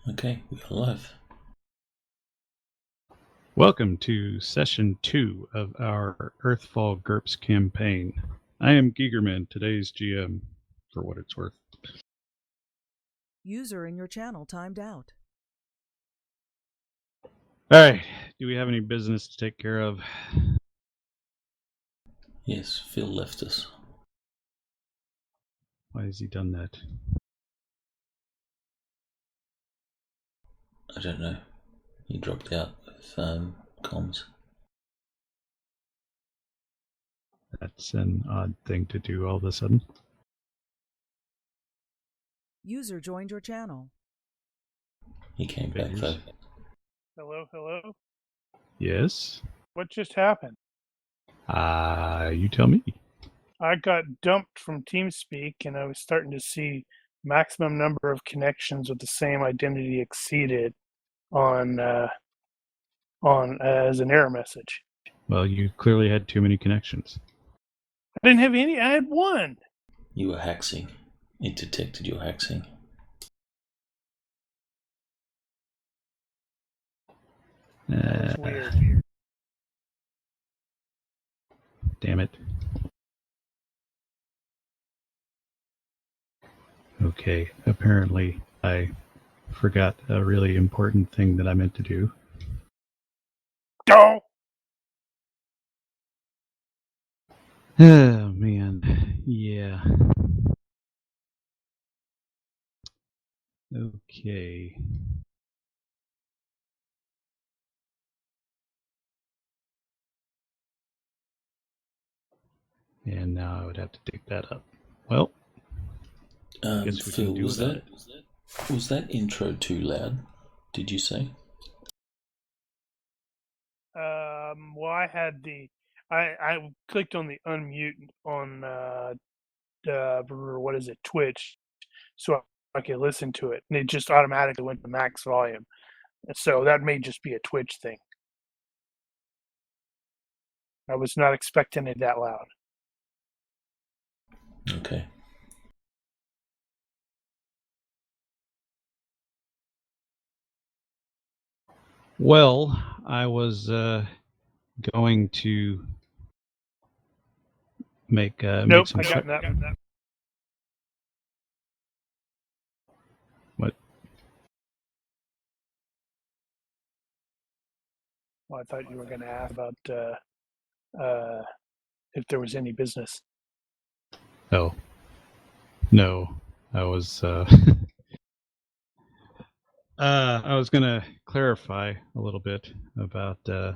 Okay, we are live. Welcome to Session 2 of our Earthfall GURPS campaign. I am Gigermann, today's GM, for what it's worth. User in your channel timed out. Alright, do we have any business to take care of? Yes, Phil left us. Why has he done that? I don't know. He dropped out with comms. That's an odd thing to do all of a sudden. User joined your channel. He came back though. Hello? Yes? What just happened? You tell me. I got dumped from TeamSpeak and I was starting to see maximum number of connections with the same identity exceeded on as an error message. Well, you clearly had too many connections. I didn't have any, I had one. You were hexing. It detected your hexing. That's weird. Damn it. Okay, apparently I forgot a really important thing that I meant to do. Don't. Oh, man. Yeah. Okay. And now I would have to dig that up. Well, I guess we Phil, can do was that intro too loud? Did you say? Well, I had I clicked on the unmute on what is it, Twitch, so I could listen to it, and it just automatically went to max volume. So that may just be a Twitch thing. I was not expecting it that loud. Okay. Well, I was going to make Nope, some. I got that. What? Well, I thought you were going to ask about if there was any business. Oh, no, I was. I was going to clarify a little bit about the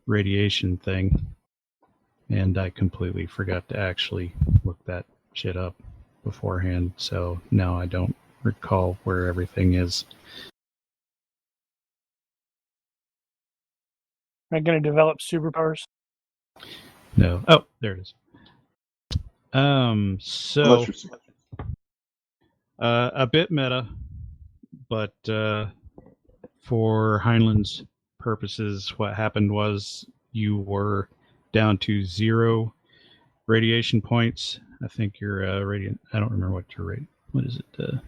radiation thing, and I completely forgot to actually look that shit up beforehand, so now I don't recall where everything is. Am I going to develop superpowers? No. Oh, there it is. So a bit meta, but for Heinlein's purposes, what happened was you were down to 0 radiation points. I think your radiant. I don't remember what your rate. What is it?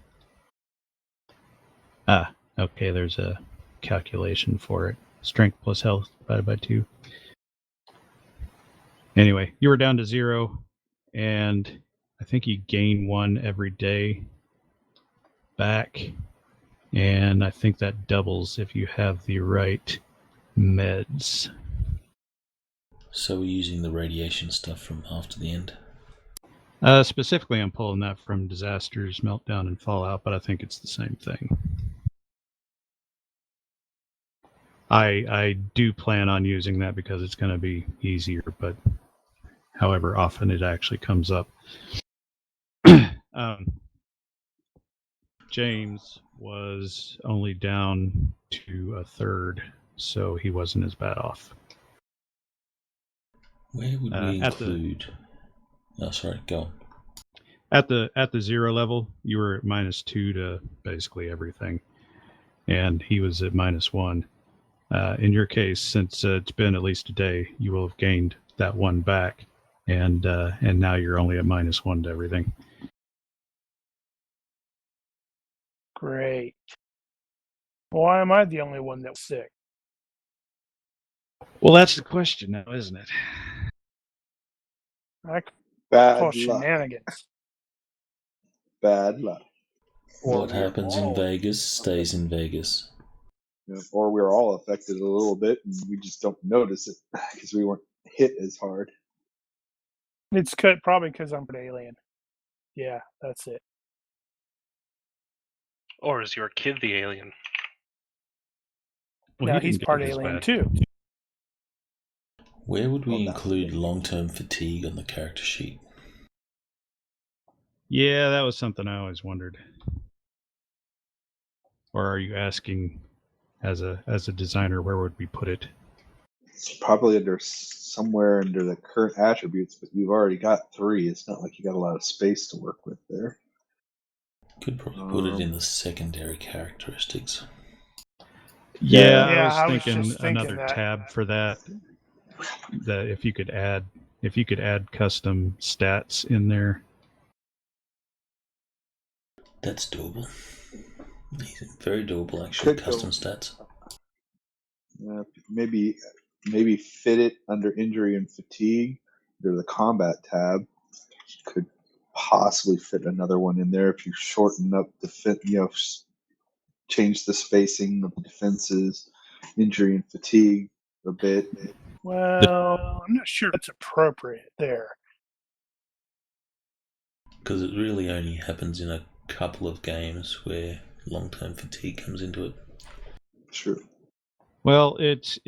Okay. There's a calculation for it. Strength plus health divided by 2. Anyway, you were down to 0, and I think you gain 1 every day back, and I think that doubles if you have the right meds. So we're using the radiation stuff from after the end? Specifically, I'm pulling that from Disasters, Meltdown, and Fallout, but I think it's the same thing. I do plan on using that because it's going to be easier, but however often it actually comes up. James was only down to 1/3, so he wasn't as bad off. Where would we include... Oh, sorry, go on. At the 0 level, you were at -2 to basically everything, and he was at -1. In your case, since it's been at least a day, you will have gained that 1 back, and now you're only at -1 to everything. Great. Why am I the only one that's sick? Well, that's the question now, isn't it? I call Bad luck. shenanigans. Bad luck. Or What we're happens in all- Vegas stays in Vegas. Or we're all affected a little bit and we just don't notice it because we weren't hit as hard. It's probably because I'm an alien. Yeah, that's it. Or is your kid the alien? Well, Now he didn't he's get part it as alien bad. too. Where would we Well, that's include good. long-term fatigue on the character sheet? Yeah, that was something I always wondered. Or are you asking, as a designer, where would we put it? It's probably somewhere under the current attributes, but you've already got 3. It's not like you got a lot of space to work with there. Could probably put it in the secondary characteristics. Yeah, Yeah, I I was was thinking just thinking another that. tab for that. That if you could add custom stats in there. That's doable. Very doable, actually. Could Custom go- stats. Maybe fit it under injury and fatigue under the combat tab. Could possibly fit another one in there if you shorten up change the spacing of the defenses, injury and fatigue a bit. Well, I'm not sure that's appropriate there. Because it really only happens in a couple of games where long-term fatigue comes into it. True. Well, it's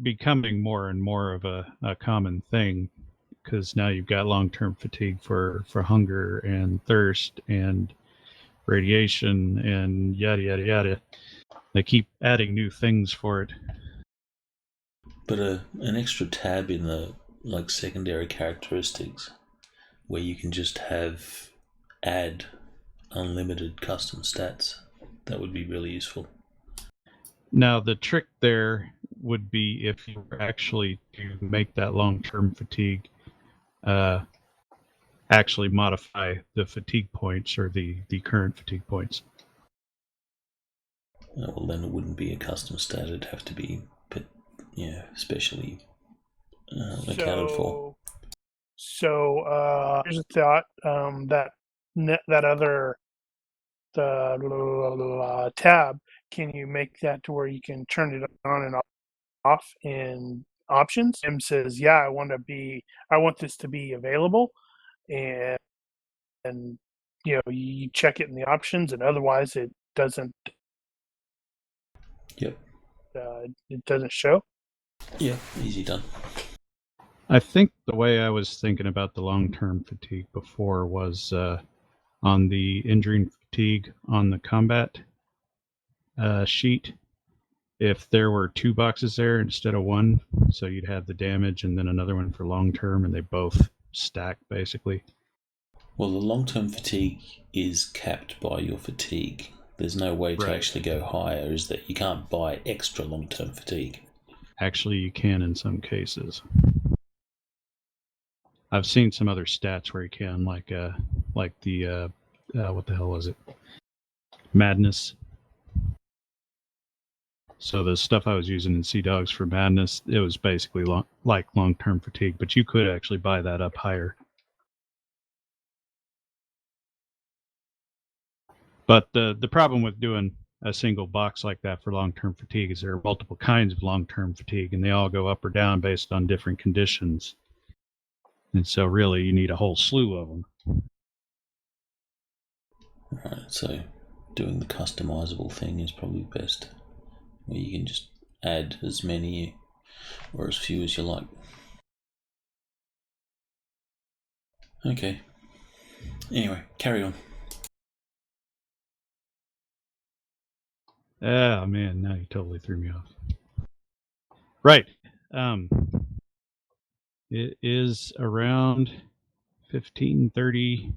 becoming more and more of a common thing because now you've got long-term fatigue for hunger and thirst and radiation and yada yada yada. They keep adding new things for it. But an extra tab in the secondary characteristics where you can just add unlimited custom stats, that would be really useful. Now, the trick there would be if you were actually to make that long-term fatigue actually modify the fatigue points or the current fatigue points. Well, then it wouldn't be a custom stat. It'd have to be, specially accounted for. So here's a thought. That other tab, can you make that to where you can turn it on and off in options? Tim says, "Yeah, I want this to be available," and you check it in the options, and otherwise it doesn't. Yep. It doesn't show. Yeah, easy done. I think the way I was thinking about the long-term fatigue before was on the injury and fatigue on the combat sheet. If there were 2 boxes there instead of 1, so you'd have the damage and then another one for long-term, and they both stack basically. Well, the long-term fatigue is capped by your fatigue. There's no way to Right. actually go higher, is that you can't buy extra long-term fatigue. Actually, you can in some cases. I've seen some other stats where you can, like the what the hell was it? Madness. So the stuff I was using in Sea Dogs for Madness, it was basically long-term fatigue, but you could actually buy that up higher. But the problem with doing a single box like that for long-term fatigue is there are multiple kinds of long-term fatigue, and they all go up or down based on different conditions. And so really you need a whole slew of them. Right, so doing the customizable thing is probably best, where you can just add as many or as few as you like. Okay. Anyway, carry on. Oh man, now you totally threw me off. Right. It is around 15:30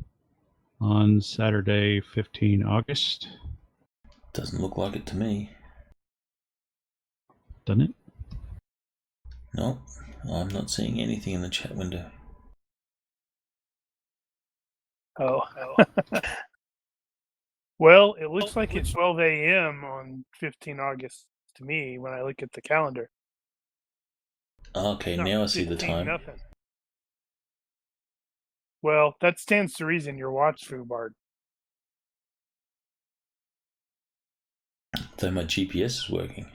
on Saturday, 15 August. Doesn't look like it to me. Doesn't it? No, I'm not seeing anything in the chat window. Oh. Well, it looks like it's 12 a.m. on 15 August to me when I look at the calendar. Okay, Not now I see the 15 time. nothing. Well, that stands to reason your watch Fubard. Though my GPS is working.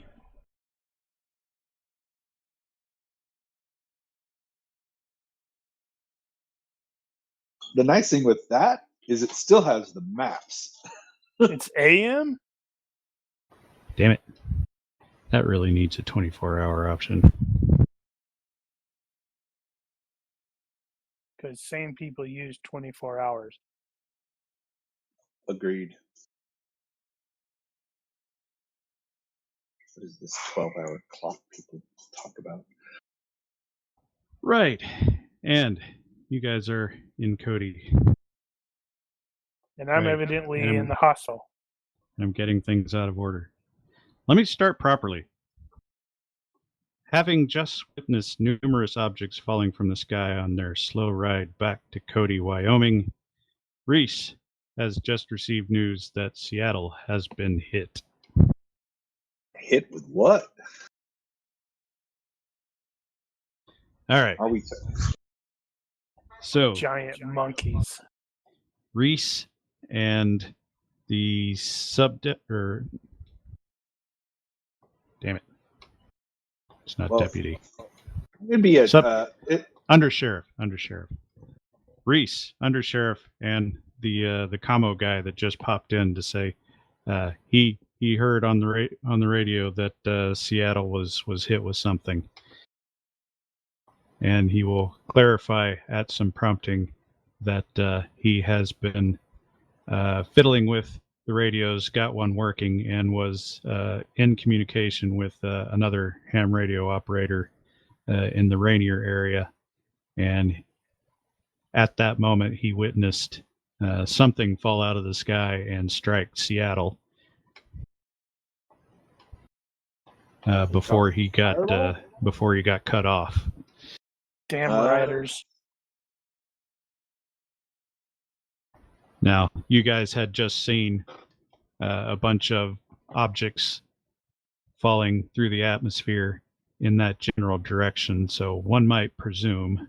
The nice thing with that is it still has the maps. It's AM? Damn it. That really needs a 24-hour option. Because sane people use 24 hours. Agreed. What is this 12-hour clock people talk about? Right. And you guys are in Cody. And I'm Right. evidently And in the hostel. I'm getting things out of order. Let me start properly. Having just witnessed numerous objects falling from the sky on their slow ride back to Cody, Wyoming, Reese has just received news that Seattle has been hit. Hit with what? All right. Are we? So Giant monkeys. Reese and the damn it, it's not Well, deputy. It'd be a Undersheriff. Reese, undersheriff, and the commo guy that just popped in to say he heard on the radio that Seattle was hit with something, and he will clarify at some prompting that he has been fiddling with the radios, got one working, and was in communication with another ham radio operator in the Rainier area, and at that moment he witnessed something fall out of the sky and strike Seattle before he got cut off. Damn riders. Now, you guys had just seen a bunch of objects falling through the atmosphere in that general direction, so one might presume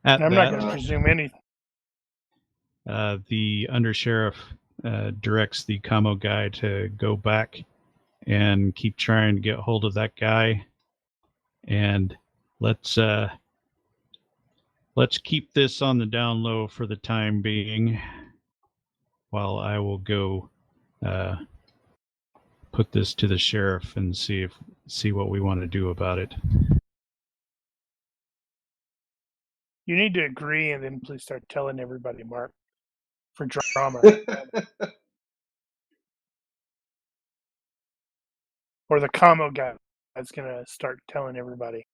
I'm not going to presume anything. The undersheriff directs the commo guy to go back and keep trying to get hold of that guy, and let's keep this on the down low for the time being, while I will go put this to the sheriff and see what we want to do about it. You need to agree and then please start telling everybody, Mark, for drama. Or the commo guy that's going to start telling everybody.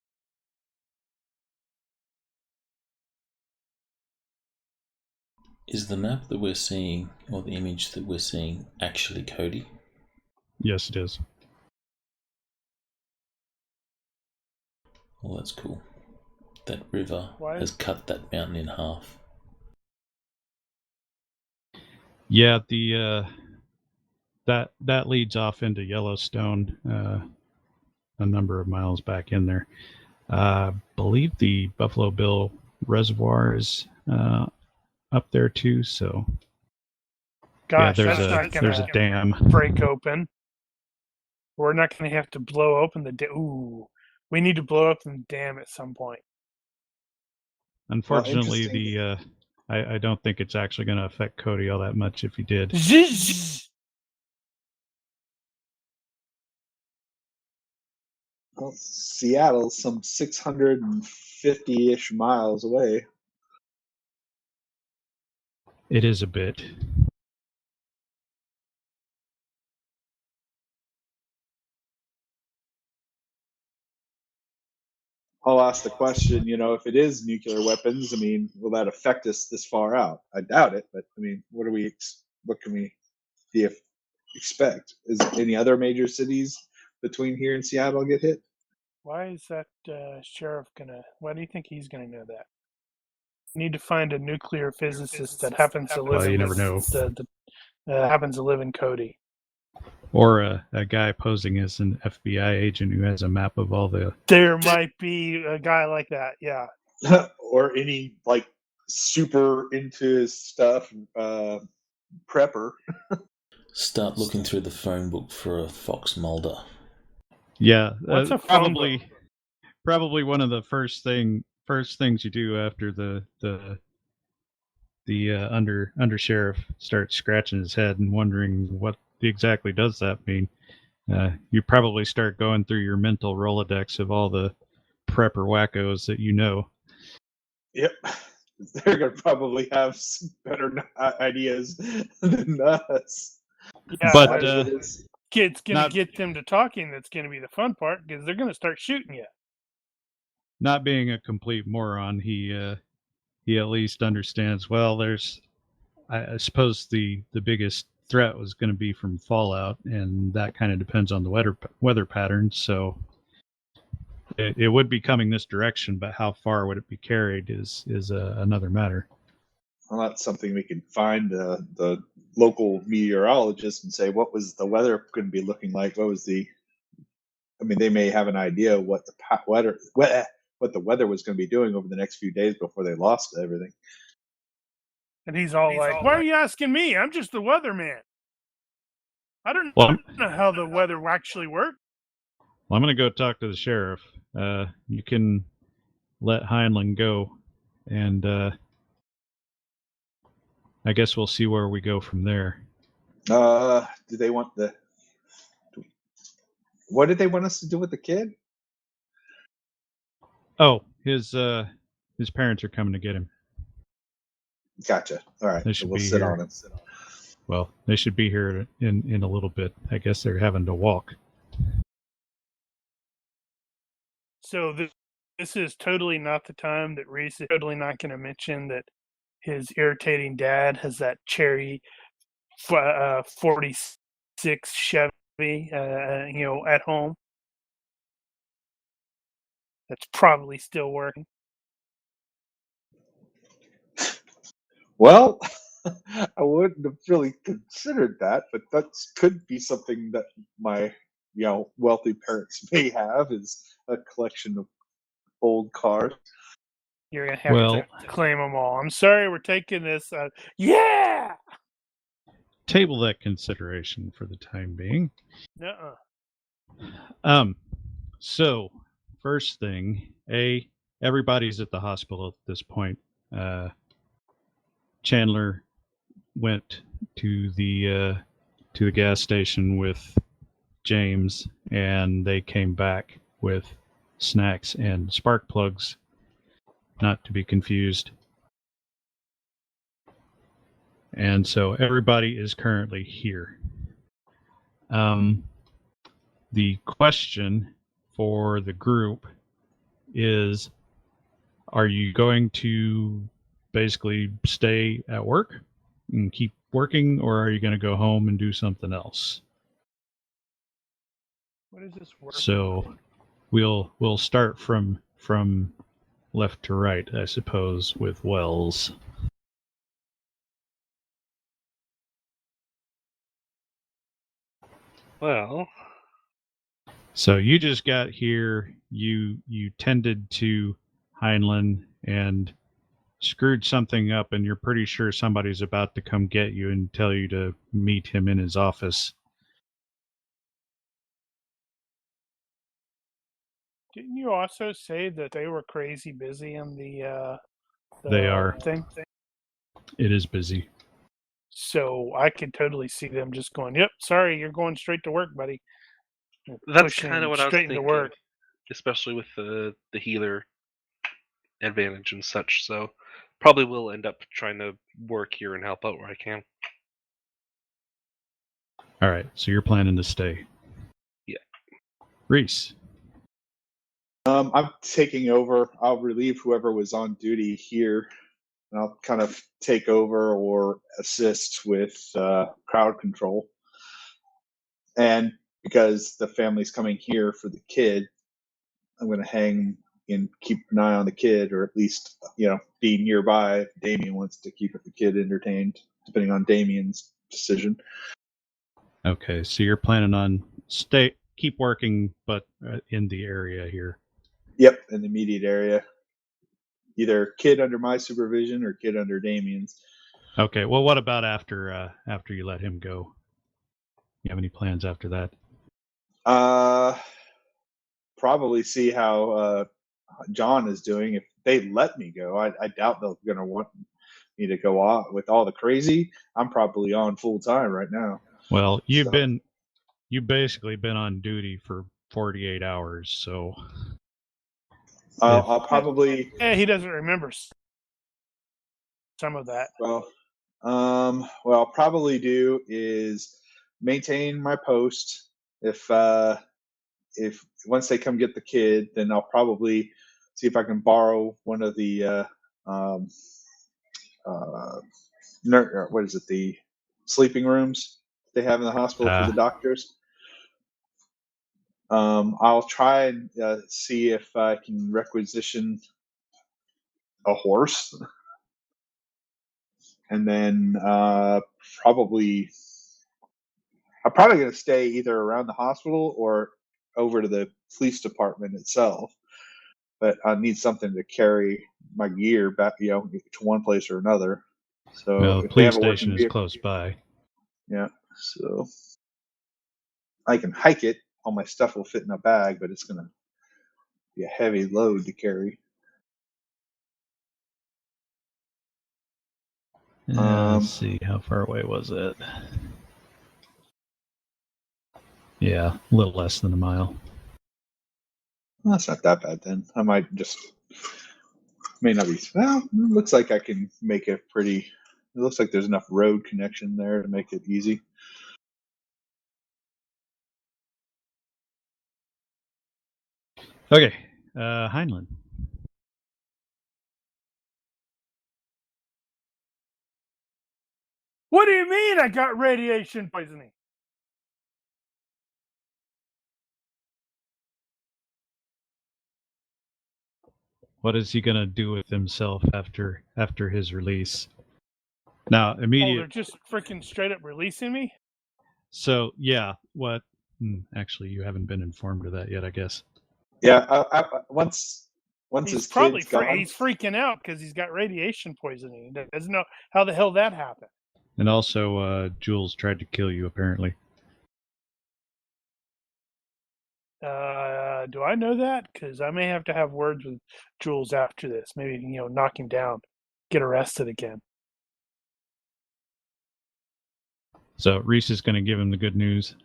Is the map that we're seeing, or the image that we're seeing, actually Cody? Yes, it is. Well, that's cool. That river has cut that mountain in half. Yeah, that leads off into Yellowstone, a number of miles back in there. I believe the Buffalo Bill Reservoir is up there too. So, gosh, yeah, there's a dam break open. We're not going to have to blow open the dam. Ooh, we need to blow open the dam at some point. Unfortunately, I don't think it's actually going to affect Cody all that much if he did. Well, Seattle's some 650-ish miles away. It is a bit. I'll ask the question, if it is nuclear weapons, will that affect us this far out? I doubt it, but what can we expect? Is any other major cities between here and Seattle get hit? Why is that sheriff why do you think he's gonna know that? We need to find a nuclear physicist that happens to live Well, you never know. happens to live in Cody. Or a guy posing as an FBI agent who has a map of all the. There might be a guy like that, yeah. Or any like super into his stuff prepper. Start looking through the phone book for a Fox Mulder. Yeah, What's a phone book? Probably one of the first things you do after the under sheriff starts scratching his head and wondering what exactly does that mean. You probably start going through your mental Rolodex of all the prepper wackos that you know. Yep. They're going to probably have some better ideas than us. Yeah, But it's going to get them to talking. That's going to be the fun part because they're going to start shooting you. Not being a complete moron, he at least understands. Well, I suppose the biggest threat was going to be from fallout, and that kind of depends on the weather patterns. So it would be coming this direction, but how far would it be carried is another matter. Well, that's something we can find the local meteorologist and say, what was the weather going to be looking like? What was they may have an idea what the weather was going to be doing over the next few days before they lost everything. And he's all like, why are you asking me? I'm just the weatherman. I don't know how the weather actually works. Well, I'm going to go talk to the sheriff. You can let Heinlein go, and I guess we'll see where we go from there. Do they want what did they want us to do with the kid? Oh, his parents are coming to get him. Gotcha. All right. They should we'll be sit here. on him. Well, they should be here in a little bit. I guess they're having to walk. So this is totally not the time that Reese is totally not going to mention that his irritating dad has that cherry 46 Chevy, at home. That's probably still working. Well, I wouldn't have really considered that, but that could be something that my wealthy parents may have, is a collection of old cars. You're going to have to claim them all. I'm sorry, we're taking this. Yeah! Table that consideration for the time being. Nuh-uh. So, first thing, everybody's at the hospital at this point. Chandler went to the gas station with James, and they came back with snacks and spark plugs, not to be confused. And so everybody is currently here. The question for the group is, are you going to basically stay at work and keep working, or are you going to go home and do something else? What is this work? So we'll start from left to right, I suppose, with Wells. Well, so you just got here. You tended to Heinlein and screwed something up, and you're pretty sure somebody's about to come get you and tell you to meet him in his office. Didn't you also say that they were crazy busy in the they are thing? It is busy. So I could totally see them just going, "Yep, sorry, you're going straight to work, buddy." That's kind of what I was straight thinking, into work. Especially with the healer advantage and such. So probably will end up trying to work here and help out where I can. All right, so you're planning to stay. Yeah. Reese. I'm taking over. I'll relieve whoever was on duty here, and I'll kind of take over or assist with crowd control. And because the family's coming here for the kid, I'm going to hang and keep an eye on the kid, or at least be nearby if Damien wants to keep the kid entertained, depending on Damien's decision. Okay, so you're planning on keep working, but in the area here. Yep, in the immediate area. Either kid under my supervision or kid under Damien's. Okay, well, what about after you let him go? You have any plans after that? Probably see how John is doing. If they let me go, I doubt they're going to want me to go off with all the crazy. I'm probably on full time right now. Well, you've basically been on duty for 48 hours, so I'll probably. Yeah, he doesn't remember some of that. Well, what I'll probably do is maintain my post. If once they come get the kid, then I'll probably see if I can borrow one of the what is it, the sleeping rooms they have in the hospital for the doctors. I'll try and see if I can requisition a horse, and then I'm probably going to stay either around the hospital or over to the police department itself. But I need something to carry my gear back, to one place or another. So the police station is close by. Yeah, so I can hike it. All my stuff will fit in a bag, but it's going to be a heavy load to carry. Let's see, how far away was it? Yeah, a little less than a mile. Well, that's not that bad then. I might just may not be. Well, it looks like I can make it pretty. It looks like there's enough road connection there to make it easy. Okay, Heinlein. What do you mean I got radiation poisoning? What is he gonna do with himself after his release? Now, immediate. They're just freaking straight up releasing me? So, yeah, what? Actually, you haven't been informed of that yet, I guess. Yeah, once he's his probably kid's gone, he's freaking out because he's got radiation poisoning. He doesn't know how the hell that happened. And also, Jules tried to kill you, apparently. Do I know that? Because I may have to have words with Jules after this. Maybe, knock him down, get arrested again. So Reese is going to give him the good news.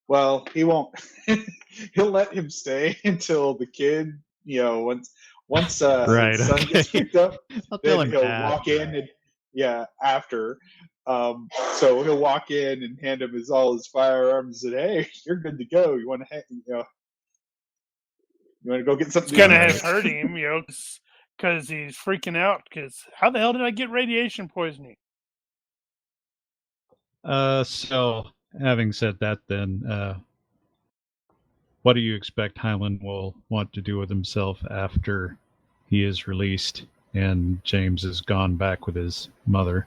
Well, he won't. He'll let him stay until the kid, once right, his son gets picked up, then he'll walk in and after. So he'll walk in and hand him all his firearms and say, "Hey, you're good to go. You want to, you want to go get something?" It's gonna hurt him, because he's freaking out. Because how the hell did I get radiation poisoning? So having said that, then, what do you expect Highland will want to do with himself after he is released and James has gone back with his mother?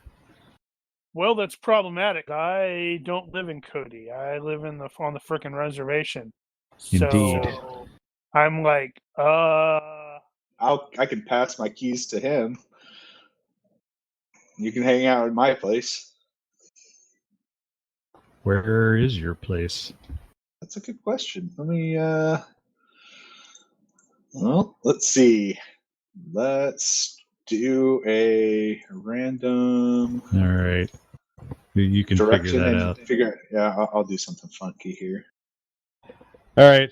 Well, that's problematic. I don't live in Cody. I live on the frickin' reservation. Indeed. So I'm like, I can pass my keys to him. You can hang out at my place. Where is your place? That's a good question. Let me, let's see. Let's do a random. All right. You can figure that out. I'll do something funky here. All right.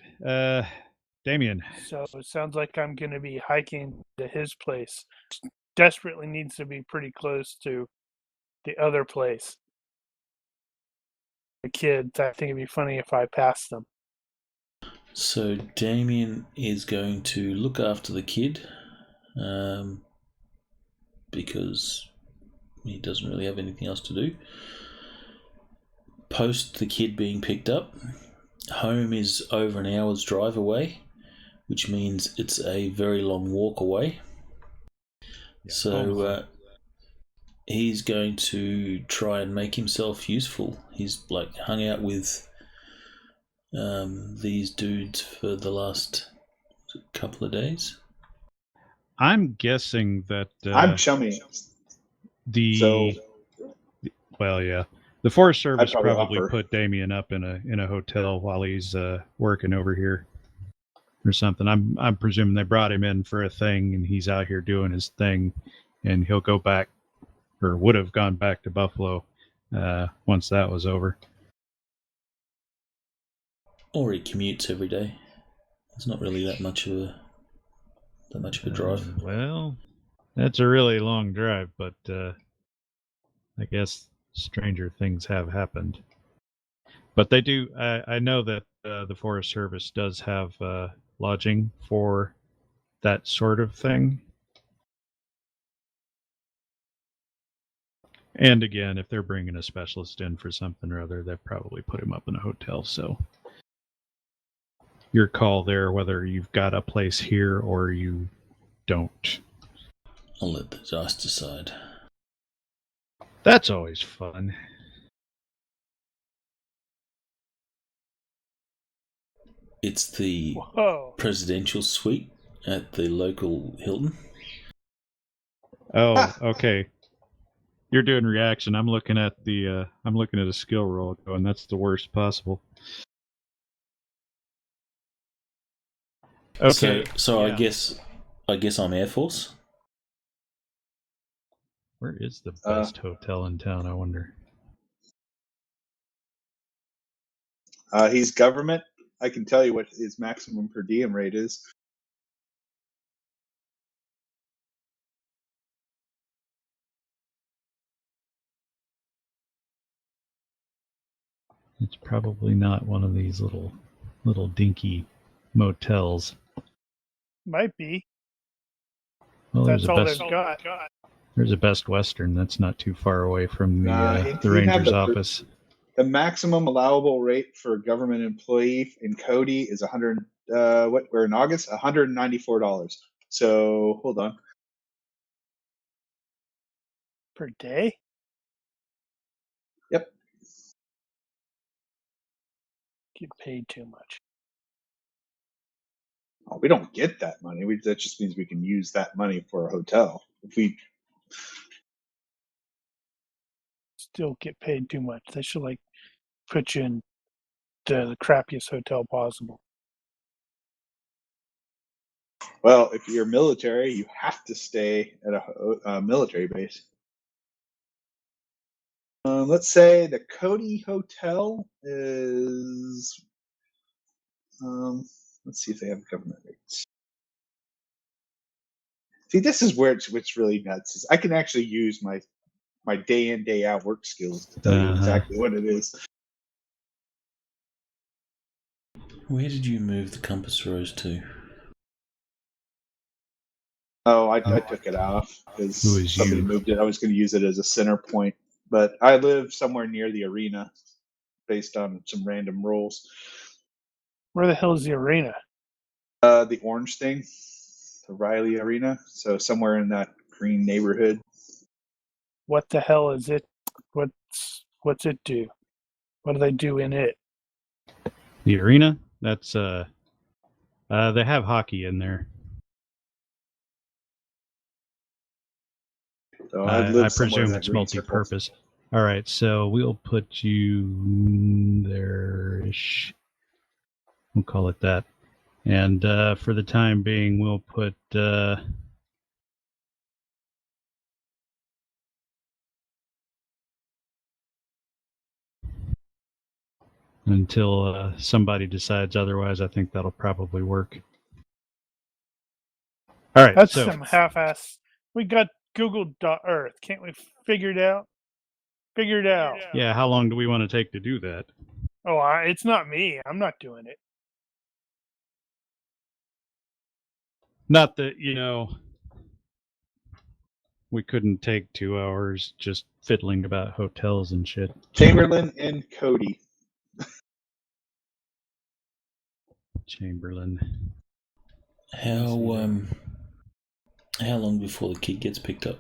Damien. So it sounds like I'm going to be hiking to his place. Desperately needs to be pretty close to the other place. The kids, I think it'd be funny if I passed them. So Damien is going to look after the kid, because he doesn't really have anything else to do. Post the kid being picked up, home is over an hour's drive away. which means it's a very long walk away. Yeah, So he's going to try and make himself useful. He's like hung out with these dudes for the last couple of days. I'm guessing that I'm chummy. So well, yeah, the Forest Service probably probably offer. put Damien up in a hotel while he's working over here or something. I'm presuming they brought him in for a thing, and he's out here doing his thing, and he'll go back, or would have gone back to Buffalo once that was over. Or he commutes every day. It's not really that much of a drive. Well, that's a really long drive, but I guess stranger things have happened. But they do. I know that the Forest Service does have lodging for that sort of thing. And again, if they're bringing a specialist in for something or other, they probably put him up in a hotel. So your call there, whether you've got a place here or you don't. I'll let the dice decide. That's always fun. It's the Whoa. presidential suite at the local Hilton. Oh, okay. You're doing reaction. I'm looking at a skill roll going, that's the worst possible. Okay. So yeah. I guess I'm Air Force. Where is the best hotel in town, I wonder? He's government. I can tell you what his maximum per diem rate is. It's probably not one of these little dinky motels. Might be. Well, That's all they've got. There's a Best Western that's not too far away from the he ranger's had office. The maximum allowable rate for a government employee in Cody is we're in August, $194. So hold on. Per day? Yep. Get paid too much. Oh, we don't get that money. That just means we can use that money for a hotel. If we Still get paid too much. They should put you in the crappiest hotel possible. Well, if you're military, you have to stay at a military base. Let's say the Cody Hotel is. Let's see if they have government rates. See, this is where it's really nuts. Is I can actually use my day in day out work skills to tell you exactly what it is. Where did you move the compass rose to? Oh, I took it off because Who is somebody you? moved it. I was going to use it as a center point, but I live somewhere near the arena based on some random rolls. Where the hell is the arena? The orange thing, the Riley Arena. So somewhere in that green neighborhood. What the hell is it? What's it do? What do they do in it? The arena? That's they have hockey in there. So I presume it's multi-purpose. All right, so we'll put you there-ish. We'll call it that. And for the time being, we'll put until somebody decides otherwise. I think that'll probably work. All right, That's so some half-ass. We got Google.Earth. Can't we figure it out? Figure it out. yeah, how long do we want to take to do that? Oh, it's not me. I'm not doing it. Not that, we couldn't take 2 hours just fiddling about hotels and shit. Chamberlain and Cody. Chamberlain. How long before the kid gets picked up?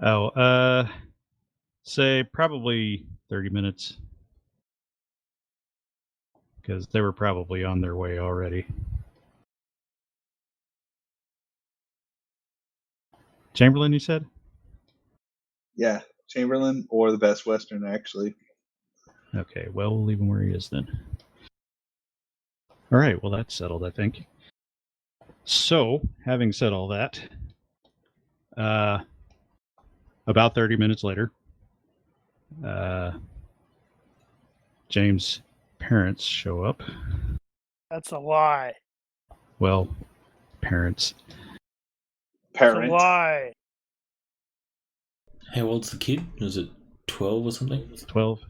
Oh, say probably 30 minutes. Because they were probably on their way already. Chamberlain, you said? Yeah, Chamberlain or the Best Western, actually. Okay, well, we'll leave him where he is then. All right, well, that's settled, I think. So, having said all that, about 30 minutes later, James' parents show up. That's a lie. Well, parents. It's a Parent. lie. How old's the kid? Was it 12 or something? 12.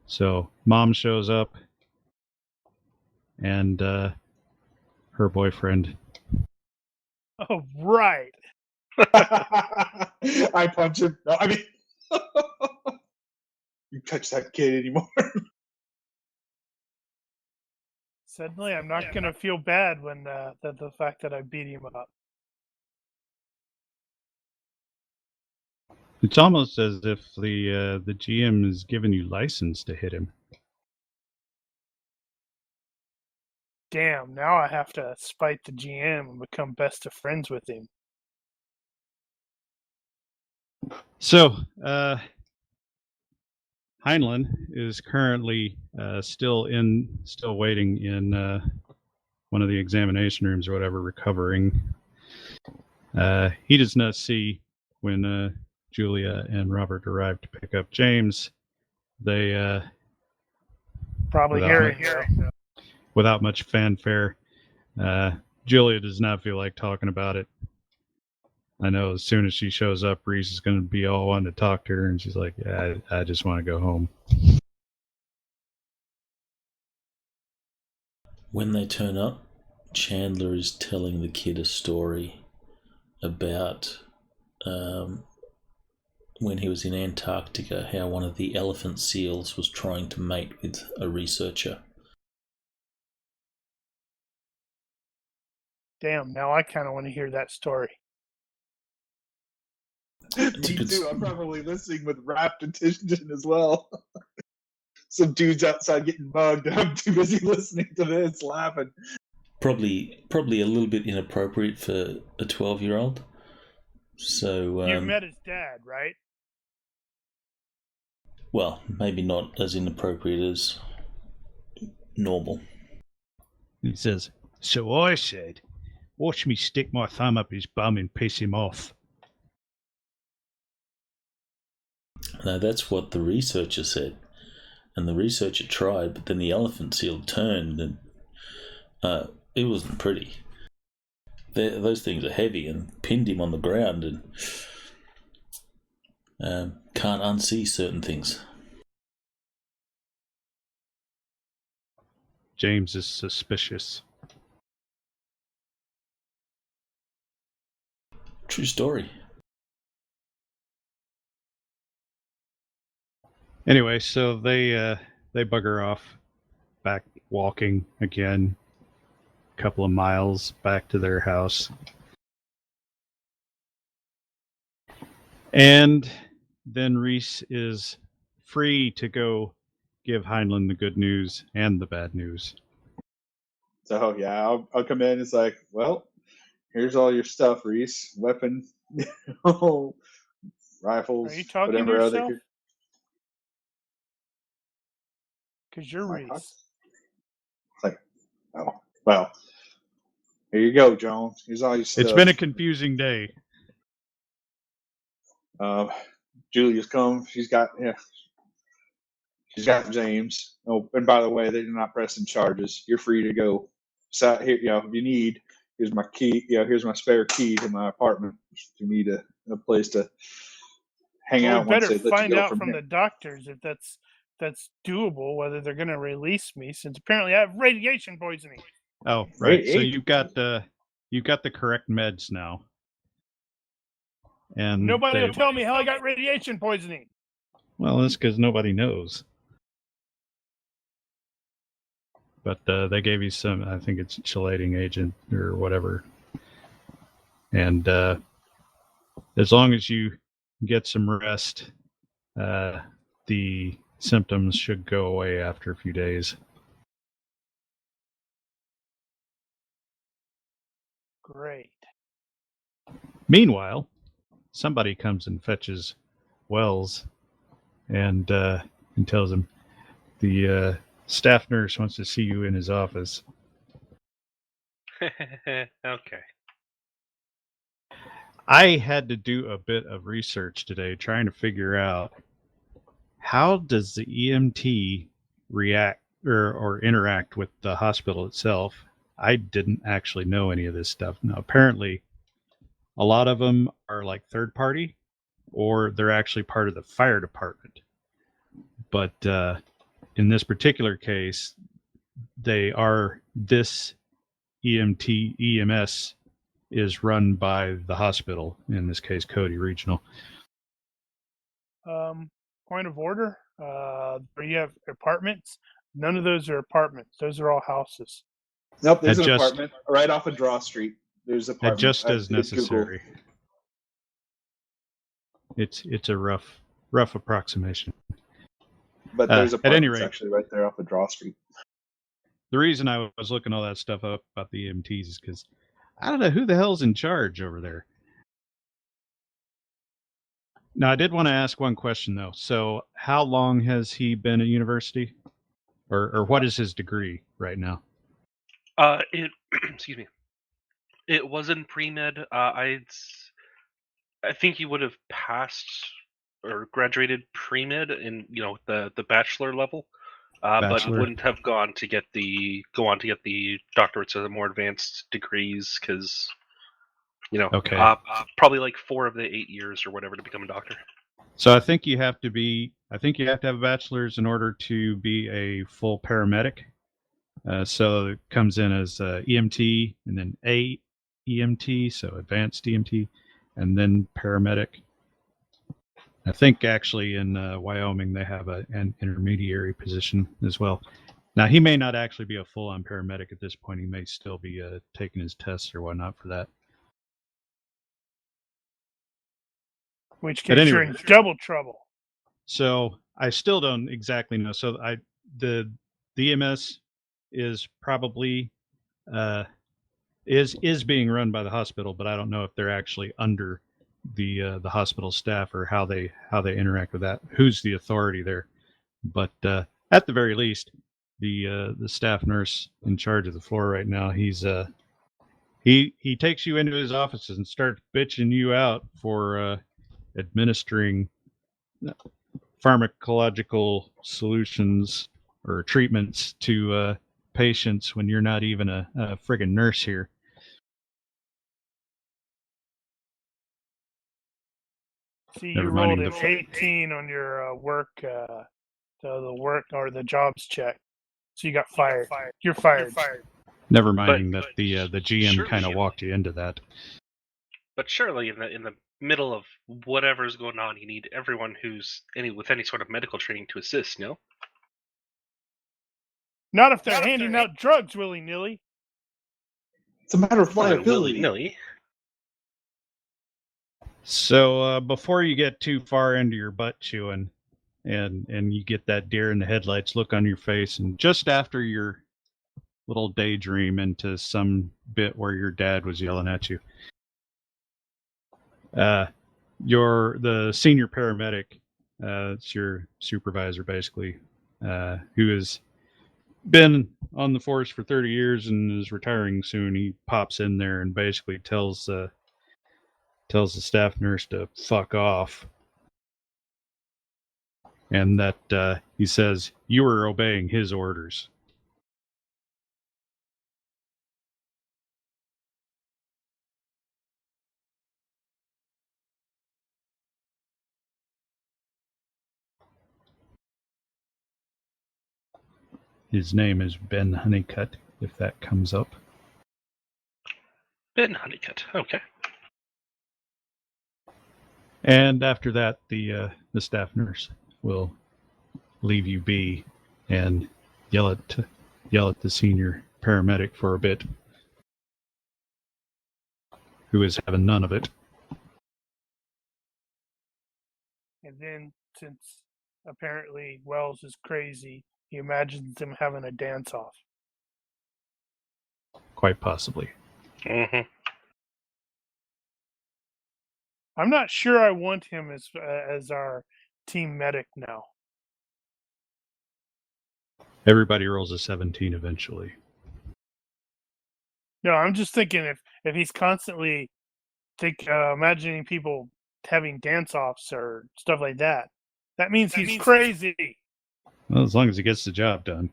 So, mom shows up, and her boyfriend. Oh, right. I punch him. No, I mean, you touch that kid anymore. Suddenly, I'm not going to feel bad when the fact that I beat him up. It's almost as if the GM is giving you license to hit him. Damn, now I have to spite the GM and become best of friends with him. So, Heinlein is currently still waiting in one of the examination rooms or whatever, recovering. He does not see when Julia and Robert arrive to pick up James. They Probably hearing you. without much fanfare. Julia does not feel like talking about it. I know as soon as she shows up, Reese is going to be all wanting to talk to her, and she's like, yeah, I just want to go home. When they turn up, Chandler is telling the kid a story about when he was in Antarctica, how one of the elephant seals was trying to mate with a researcher. Damn, now I kind of want to hear that story. Me too. I'm probably listening with rapt attention as well. Some dude's outside getting mugged, and I'm too busy listening to this, laughing. Probably a little bit inappropriate for a 12-year-old. So You met his dad, right? well, maybe not as inappropriate as normal. He says, so I said, watch me stick my thumb up his bum and piss him off. No, that's what the researcher said. And the researcher tried, but then the elephant seal turned, and it wasn't pretty. Those things are heavy, and pinned him on the ground, and can't unsee certain things. James is suspicious. True story. Anyway, so they bugger off, back walking again, a couple of miles back to their house. And then Reese is free to go give Heinlein the good news and the bad news. So yeah, I'll come in. It's like, well, here's all your stuff, Reese. Weapon, rifles, Are you talking whatever to other. yourself? Because you're Like, Reese. it's like, oh, well, here you go, Jones. Here's all your stuff. It's been a confusing day. Julia's come. She's got James. Oh, and by the way, they're not pressing charges. You're free to go. So here, if you need, here's my key. Here's my spare key to my apartment. If you need a place to hang out, We better once they let find you go out from here. the doctors if that's doable, whether they're going to release me, since apparently I have radiation poisoning. Oh, right. So Hey. you've got the correct meds now. And Nobody will tell me how I got radiation poisoning. Well, that's because nobody knows. but they gave you some, I think it's chelating agent or whatever. And as long as you get some rest, the symptoms should go away after a few days. Great. Meanwhile, somebody comes and fetches Wells and tells him the staff nurse wants to see you in his office. Okay. I had to do a bit of research today trying to figure out how does the EMT react or interact with the hospital itself. I didn't actually know any of this stuff. Now, apparently, a lot of them are like third party, or they're actually part of the fire department. But in this particular case, this EMS is run by the hospital, in this case, Cody Regional. Point of order. Where you have apartments, none of those are apartments. Those are all houses. Nope, there's an Adjust- apartment right off of Draw Street. There's an apartment. Just as I did Google. necessary. It's a rough approximation. But there's at any apartments rate, actually right there off of Draw Street. the reason I was looking all that stuff up about the EMTs is because I don't know who the hell's in charge over there. Now, I did want to ask one question, though. So how long has he been at university? Or what is his degree right now? Excuse me. It was in pre-med. I think he would have passed or graduated pre-med in the bachelor level, but wouldn't have gone on to get the doctorates or the more advanced degrees because Okay. probably like 4 of the 8 years or whatever to become a doctor. So I think you have to have a bachelor's in order to be a full paramedic. So it comes in as EMT and then AEMT, so advanced EMT, and then paramedic. I think actually in Wyoming they have an intermediary position as well. Now, he may not actually be a full-on paramedic at this point. He may still be taking his tests or whatnot for that. Which case you're in double trouble. So I still don't exactly know. So the EMS is probably is being run by the hospital, but I don't know if they're actually under the hospital staff or how they interact with that. Who's the authority there? But at the very least, the staff nurse in charge of the floor right now, he takes you into his offices and starts bitching you out for administering pharmacological solutions or treatments to patients when you're not even a friggin' nurse here. See, you rolled an 18 on your the work or the jobs check, so you got fired. You're fired. Never minding that the GM kind of walked you into that. But surely in the middle of whatever's going on, you need everyone who's with any sort of medical training to assist, no? Not if they're handing out drugs willy-nilly. It's a matter of liability. Willy-nilly. So before you get too far into your butt chewing and you get that deer in the headlights look on your face, and just after your little daydream into some bit where your dad was yelling at you, you're the senior paramedic, it's your supervisor basically, who has been on the force for 30 years and is retiring soon. He pops in there and basically tells the staff nurse to fuck off, and that he says you were obeying his orders. His name is Ben Honeycutt, if that comes up. Ben Honeycutt, okay. And after that, the staff nurse will leave you be and yell yell at the senior paramedic for a bit, who is having none of it. And then, since apparently Wells is crazy, he imagines them having a dance-off. Quite possibly. Mm-hmm. I'm not sure I want him as our team medic now. Everybody rolls a 17 eventually. No, I'm just thinking if he's constantly imagining people having dance-offs or stuff like that, that means he's crazy. Well, as long as he gets the job done.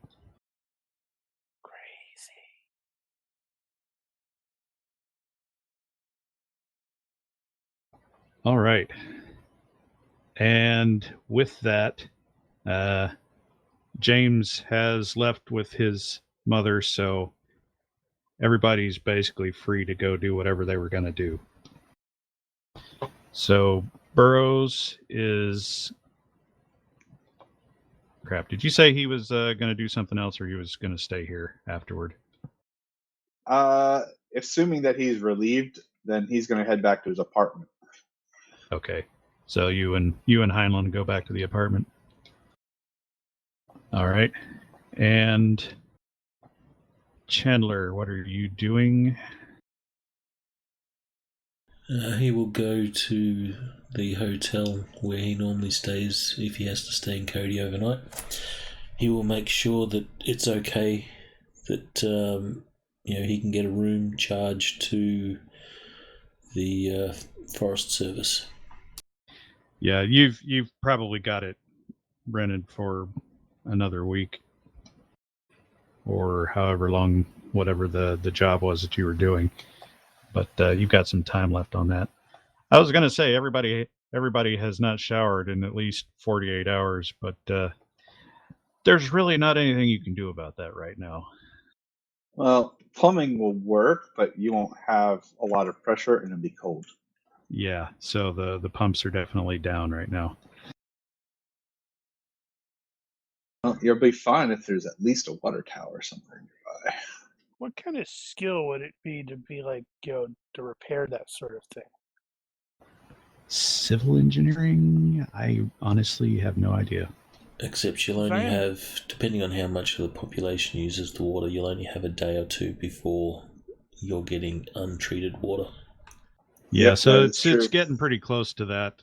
Crazy. All right. And with that, James has left with his mother, so everybody's basically free to go do whatever they were going to do. So Burroughs is... Crap, did you say he was going to do something else, or he was going to stay here afterward? Assuming that he's relieved, then he's going to head back to his apartment. Okay. So you and Heinlein go back to the apartment. All right. And Chandler, what are you doing? He will go to the hotel where he normally stays if he has to stay in Cody overnight. He will make sure that it's okay, that he can get a room charged to the Forest Service. Yeah, you've probably got it rented for another week, or however long, whatever the job was that you were doing. But you've got some time left on that. I was going to say everybody has not showered in at least 48 hours, but there's really not anything you can do about that right now. Well, plumbing will work, but you won't have a lot of pressure and it'll be cold. Yeah, so the pumps are definitely down right now. Well, you'll be fine if there's at least a water tower somewhere nearby. What kind of skill would it be to be like, to repair that sort of thing? Civil engineering? I honestly have no idea. Except you'll only have, depending on how much of the population uses the water, you'll only have a day or two before you're getting untreated water. Yeah, Yep, so it's getting pretty close to that.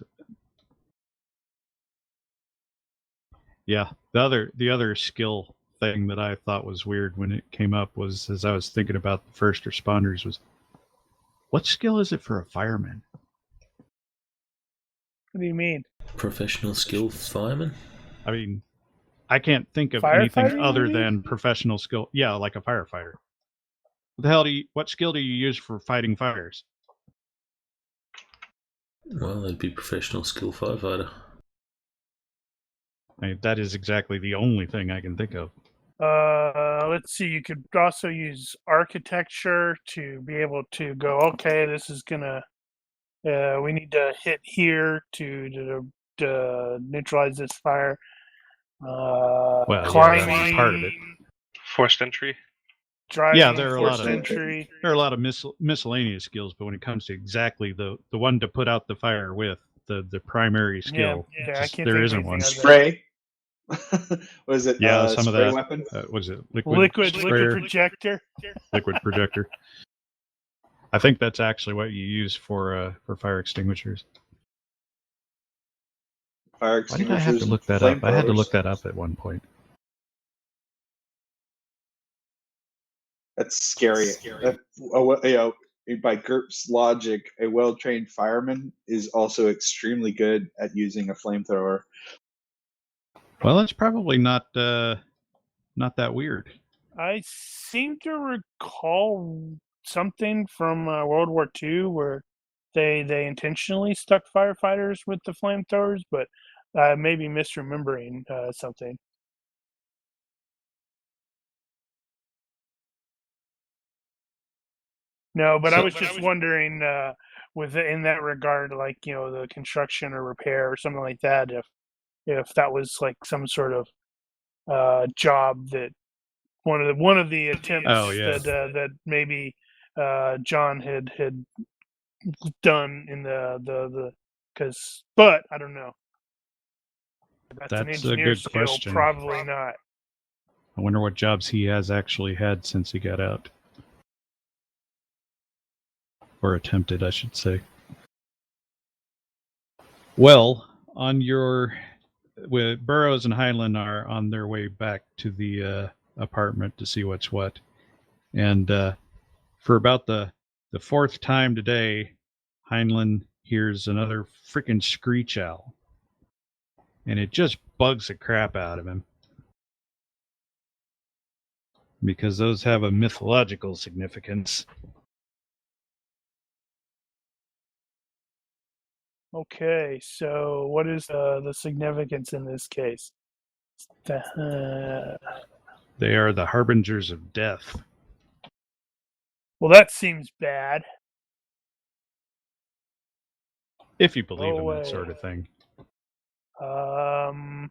Yeah, the other skill thing that I thought was weird when it came up was, as I was thinking about the first responders, was what skill is it for a fireman? What do you mean? Professional skill fireman? I mean, I can't think of Firefighter, anything other maybe? than professional skill. Yeah, like a firefighter. What skill do you use for fighting fires? Well, that'd be professional skill firefighter. I mean, that is exactly the only thing I can think of. Let's see. You could also use architecture to be able to go, okay, this is gonna. We need to hit here to neutralize this fire. Well, climbing, yeah, that's part of it. Forced entry. Driving, Yeah, there are a lot forced of entry. There are a lot of miscellaneous skills, but when it comes to exactly the one to put out the fire with, the primary skill, Yeah, I can't there think isn't of one. anything Spray. Was it? Yeah, some of spray that. weapon. What is it? Liquid sprayer? projector. Liquid projector. I think that's actually what you use for fire extinguishers. Fire Why did I have to look that up? I had to look that up at one point. That's scary. By GURPS logic, a well-trained fireman is also extremely good at using a flamethrower. Well, it's probably not that weird. I seem to recall something from World War II where they intentionally stuck firefighters with the flamethrowers, but maybe misremembering something. No, but I was just wondering, in that regard, like the construction or repair or something like that, if that was like some sort of job that one of the attempts that maybe John had done in the because, but I don't know. That's an That's a engineer good skill. question. Probably not. I wonder what jobs he has actually had since he got out. Or attempted, I should say. Well, with Burroughs and Heinlein are on their way back to the apartment to see what's what. And for about the fourth time today, Heinlein hears another freaking screech owl. And it just bugs the crap out of him. Because those have a mythological significance. Okay, so what is the significance in this case? They are the harbingers of death. Well, that seems bad. If you believe in that sort of thing. I'm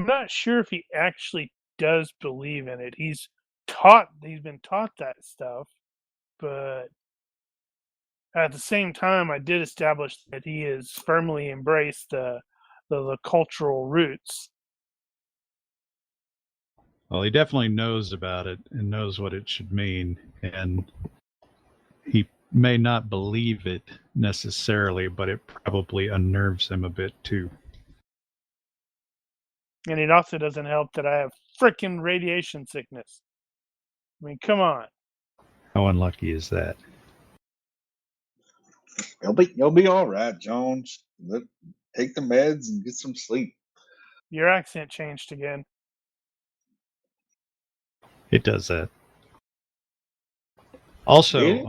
not sure if he actually does believe in it. He's been taught that stuff, but at the same time, I did establish that he has firmly embraced the cultural roots. Well, he definitely knows about it and knows what it should mean, and he may not believe it necessarily, but it probably unnerves him a bit too. And it also doesn't help that I have frickin' radiation sickness. I mean, come on. How unlucky is that? You'll be all right, Jones. Take the meds and get some sleep. Your accent changed again. It does that. Also, Really?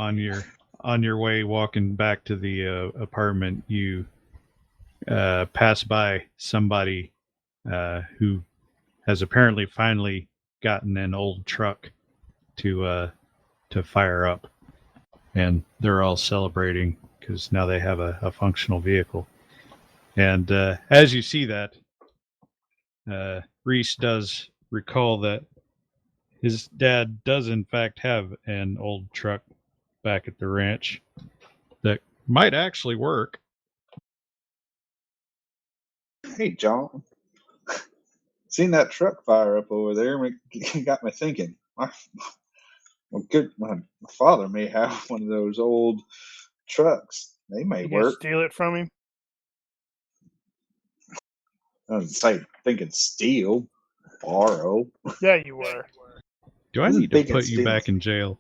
on your way walking back to the apartment, you pass by somebody who has apparently finally gotten an old truck to fire up, and they're all celebrating because now they have a functional vehicle. And as you see that, Reese does recall that his dad does in fact have an old truck back at the ranch that might actually work. Hey, John. Seen that truck fire up over there? Got me thinking. My father may have one of those old trucks. They may You work. steal it from him? I was say thinking steal, borrow. Yeah, you were. Do I need to put you back in jail?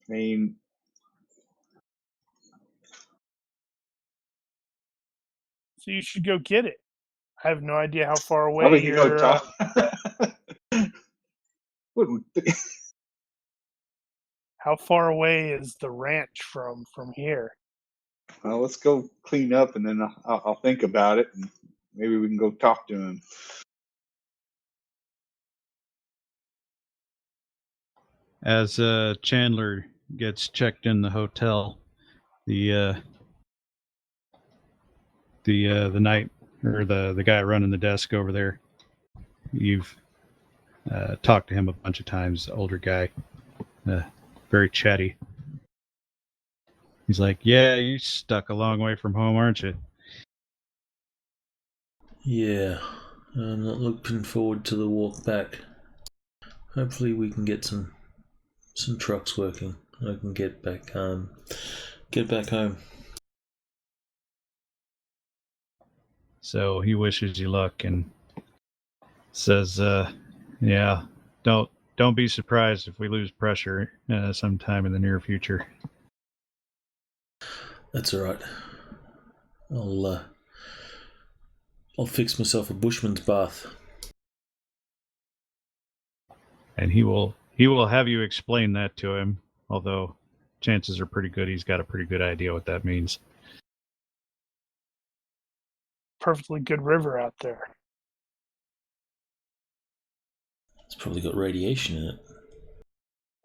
I mean, So you should go get it. I have no idea how far away we can go talk. How far away is the ranch from here? Well, let's go clean up, and then I'll think about it, and maybe we can go talk to him. As Chandler gets checked in the hotel, the night or the guy running the desk over there, you've talked to him a bunch of times. Older guy, very chatty. He's like, "Yeah, you're stuck a long way from home, aren't you?" Yeah, I'm not looking forward to the walk back. Hopefully we can get some trucks working. I can get back home. So he wishes you luck and says, "Yeah, don't be surprised if we lose pressure sometime in the near future." That's all right. I'll fix myself a bushman's bath. And he will have you explain that to him, although chances are pretty good he's got a pretty good idea what that means. Perfectly good river out there. It's probably got radiation in it.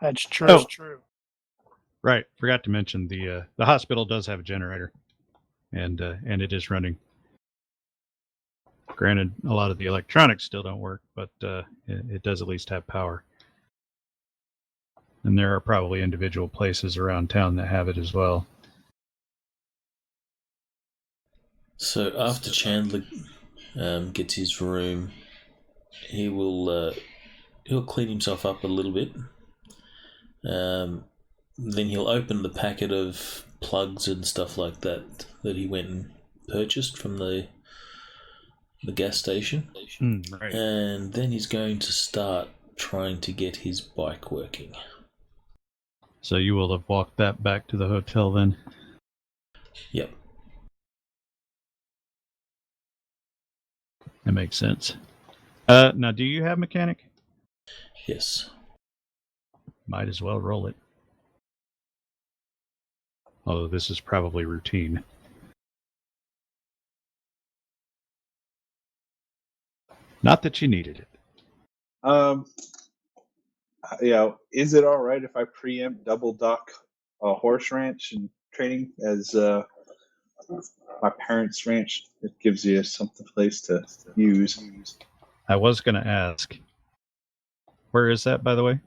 That's true. Oh, true. Right. Forgot to mention the hospital does have a generator. and it is running. Granted, a lot of the electronics still don't work, but it does at least have power. And there are probably individual places around town that have it as well. So after Chandler gets his room, he'll clean himself up a little bit. Then he'll open the packet of plugs and stuff like that he went and purchased from the gas station. Right. And then he's going to start trying to get his bike working. So you will have walked that back to the hotel then? Yep. That makes sense. Now, do you have mechanic? Yes. Might as well roll it. Although this is probably routine. Not that you needed it. Is it all right if I preempt double dock a horse ranch and training as my parents' ranch? It gives you something place to use. I was going to ask. Where is that, by the way?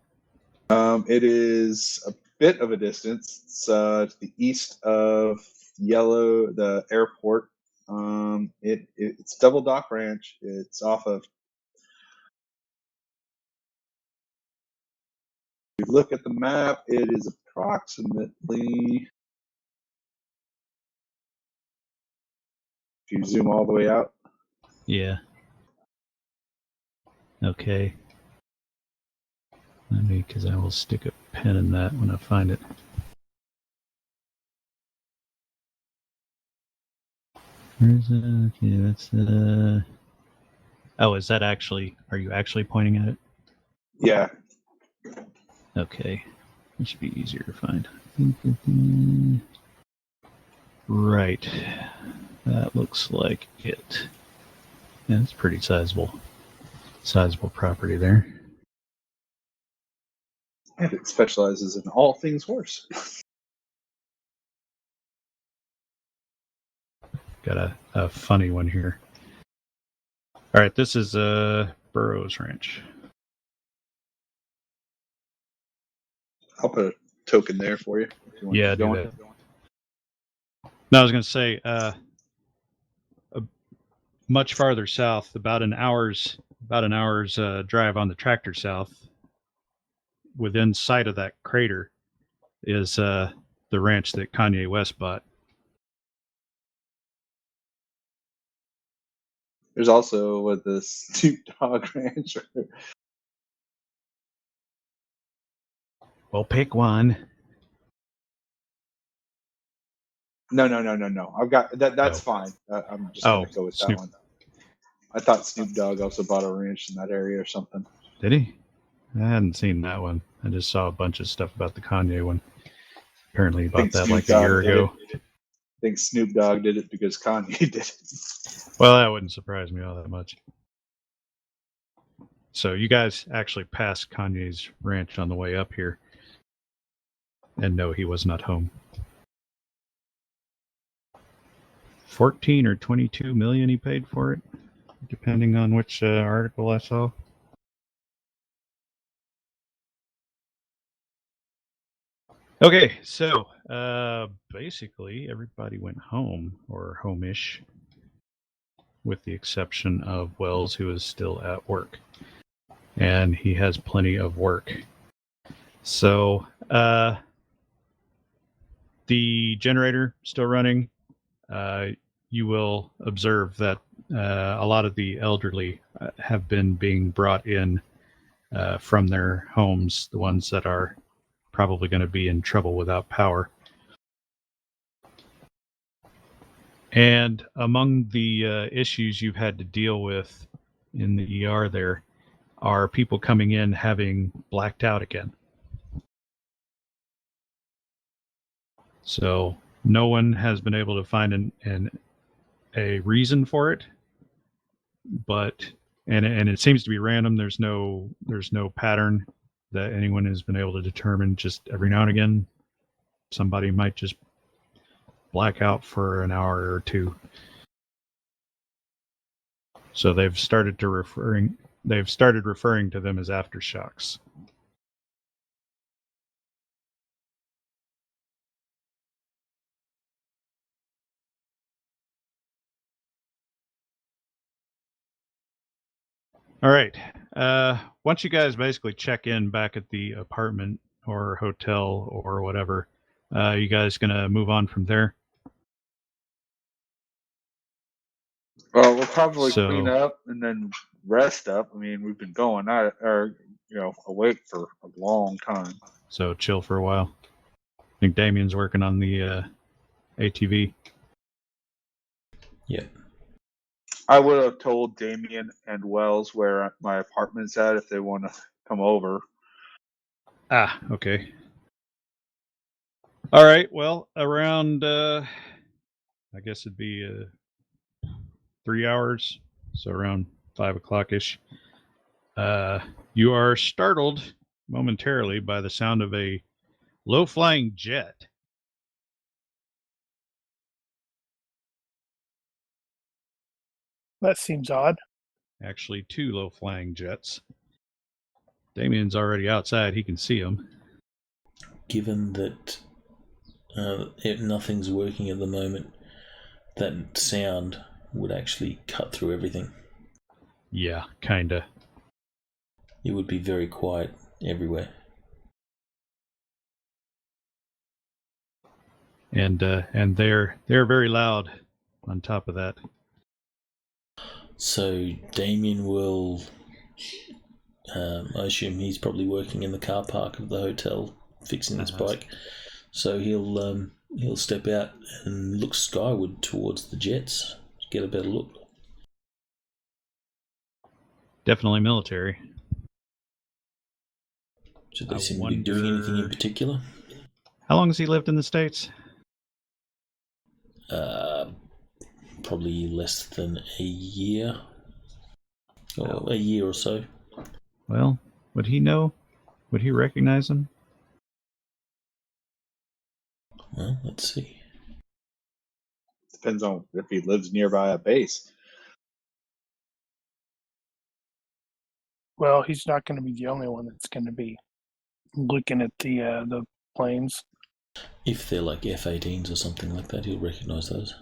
It is a bit of a distance. It's to the east of the airport. It's Double Dock Ranch. It's off of. If you look at the map, it is approximately. If you zoom all the way out. Yeah. Okay. Because I will stick a pin in that when I find it. Where's it? Okay, that's Oh, is that actually? Are you actually pointing at it? Yeah. Okay. It should be easier to find. Right. That looks like it. Yeah, it's pretty sizable property there. And it specializes in all things horse. Got a funny one here. All right, this is Burroughs Ranch. I'll put a token there for you. If you want Yeah, to do go that. No, I was going to say, much farther south, about an hour's drive on the tractor south, within sight of that crater, is the ranch that Kanye West bought. There's also the Snoop Dogg Ranch. Well, pick one. No. I've got that. That's fine. I'm just going to go with Snoop. that one. I thought Snoop Dogg also bought a ranch in that area or something. Did he? I hadn't seen that one. I just saw a bunch of stuff about the Kanye one. Apparently he bought that like a year ago. I think Snoop Dogg did it because Kanye did it. Well, that wouldn't surprise me all that much. So you guys actually passed Kanye's ranch on the way up here. And no, he was not home. 14 or 22 million he paid for it, depending on which article I saw. Okay, so basically everybody went home, or home-ish, with the exception of Wells, who is still at work. And he has plenty of work. So the generator still running. You will observe that a lot of the elderly have been being brought in from their homes, the ones that are probably going to be in trouble without power. And among the issues you've had to deal with in the ER there are people coming in having blacked out again. So no one has been able to find a reason for it, but and it seems to be random. There's no pattern that anyone has been able to determine. Just every now and again, somebody might just blackout for an hour or two. So they've started referring to them as aftershocks. All right. Once you guys basically check in back at the apartment or hotel or whatever, you guys gonna move on from there? Well, we'll probably So- clean up and then rest up. I mean, we've been going out or awake for a long time. So chill for a while. I think Damien's working on the ATV. Yep. I would have told Damien and Wells where my apartment's at if they want to come over. Ah, okay. All right. Well, around I guess it'd be 3 hours, so around 5 o'clock ish. You are startled momentarily by the sound of a low-flying jet. That seems odd. Actually, 2 low-flying jets. Damien's already outside; he can see them. Given that nothing's working at the moment, that sound would actually cut through everything. Yeah, kinda. It would be very quiet everywhere. And they're very loud. On top of that, So Damien will, I assume he's probably working in the car park of the hotel, fixing his bike. So he'll step out and look skyward towards the jets, get a better look. definitely military. Should they I seem to be doing anything in wonder- particular? How long has he lived in the States? Probably less than a year, or a year or so. Well, would he know? Would he recognize him? Well, let's see. Depends on if he lives nearby a base. Well, he's not going to be the only one that's going to be looking at the planes. If they're like F-18s or something like that, he'll recognise those.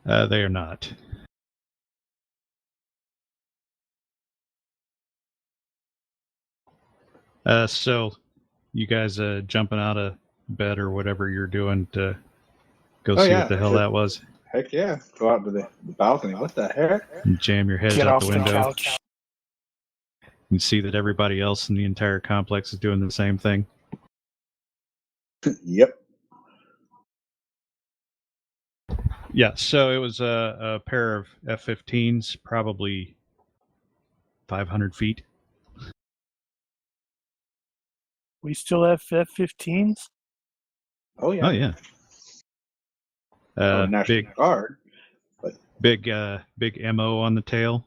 They are not. So, you guys jumping out of bed or whatever you're doing to go see yeah, what the hell sure. that was, Heck yeah. Go out to the balcony. What the heck? and jam your head Get out off the the window, couch. and see that everybody else in the entire complex is doing the same thing. Yep. Yeah, so it was a pair of F-15s, probably 500 feet. We still have F-15s? Oh yeah. Oh yeah. National Big Guard. big MO on the tail.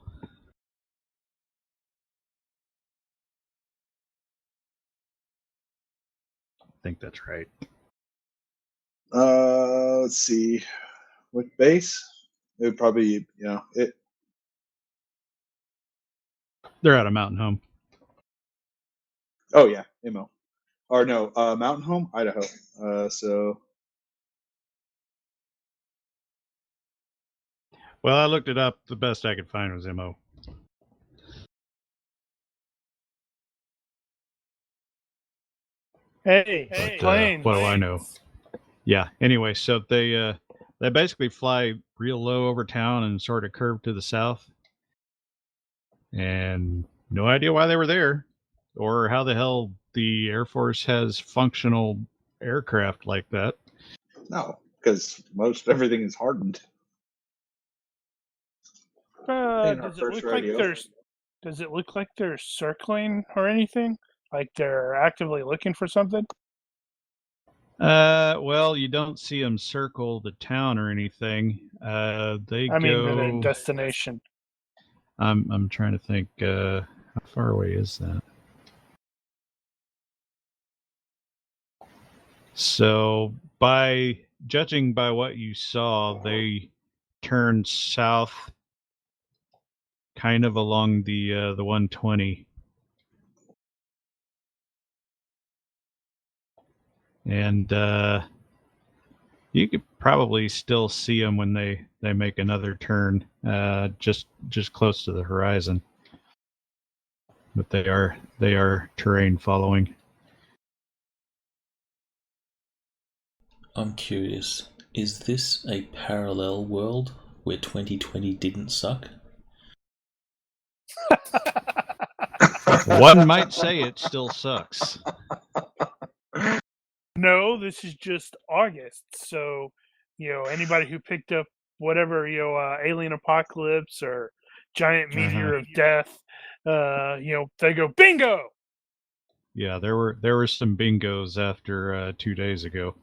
I think that's right. Let's see. With base, it would probably it. They're out of Mountain Home. Oh yeah, MO. Or no, Mountain Home, Idaho. So Well, I looked it up. The best I could find was MO. Hey, But planes. what do I know? Yeah. Anyway, so they basically fly real low over town and sort of curve to the south. And no idea why they were there, or how the hell the Air Force has functional aircraft like that. no, because most everything is hardened. In our Does it first look like radio. Does it look like they're circling or anything? Like they're actively looking for something? Well, you don't see them circle the town or anything. They I mean, go. the destination. I'm trying to think. How far away is that? So by judging by what you saw, they turned south, kind of along the 120, and you could probably still see them when they make another turn, just close to the horizon. But they are terrain following. I'm curious, is this a parallel world where 2020 didn't suck? One might say it still sucks. No, this is just August. So, anybody who picked up whatever, Alien Apocalypse or Giant Meteor of Death, they go bingo. Yeah, there were some bingos after 2 days ago.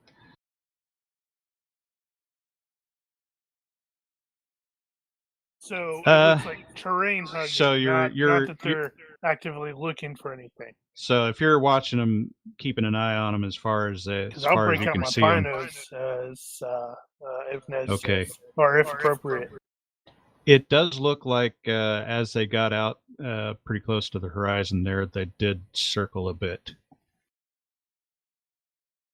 So it looks like terrain hugging. So not that they're actively looking for anything. So if you're watching them, keeping an eye on them as far as you can see them. If necessary, or if appropriate. It does look like as they got out pretty close to the horizon there, they did circle a bit.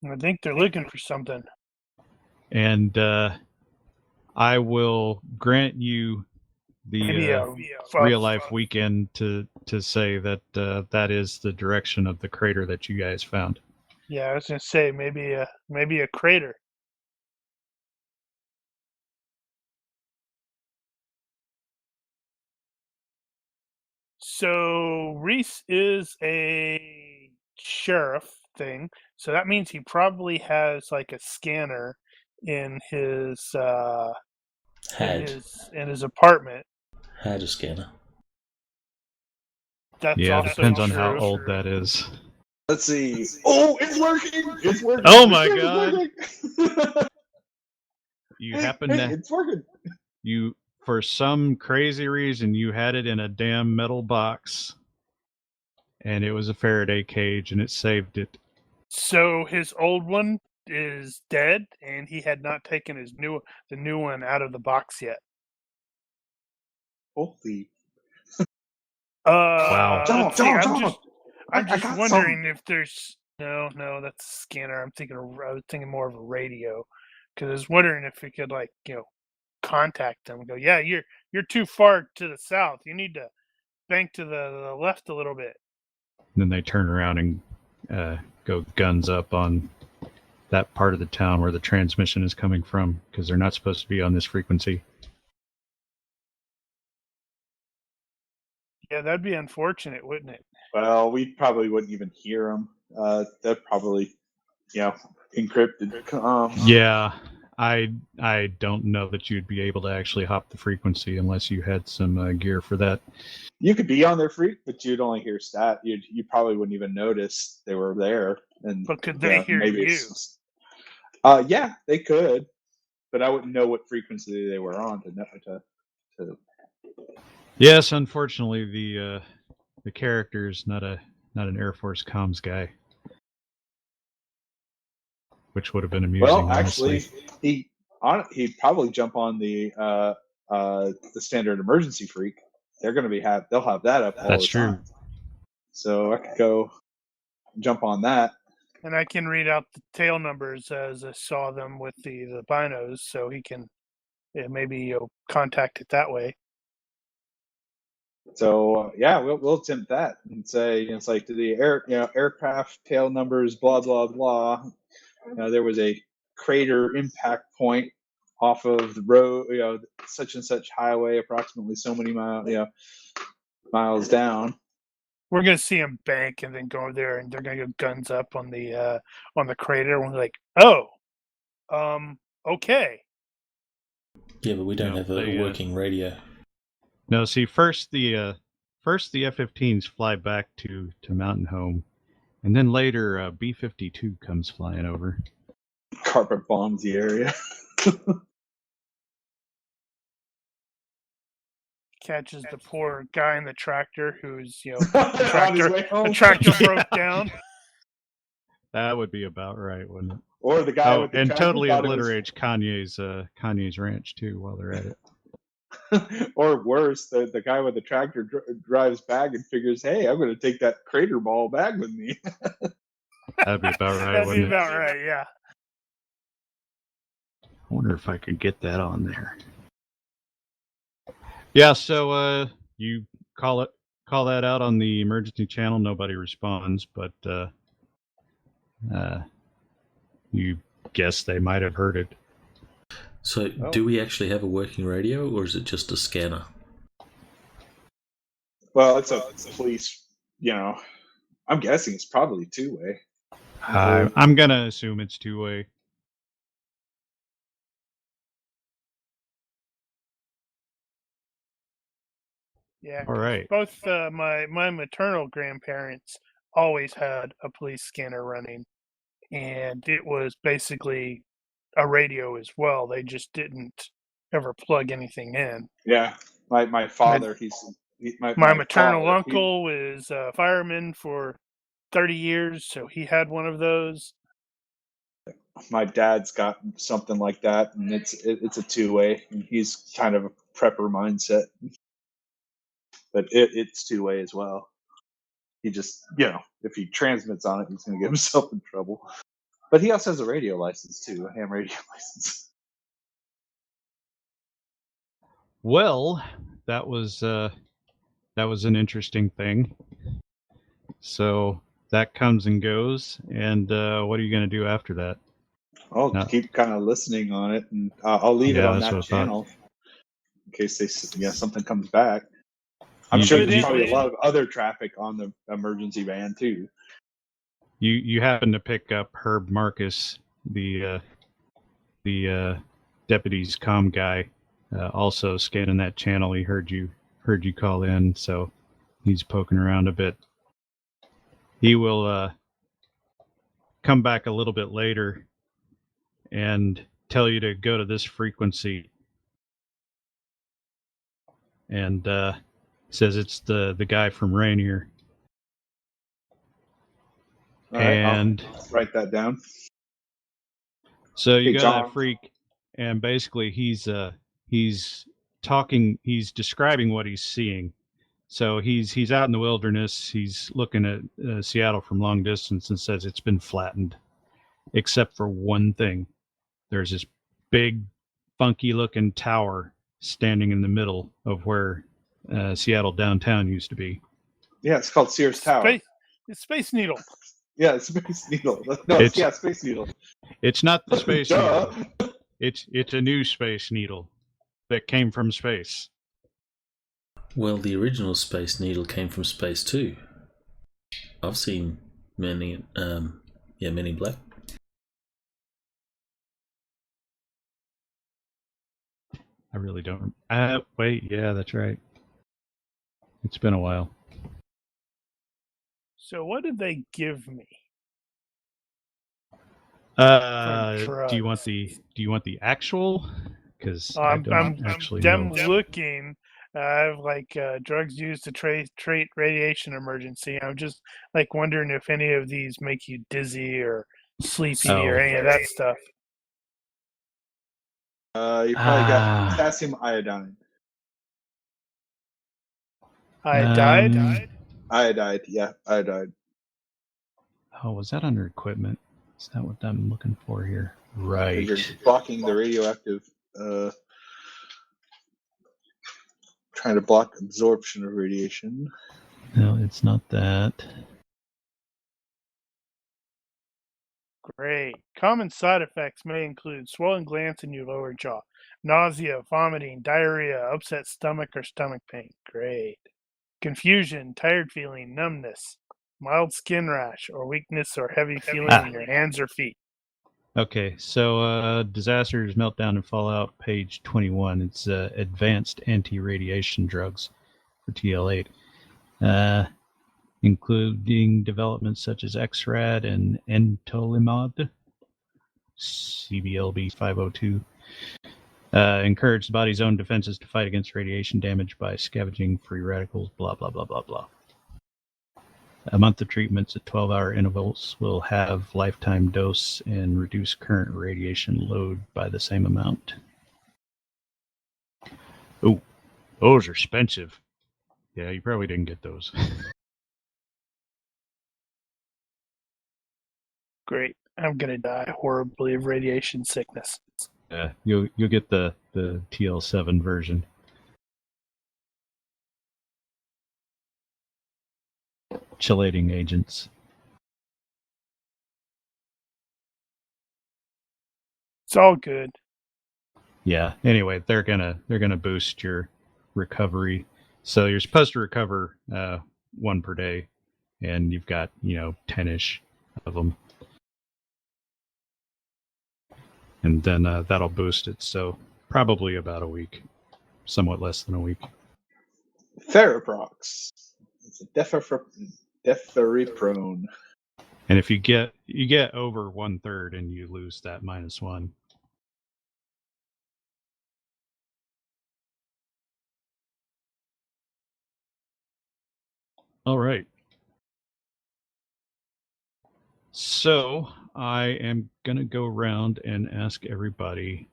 I think they're looking for something. And I will grant you the real life weekend to say that that is the direction of the crater that you guys found. Yeah, I was gonna say maybe a crater. So Reese is a sheriff thing, so that means he probably has like a scanner in his in his apartment. Had a scanner. That's depends on true. how old that is. Let's see. Oh, it's working! It's working! Oh my god! You happen to... It's working! You, for some crazy reason, you had it in a damn metal box. And it was a Faraday cage, and it saved it. So his old one is dead, and he had not taken the new one out of the box yet. Holy! Wow! I'm just wondering if there's no. That's a scanner. I was thinking more of a radio, because I was wondering if we could contact them and go, yeah, you're too far to the south. You need to bank to the left a little bit. And then they turn around and go guns up on that part of the town where the transmission is coming from, because they're not supposed to be on this frequency. Yeah, that'd be unfortunate, wouldn't it? Well, we probably wouldn't even hear them. They're probably, encrypted. Yeah, I don't know that you'd be able to actually hop the frequency unless you had some gear for that. You could be on their freak, but you'd only hear stat. You probably wouldn't even notice they were there. But could they hear you? Yeah, they could, but I wouldn't know what frequency they were on to. Yes, unfortunately, the character's not an Air Force comms guy, which would have been amusing. Well, honestly. actually, he'd probably jump on the standard emergency freak. They'll have that up all That's the true. time. So I could go jump on that. And I can read out the tail numbers as I saw them with the binos, so he can maybe contact it that way. So we'll attempt that and say it's like to the aircraft tail numbers, blah blah blah. There was a crater impact point off of the road, such and such highway, approximately so many miles down. We're gonna see him bank and then go there, and they're gonna go guns up on the crater. And we're like, okay. Yeah, but we don't have a working radio. No, see, first the F-15s fly back to Mountain Home, and then later B-52 comes flying over. Carpet bombs the area. Catches the poor guy in the tractor who's the tractor broke down. That would be about right, wouldn't it? Or the guy with the and tractor totally thought it was- obliterates Kanye's ranch too while they're at it. or worse, the guy with the tractor drives back and figures, hey, I'm going to take that crater ball back with me. That'd be about right, That'd be wouldn't it? about right, yeah. I wonder if I could get that on there. Yeah, so you call that out on the emergency channel. Nobody responds, but you guess they might have heard it. So, do we actually have a working radio, or is it just a scanner? Well, it's a police, I'm guessing it's probably two-way. I'm going to assume it's two-way. Yeah. All right. Both my maternal grandparents always had a police scanner running, and it was basically a radio as well. They just didn't ever plug anything in. Yeah, my father, My maternal father, uncle was a fireman for 30 years, so he had one of those. My dad's got something like that, and it's a two-way, and he's kind of a prepper mindset, but it's two-way as well. He just, if he transmits on it, he's going to get himself in trouble. But he also has a radio license too, a ham radio license. Well, that was an interesting thing. So that comes and goes, and what are you going to do after that? I'll keep kind of listening on it, and I'll leave it on that channel in case something comes back. I'm sure there's probably a lot of other traffic on the emergency van too. You happen to pick up Herb Marcus, the deputy's comm guy, also scanning that channel. He heard you call in, so he's poking around a bit. He will come back a little bit later and tell you to go to this frequency, and says it's the guy from Rainier. All right, and I'll write that down. So you Hey, got John. that freak, and basically he's describing what he's seeing. So he's out in the wilderness. He's looking at Seattle from long distance and says it's been flattened, except for one thing. There's this big, funky-looking tower standing in the middle of where Seattle downtown used to be. Yeah, it's called Sears Tower. It's Space Needle. Yeah, it's Space Needle. Space Needle. It's not the Space Duh. Needle. It's a new Space Needle that came from space. Well, the original Space Needle came from space too. I've seen Men in Black. I really don't. Wait, yeah, that's right. It's been a while. So what did they give me? Do you want the actual? Because I'm actually them know. looking. I have drugs used to treat radiation emergency. I'm just wondering if any of these make you dizzy or sleepy or any of that stuff. You probably got potassium iodine. Iodide? Iodide, yeah, iodide. Oh, was that under equipment? Is that what I'm looking for here? Right. You're blocking the radioactive, trying to block absorption of radiation. No, it's not that. Great. Common side effects may include swollen glands in your lower jaw, nausea, vomiting, diarrhea, upset stomach or stomach pain. Great. Confusion, tired feeling, numbness, mild skin rash, or weakness or heavy feeling in your hands or feet. Okay, so Disasters, Meltdown, and Fallout, page 21. It's advanced anti-radiation drugs for TL8, including developments such as XRAD and entolimod, CBLB 502. Encourage the body's own defenses to fight against radiation damage by scavenging free radicals, blah, blah, blah, blah, blah. A month of treatments at 12-hour intervals will have lifetime dose and reduce current radiation load by the same amount. Oh, those are expensive. Yeah, you probably didn't get those. Great. I'm gonna die horribly of radiation sickness. Yeah, you'll get the TL7 version. Chelating agents. It's all good. Yeah. Anyway, they're gonna boost your recovery. So you're supposed to recover 1 per day, and you've got 10-ish of them, and then that'll boost it. So probably about a week, somewhat less than a week. Theraprox. It's a deferiprone. And if you get over 1/3, and you lose that -1. All right. So I am going to go around and ask everybody,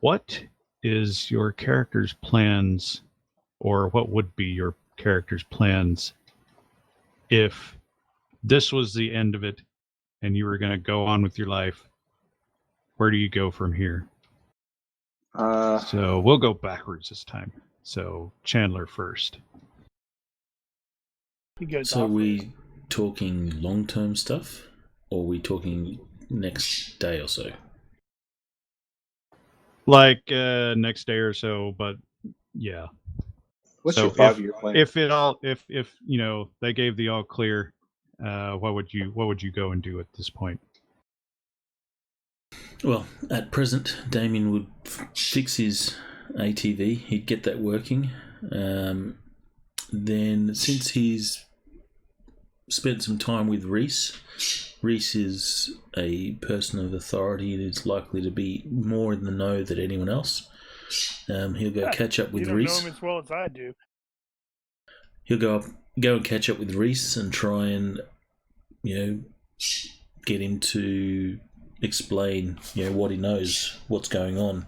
what is your character's plans, or what would be your character's plans if this was the end of it and you were going to go on with your life? Where do you go from here? So we'll go backwards this time. So Chandler first. He goes So off we talking long-term stuff, or we talking next day or so? Like next day or so, but yeah. What's So your 5-year plan? If they gave the all clear, what would you go and do at this point? Well, at present, Damien would fix his ATV. He'd get that working. Then, since he's spent some time with Reese is a person of authority and is likely to be more in the know than anyone else. He'll go catch up with you don't Reese. know him as well as I do. He'll go and catch up with Reese and try and get him to explain what he knows, what's going on.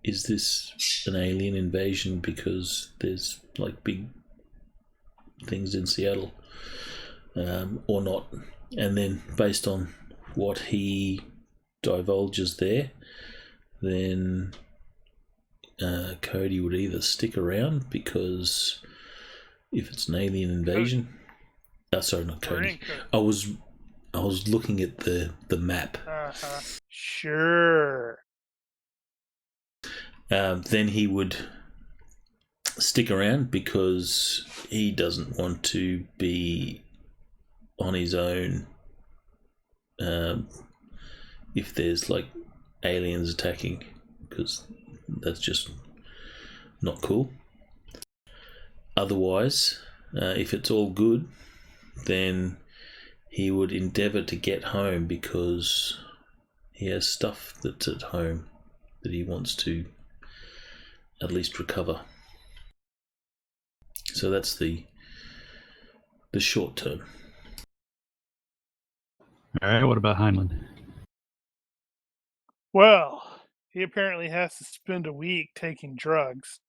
Is this an alien invasion because there's like big things in Seattle, or not? And then based on what he divulges there, then Cody would either stick around, because if it's an alien invasion, sorry, not Cody. I was looking at the map. Sure. Then he would stick around because he doesn't want to be on his own if there's like aliens attacking, because that's just not cool. Otherwise, if it's all good, then he would endeavour to get home, because he has stuff that's at home that he wants to at least recover. So that's the short term. All right, what about Heinlein? Well, he apparently has to spend a week taking drugs.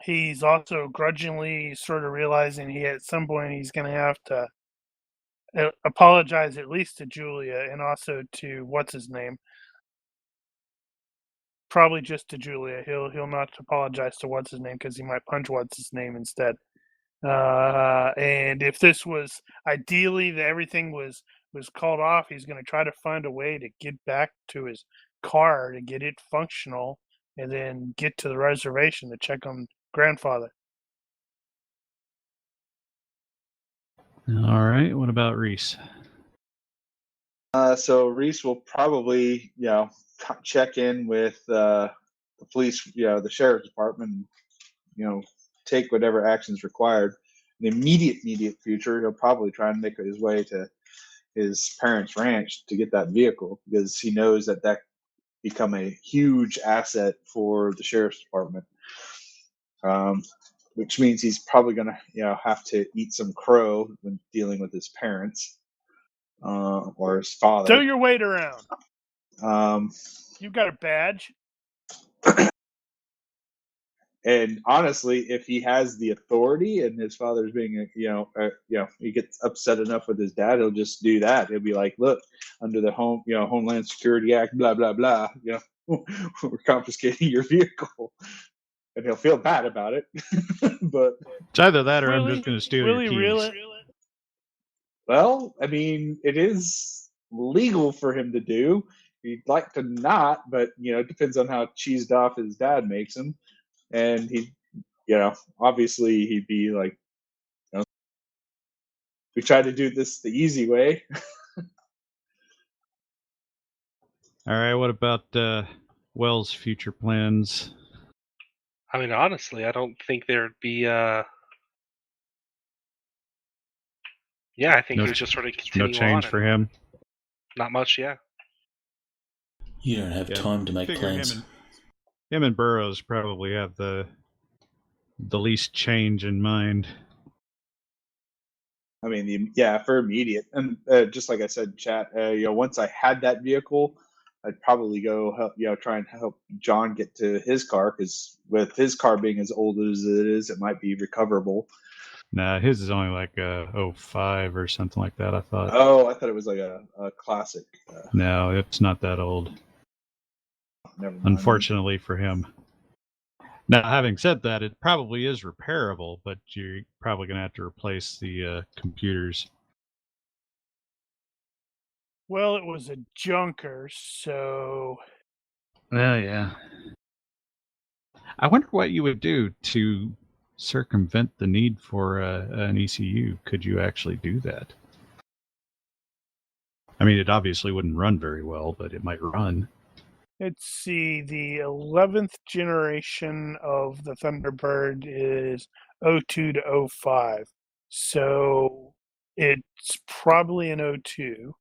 He's also grudgingly sort of realizing at some point he's going to have to apologize at least to Julia, and also to what's his name. Probably just to Julia. He'll not apologize to what's his name, because he might punch what's his name instead. And if this was ideally that everything was called off, he's going to try to find a way to get back to his car to get it functional, and then get to the reservation to check on grandfather. All right, what about Reese? So Reese will probably, check in with the police, the sheriff's department, take whatever actions required. In the immediate future, he'll probably try and make his way to his parents' ranch to get that vehicle, because he knows that become a huge asset for the sheriff's department. which means he's probably going to have to eat some crow when dealing with his parents or his father. Throw your weight around. Um, You've got a badge. And honestly, if he has the authority and his father's being, he gets upset enough with his dad, he'll just do that. He'll be like, "Look, under the Homeland Security Act, blah blah blah, we're confiscating your vehicle," and he'll feel bad about it. But It's either that or Really? I'm just going to steal Will your he reel keys. it? well, I mean, it is legal for him to do. He'd like to not, but it depends on how cheesed off his dad makes him. And obviously he'd be like, we tried to do this the easy way. All right, what about Wells' future plans? I mean, honestly, I don't think there'd be. I think he would just sort of continue No change on for and him. not much. Yeah. You don't have time to make Figure plans. Him and Burroughs probably have the least change in mind. I mean, for immediate, and just like I said in chat, once I had that vehicle, I'd probably go help, try and help John get to his car, because with his car being as old as it is, it might be recoverable. Nah, his is only like a 05 or something like that, I thought. Oh, I thought it was like a classic. No, it's not that old. Never mind. Unfortunately for him. Now, having said that, it probably is repairable, but you're probably going to have to replace the computers. Well, it was a junker, so. Well, yeah. I wonder what you would do to circumvent the need for an ECU. Could you actually do that? I mean, it obviously wouldn't run very well, but it might run. Let's see, the 11th generation of the Thunderbird is 02 to 05. So it's probably an 02.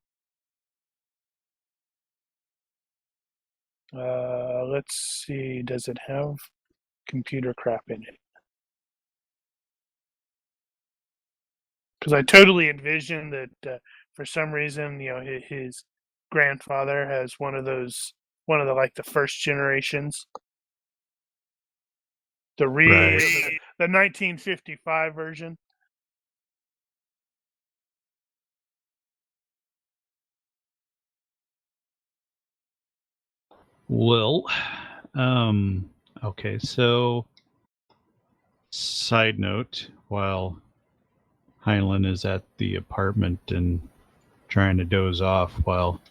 Let's see, does it have computer crap in it? Because I totally envision that for some reason, his grandfather has one of the like the first generations. The 1955 version. Well, okay, so side note, while Heinlein is at the apartment and trying to doze off while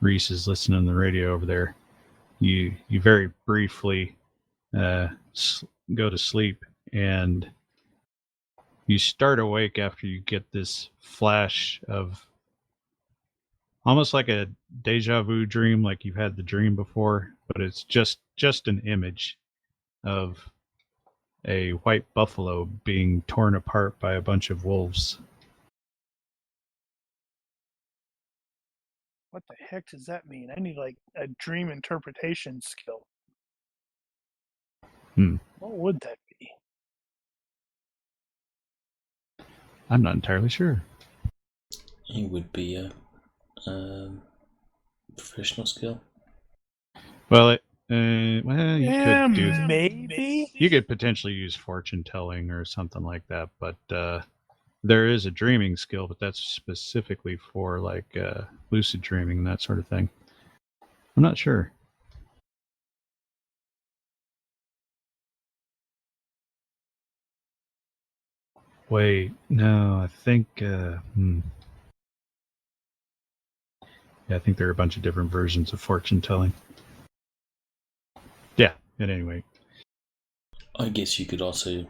Reese is listening to the radio over there, you very briefly go to sleep, and you start awake after you get this flash of almost like a deja vu dream, like you've had the dream before, but it's just an image of a white buffalo being torn apart by a bunch of wolves. What the heck does that mean? I need like a dream interpretation skill. What would that be? I'm not entirely sure. It would be a professional skill. Well, you could do that. Maybe. You could potentially use fortune telling or something like that, but there is a dreaming skill, but that's specifically for like lucid dreaming and that sort of thing. I'm not sure. Wait, no, I think yeah, I think there are a bunch of different versions of fortune telling. Yeah, at any rate. I guess you could also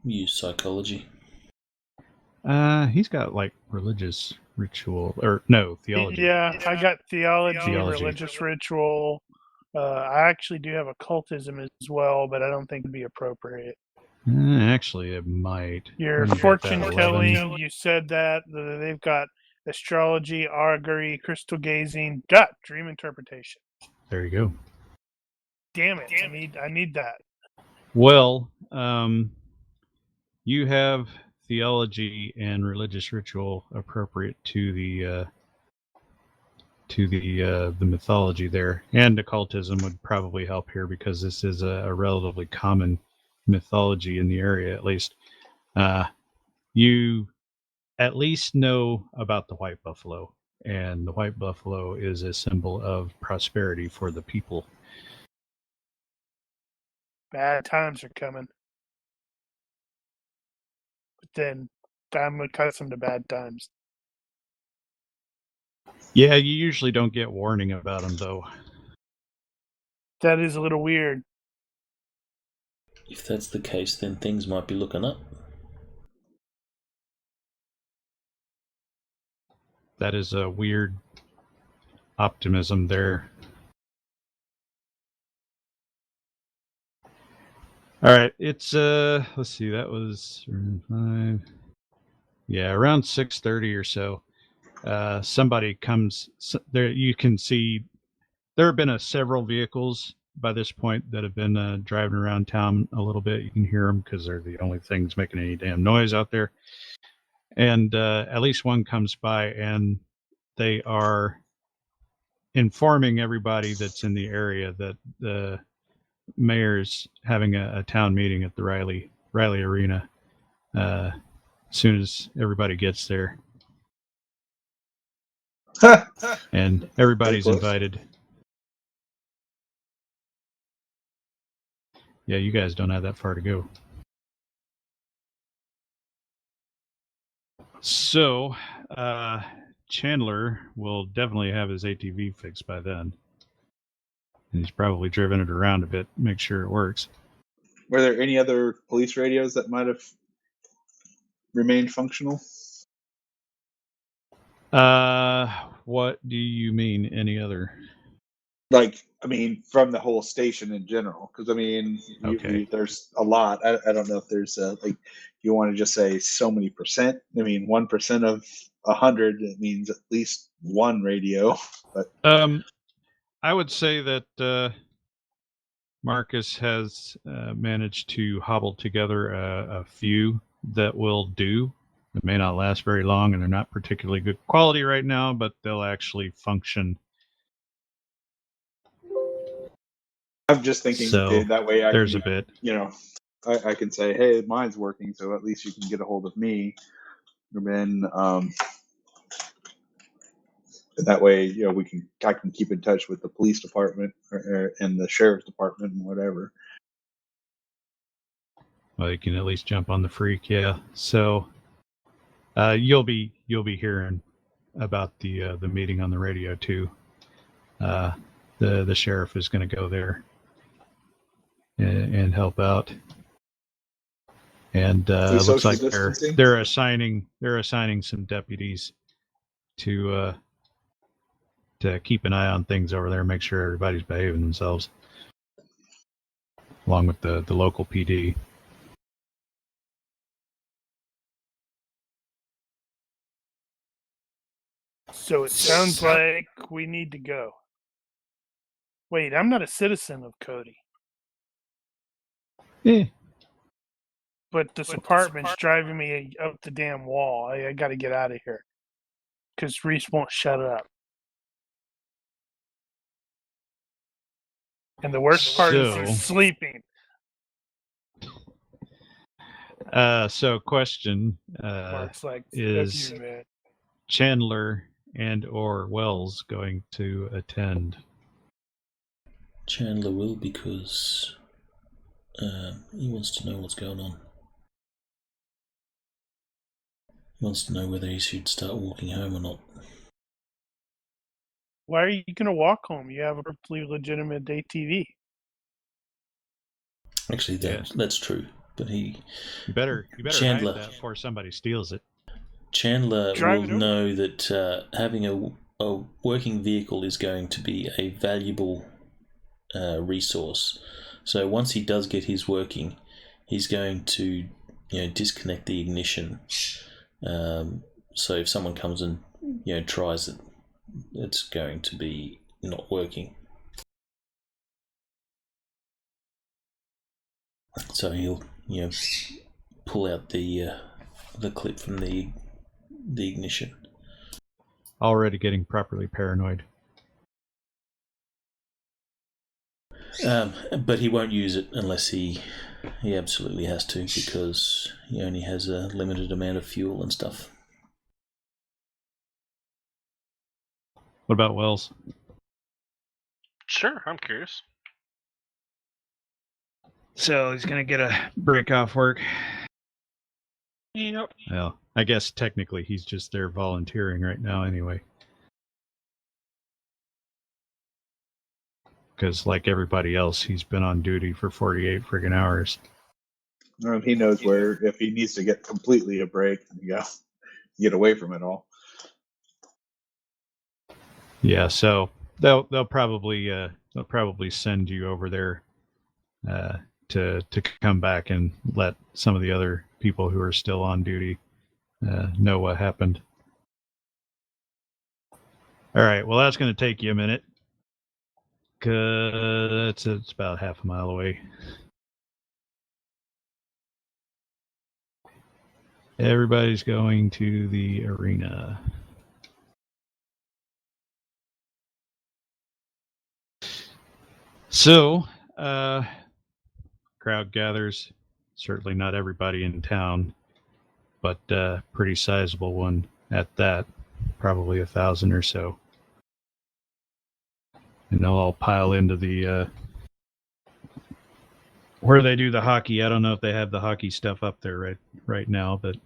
use psychology. He's got like religious ritual, or no, theology. Yeah, I got theology. Religious ritual. I actually do have occultism as well, but I don't think it'd be appropriate. Actually, it might. Your fortune telling, you said that. They've got astrology, augury, crystal gazing, dream interpretation. There you go. Damn it! I need that. Well, you have theology and religious ritual appropriate to the mythology there, and occultism would probably help here because this is a relatively common mythology in the area. At least, you at least know about the white buffalo, and the white buffalo is a symbol of prosperity for the people. Bad times are coming. But then I'm accustomed to bad times. Yeah, you usually don't get warning about them, though. That is a little weird. If that's the case, then things might be looking up. That is a weird optimism there. All right, it's let's see, that was 5. Yeah, around 6:30 or so. Somebody comes there. You can see there have been several vehicles by this point that have been driving around town a little bit. You can hear them because they're the only things making any damn noise out there. And at least one comes by, and they are informing everybody that's in the area that the mayor's having a town meeting at the Riley Arena. As soon as everybody gets there, and everybody's invited. Yeah, you guys don't have that far to go. So, Chandler will definitely have his ATV fixed by then. And he's probably driven it around a bit, make sure it works. Were there any other police radios that might have remained functional? What do you mean, any other? Like, I mean, from the whole station in general, because I mean, Okay. there's a lot. I don't know if there's like, you want to just say so many percent. I mean, 1% of 100, it means at least one radio. But I would say that Marcus has managed to hobble together a few that will do. It may not last very long, and they're not particularly good quality right now, but they'll actually function. I'm just thinking So that way there's a bit. You know, I can say, hey, mine's working, so at least you can get a hold of me. And then that way, you know, I can keep in touch with the police department and the sheriff's department and whatever. Well, you can at least jump on the freak, yeah. So you'll be hearing about the meeting on the radio too. The sheriff is going to go there and help out, and it looks like they're assigning some deputies to keep an eye on things over there, make sure everybody's behaving themselves, along with the local PD. So it sounds like we need to go. Wait, I'm not a citizen of Cody. Yeah. But this apartment's driving me up the damn wall. I got to get out of here. Because Reese won't shut up. And the worst part is he's sleeping. So question is you, Chandler and or Wells going to attend? Chandler will, because he wants to know what's going on. He wants to know whether he should start walking home or not. Why are you going to walk home? You have a perfectly legitimate ATV. Actually, that's true. But you better Chandler, hide that before somebody steals it. Chandler will know that having a working vehicle is going to be a valuable resource. So once he does get his working, he's going to disconnect the ignition. So if someone comes and tries it, it's going to be not working. So he'll, pull out the clip from the ignition. Already getting properly paranoid. But he won't use it unless he absolutely has to, because he only has a limited amount of fuel and stuff. What about Wells? Sure, I'm curious. So he's gonna get a break off work. Yep. Well, I guess technically he's just there volunteering right now anyway. Because like everybody else, he's been on duty for 48 friggin' hours. He knows where, if he needs to get completely a break, get away from it all. Yeah, so they'll probably send you over there to come back and let some of the other people who are still on duty know what happened. All right, well, that's going to take you a minute, because it's about half a mile away. Everybody's going to the arena. So, crowd gathers. Certainly not everybody in town, but pretty sizable one at that. Probably 1,000 or so. And they'll all pile into the where they do the hockey. I don't know if they have the hockey stuff up there right now, but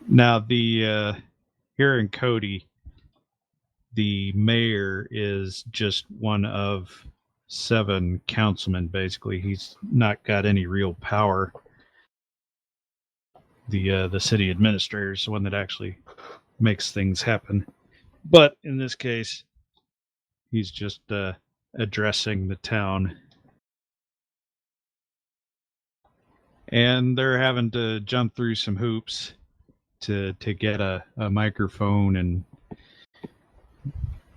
now the here in Cody, the mayor is just one of 7 councilmen. Basically, he's not got any real power. The city administrator is the one that actually makes things happen. But in this case, he's just addressing the town. And they're having to jump through some hoops to get a microphone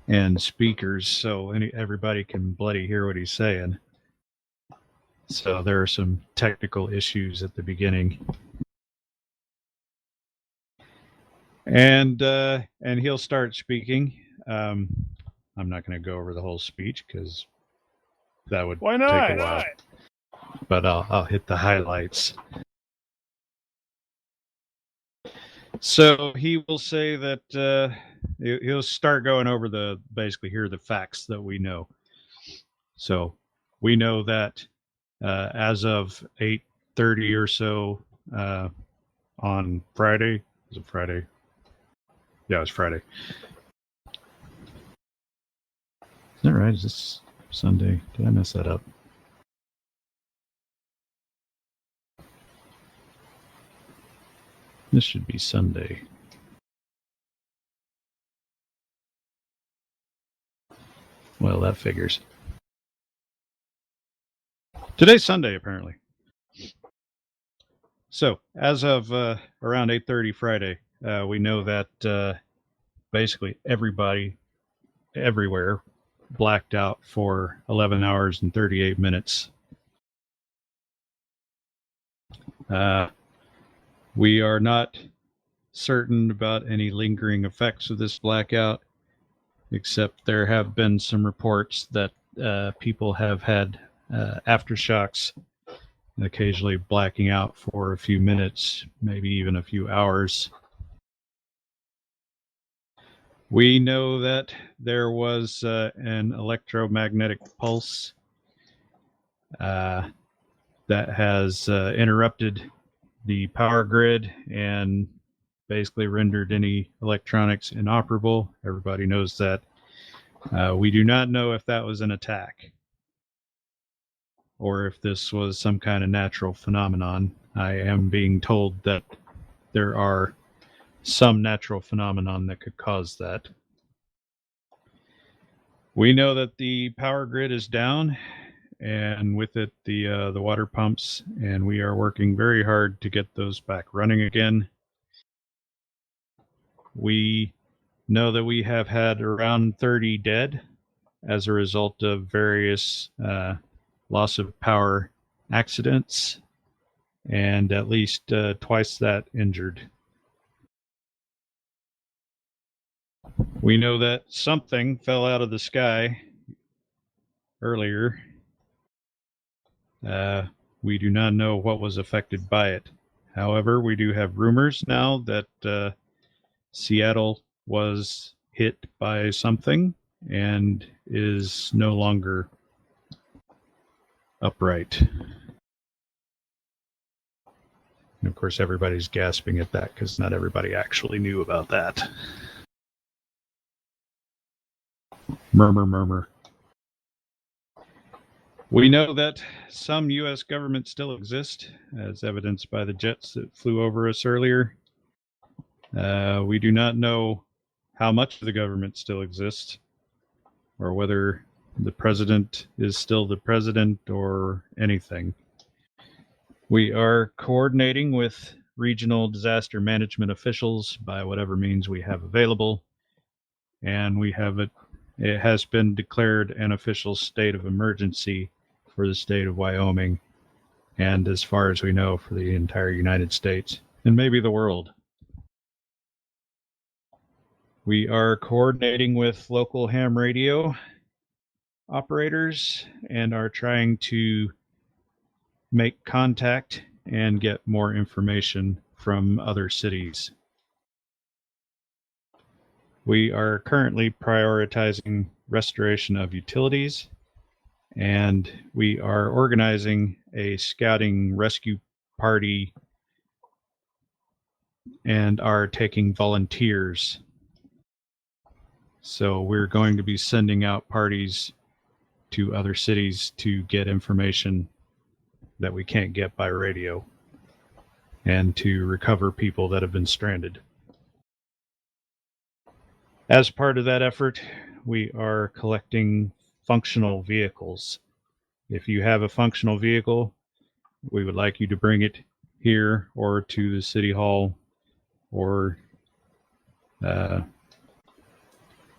and speakers so everybody can bloody hear what he's saying. So there are some technical issues at the beginning. And he'll start speaking. I'm not going to go over the whole speech because that would Why take not? a while. But I'll hit the highlights. So he will say that he'll start going over basically here are the facts that we know. So we know that as of 8:30 or so on Friday, was it Friday? Yeah, it was Friday. Is that right? Is this Sunday? Did I mess that up? This should be Sunday. Well, that figures. Today's Sunday, apparently. So, as of around 8:30 Friday, we know that basically everybody, everywhere, blacked out for 11 hours and 38 minutes. We are not certain about any lingering effects of this blackout, except there have been some reports that people have had aftershocks, occasionally blacking out for a few minutes, maybe even a few hours. We know that there was an electromagnetic pulse that has interrupted the power grid and basically rendered any electronics inoperable. Everybody knows that. We do not know if that was an attack or if this was some kind of natural phenomenon. I am being told that there are some natural phenomenon that could cause that. We know that the power grid is down, and with it the water pumps, and we are working very hard to get those back running again. We know that we have had around 30 dead as a result of various loss of power accidents, and at least twice that injured. We know that something fell out of the sky earlier. We do not know what was affected by it. However, we do have rumors now that Seattle was hit by something and is no longer upright. And of course, everybody's gasping at that because not everybody actually knew about that. Murmur, murmur. We know that some U.S. governments still exist, as evidenced by the jets that flew over us earlier. We do not know how much of the government still exists, or whether the president is still the president or anything. We are coordinating with regional disaster management officials by whatever means we have available, and it has been declared an official state of emergency for the state of Wyoming, and as far as we know, for the entire United States, and maybe the world. We are coordinating with local ham radio operators and are trying to make contact and get more information from other cities. We are currently prioritizing restoration of utilities, and we are organizing a scouting rescue party and are taking volunteers. So we're going to be sending out parties to other cities to get information that we can't get by radio and to recover people that have been stranded. As part of that effort, we are collecting functional vehicles. If you have a functional vehicle, we would like you to bring it here or to the city hall or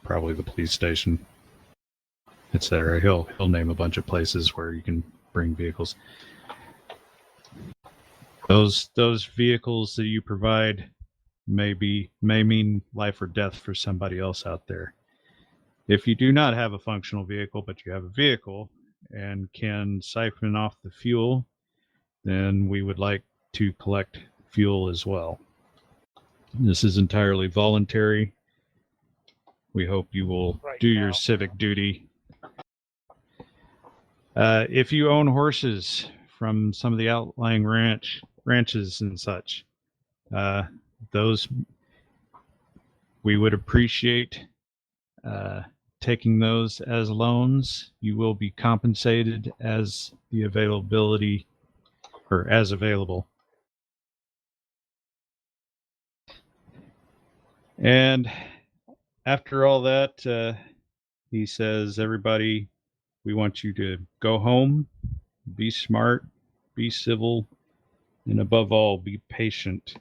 probably the police station, etc. He'll name a bunch of places where you can bring vehicles. Those vehicles that you provide may mean life or death for somebody else out there. If you do not have a functional vehicle, but you have a vehicle and can siphon off the fuel, then we would like to collect fuel as well. This is entirely voluntary. We hope you will do your civic duty. If you own horses from some of the outlying ranches and such, those we would appreciate taking those as loans. You will be compensated as the availability or as available. And after all that, he says, everybody, we want you to go home, be smart, be civil, and above all, be patient.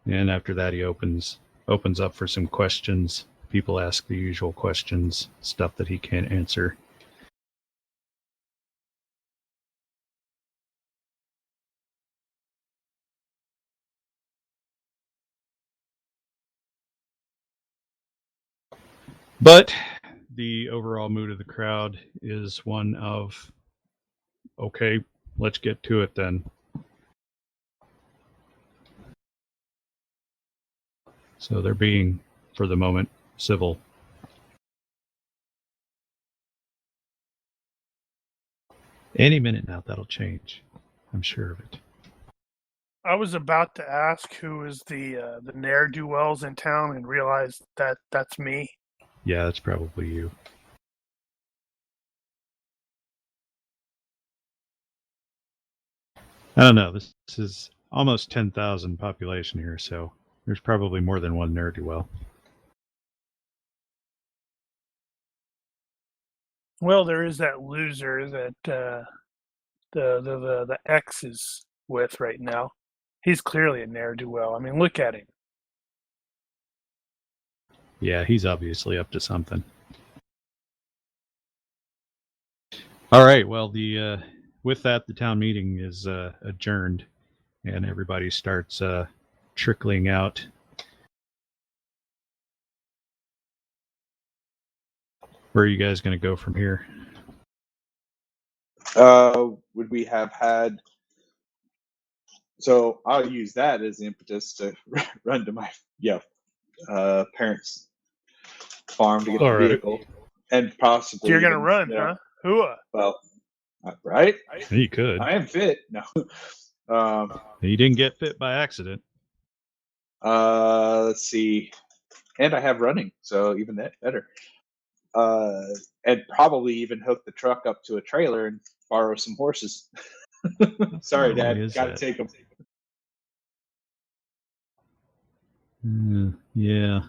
And after that, he opens up for some questions. People ask the usual questions, stuff that he can't answer. But the overall mood of the crowd is one of, okay, let's get to it then. So they're being, for the moment, civil. Any minute now, that'll change. I'm sure of it. I was about to ask who is the ne'er-do-wells in town and realized that that's me. Yeah, that's probably you. I don't know. This is almost 10,000 population here, so there's probably more than one ne'er-do-well. Well, there is that loser that the ex is with right now. He's clearly a ne'er-do-well. I mean, look at him. Yeah, he's obviously up to something. All right. Well, with that, the town meeting is adjourned, and everybody starts trickling out. Where are you guys going to go from here? Would we have had? So I'll use that as the impetus to run to my parents' farm to get All the right. vehicle, and possibly You're gonna even, run, huh? Hooah! Well, right? You could. I am fit. No. You didn't get fit by accident. Let's see, and I have running, so even that better. And probably even hook the truck up to a trailer and borrow some horses. Sorry, Why Dad. is Got to that? take them. Yeah.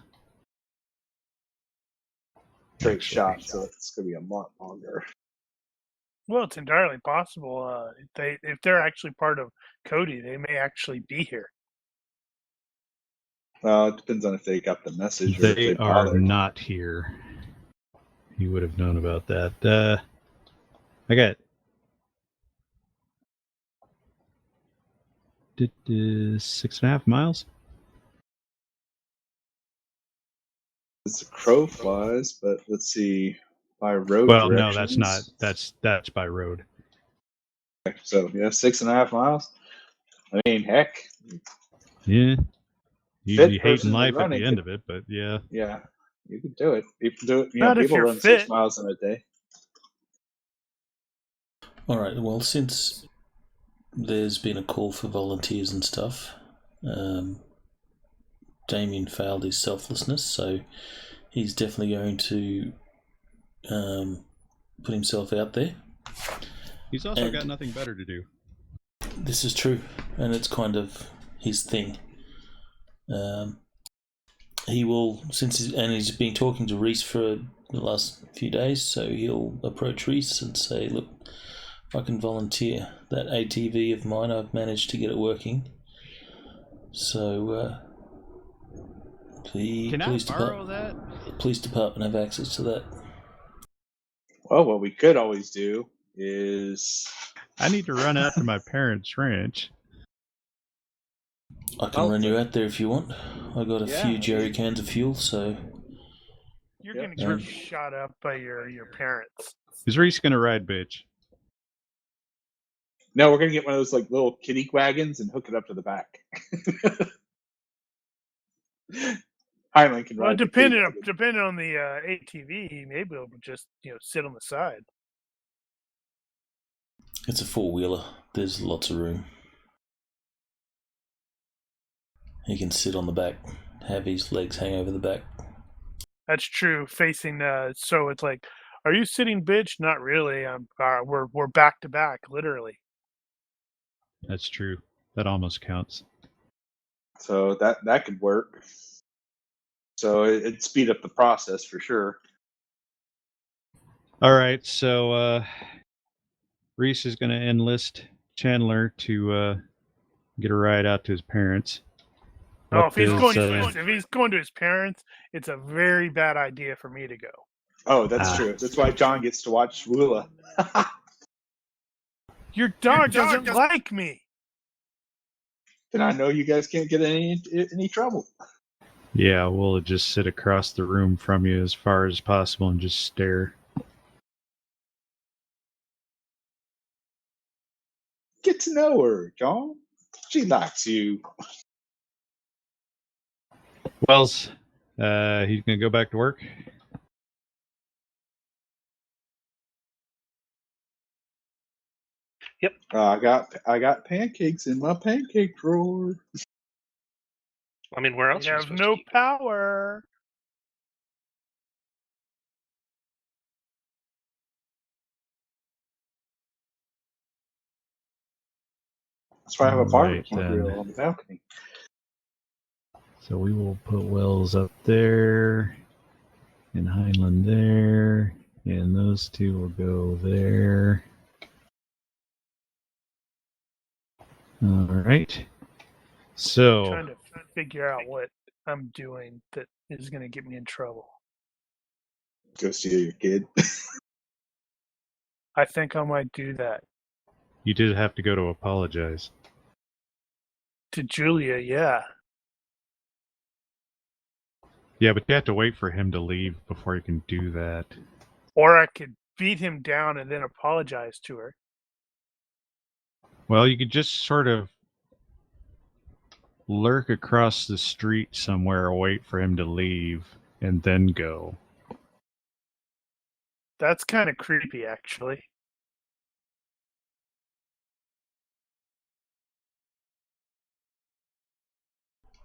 Straight Actually. shot, so it's gonna be a lot longer. Well, it's entirely possible. If they're actually part of Cody, they may actually be here. It depends on if they got the message or if They they are bothered. not here. You would have known about that. I got 6.5 miles. As the crow flies, but let's see. By road Well, directions. no, that's not. That's by road. So yeah, 6.5 miles. I mean, heck, Yeah. Fit Usually hating person life at running the end could- of it, but yeah. yeah, you can do it. People do it. Not if People you're run fit. 6 miles in a day. All right. Well, since there's been a call for volunteers and stuff, Damien failed his selflessness, so he's definitely going to put himself out there. He's also And- got nothing better to do. This is true, and it's kind of his thing. He will, he's been talking to Reese for the last few days, so he'll approach Reese and say, "Look, if I can volunteer that ATV of mine, I've managed to get it working. So, the Can I police borrow department, that? police department have access to that. Well, what we could always do is I need to run out to my parents' ranch. I can run you out there if you want. I got a Yeah, few I jerry mean- cans of fuel, so You're Yep. gonna get shot up by your parents. Is Reese gonna ride, bitch? no, we're gonna get one of those like little kiddie wagons and hook it up to the back. Highland can Well, ride. depending the kiddie wagon. on the ATV, maybe it'll just sit on the side. it's a four-wheeler. There's lots of room. He can sit on the back, have his legs hang over the back. That's true. Facing so it's like, are you sitting, bitch? Not really. We're back to back, literally. That's true. That almost counts. So that could work. So it'd speed up the process for sure. All right, so Reese is going to enlist Chandler to get a ride out to his parents. Oh, if he's What going is, if he's going to his parents, it's a very bad idea for me to go. Oh, that's Ah. true. That's why John gets to watch Woola. Your dog doesn't like me. Then I know you guys can't get any trouble. Yeah, we'll just sit across the room from you as far as possible and just stare. Get to know her, John. She likes you. Wells, he's going to go back to work. I got pancakes in my pancake drawer. I mean, where else You are we have supposed no to keep? power. That's why I have a Right, barbecue grill on the balcony. So we will put Wells up there, and Heinlein there, and those two will go there. All right. So Trying to figure out what I'm doing that is going to get me in trouble. Go steal your kid. I think I might do that. You did have to go to apologize. To Julia, yeah. Yeah, but you have to wait for him to leave before you can do that. Or I could beat him down and then apologize to her. Well, you could just sort of lurk across the street somewhere, wait for him to leave, and then go. That's kind of creepy, actually.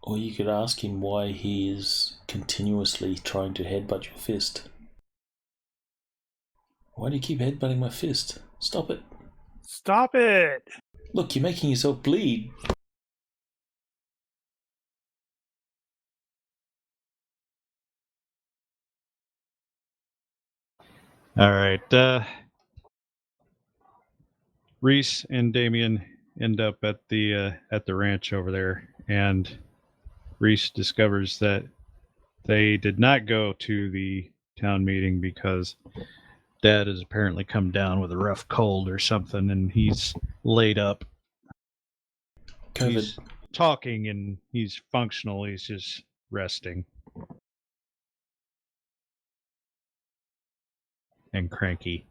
Or you could ask him why he is continuously trying to headbutt your fist. Why do you keep headbutting my fist? Stop it. Stop it! Look, you're making yourself bleed. All right. Reese and Damien end up at the ranch over there, and Reese discovers that they did not go to the town meeting because Dad has apparently come down with a rough cold or something, and he's laid up. COVID. He's talking and he's functional. He's just resting and cranky.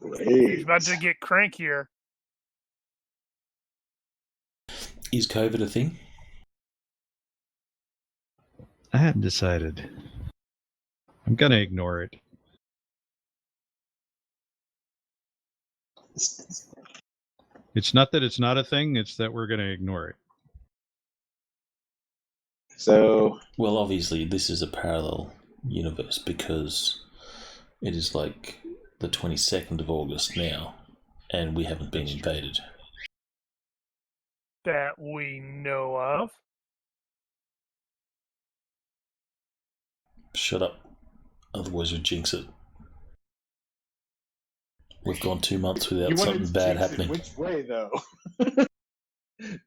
He's Great. about to get crankier. Is COVID a thing? I haven't decided. I'm gonna ignore it. It's not that it's not a thing, it's that we're gonna ignore it. So, Well, obviously, this is a parallel universe because it is like the 22nd of August now, and we haven't been invaded. That we know of. Shut up. Otherwise, you'll jinx it. We've gone 2 months without you want something to bad jinx it happening. which way, though?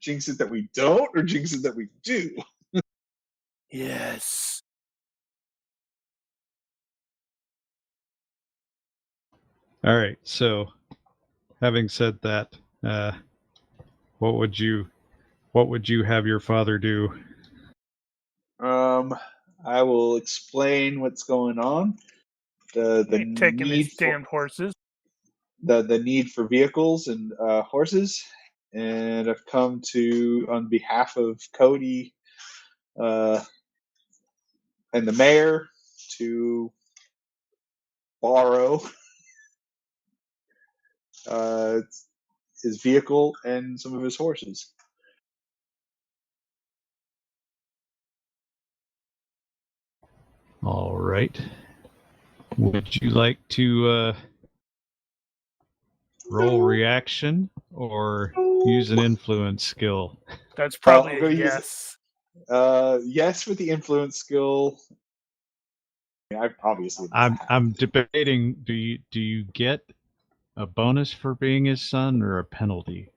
Jinx it that we don't, or jinx it that we do? Yes. All right, so having said that, what would you have your father do? I will explain what's going on. The Ain't taking need these damn horses. the need for vehicles and horses, and I've come to, on behalf of Cody and the mayor, to borrow his vehicle and some of his horses. All right. Would you like to roll reaction or use an influence skill? That's probably I'm a gonna use yes. Yes, with the influence skill. I obviously. I'm debating. Do you get a bonus for being his son or a penalty?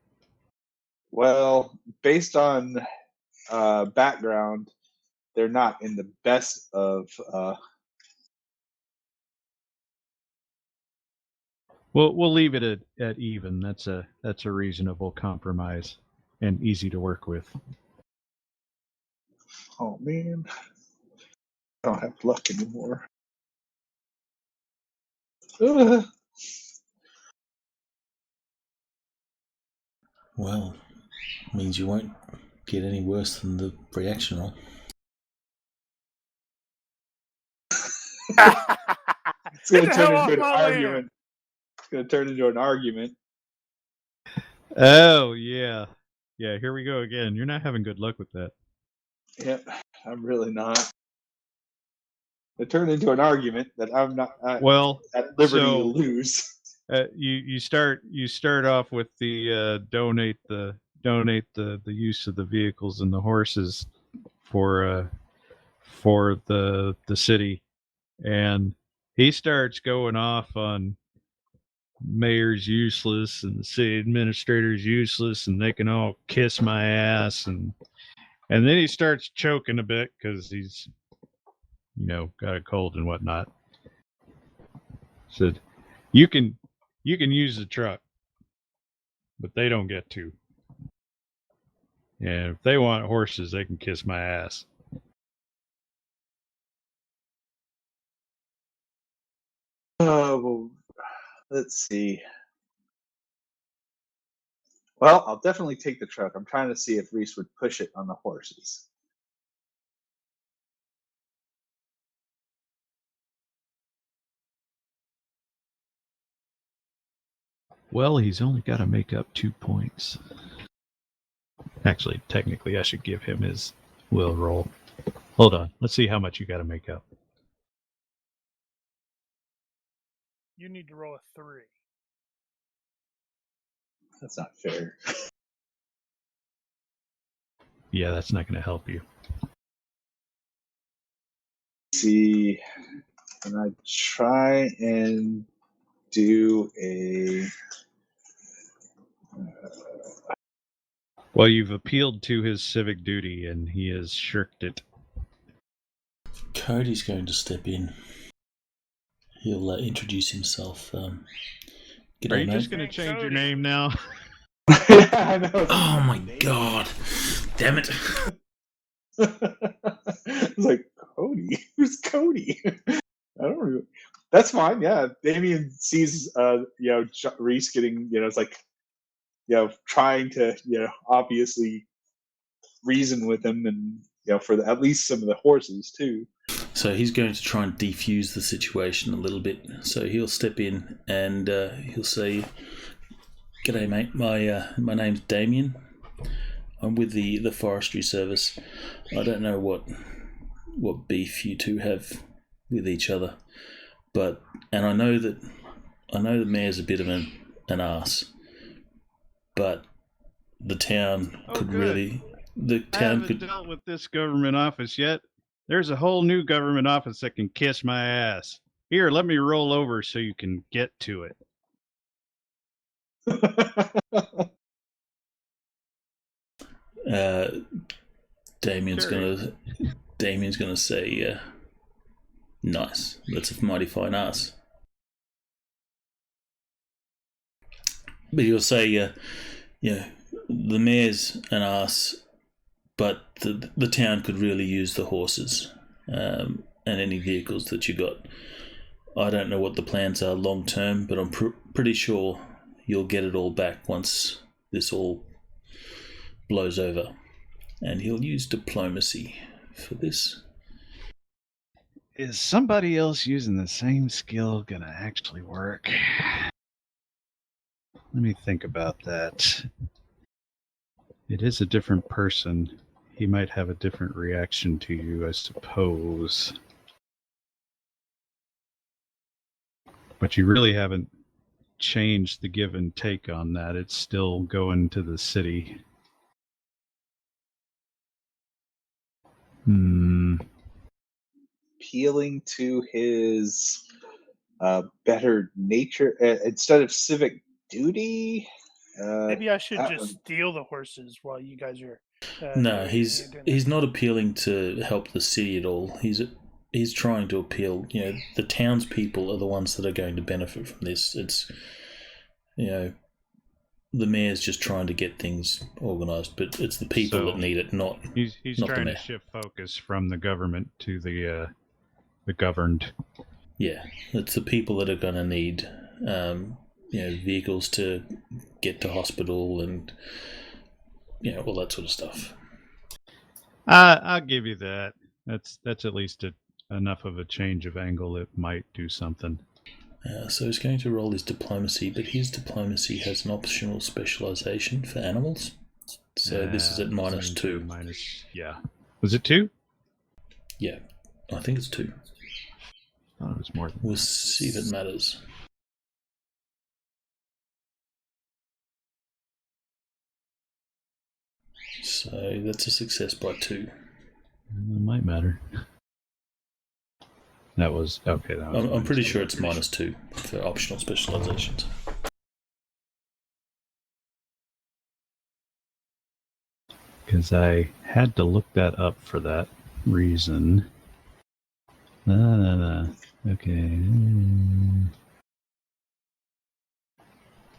Well, based on background, they're not in the best of. We'll leave it at even. That's a reasonable compromise and easy to work with. Oh man, I don't have luck anymore. Well, means you won't get any worse than the reaction roll. It's going to Get the turn hell into an off my land. argument. It's going to turn into an argument. Oh yeah. Here we go again. You're not having good luck with that. Yep, I'm really not. It turned into an argument that I'm not at liberty to lose. You start off with the donate the use of the vehicles and the horses for the city, and he starts going off on mayor's useless and the city administrator's useless and they can all kiss my ass, and And then he starts choking a bit because he's, got a cold and whatnot. Said, you can use the truck, but they don't get to. And if they want horses, they can kiss my ass. Well, let's see. Well, I'll definitely take the truck. I'm trying to see if Reese would push it on the horses. Well, he's only got to make up 2 points. Actually, technically, I should give him his will roll. Hold on. Let's see how much you got to make up. You need to roll a 3. That's not fair. Yeah, that's not going to help you. See, and I try and do a. Well, you've appealed to his civic duty, and he has shirked it. Cody's going to step in. He'll introduce himself. Are G'day, you mate. just going to change your name now? Yeah, I know. Oh my god! Damn it! It's like Cody. Who's Cody? I don't know. That's fine. Yeah, Damien sees, Reese getting, it's like, trying to, obviously reason with him, and for at least some of the horses too. So he's going to try and defuse the situation a little bit. So he'll step in and he'll say, "G'day, mate. My name's Damien. I'm with the Forestry Service. I don't know what beef you two have with each other, and I know the mayor's a bit of an ass, but the town I haven't dealt with this government office yet. There's a whole new government office that can kiss my ass. Here, let me roll over so you can get to it." Damien's gonna say, "Nice. That's a mighty fine ass." But he'll say, "The mayor's an ass, but the town could really use the horses and any vehicles that you got. I don't know what the plans are long term, but I'm pretty sure you'll get it all back once this all blows over." And he'll use diplomacy for this. Is somebody else using the same skill gonna actually work? Let me think about that. It is a different person. He might have a different reaction to you, I suppose. But you really haven't changed the give and take on that. It's still going to the city. Appealing to his better nature instead of civic duty. Maybe I should just steal the horses while you guys are. No, he's not appealing to help the city at all. He's trying to appeal. The townspeople are the ones that are going to benefit from this. It's the mayor's just trying to get things organised, but it's the people that need it, not he's not trying the to mayor. shift focus from the government to the governed. Yeah, it's the people that are going to need vehicles to get to hospital and all that sort of stuff. I'll give you that. That's at least enough of a change of angle. It might do something. So he's going to roll his diplomacy, but his diplomacy has an optional specialisation for animals. So this is at -2. Yeah. Was it 2? Yeah, I think it's 2. Oh, it was more than We'll that. see if it matters. So that's a success by 2. It might matter. That was okay. I'm pretty sure it's -2 for optional specializations. Because I had to look that up for that reason. Okay.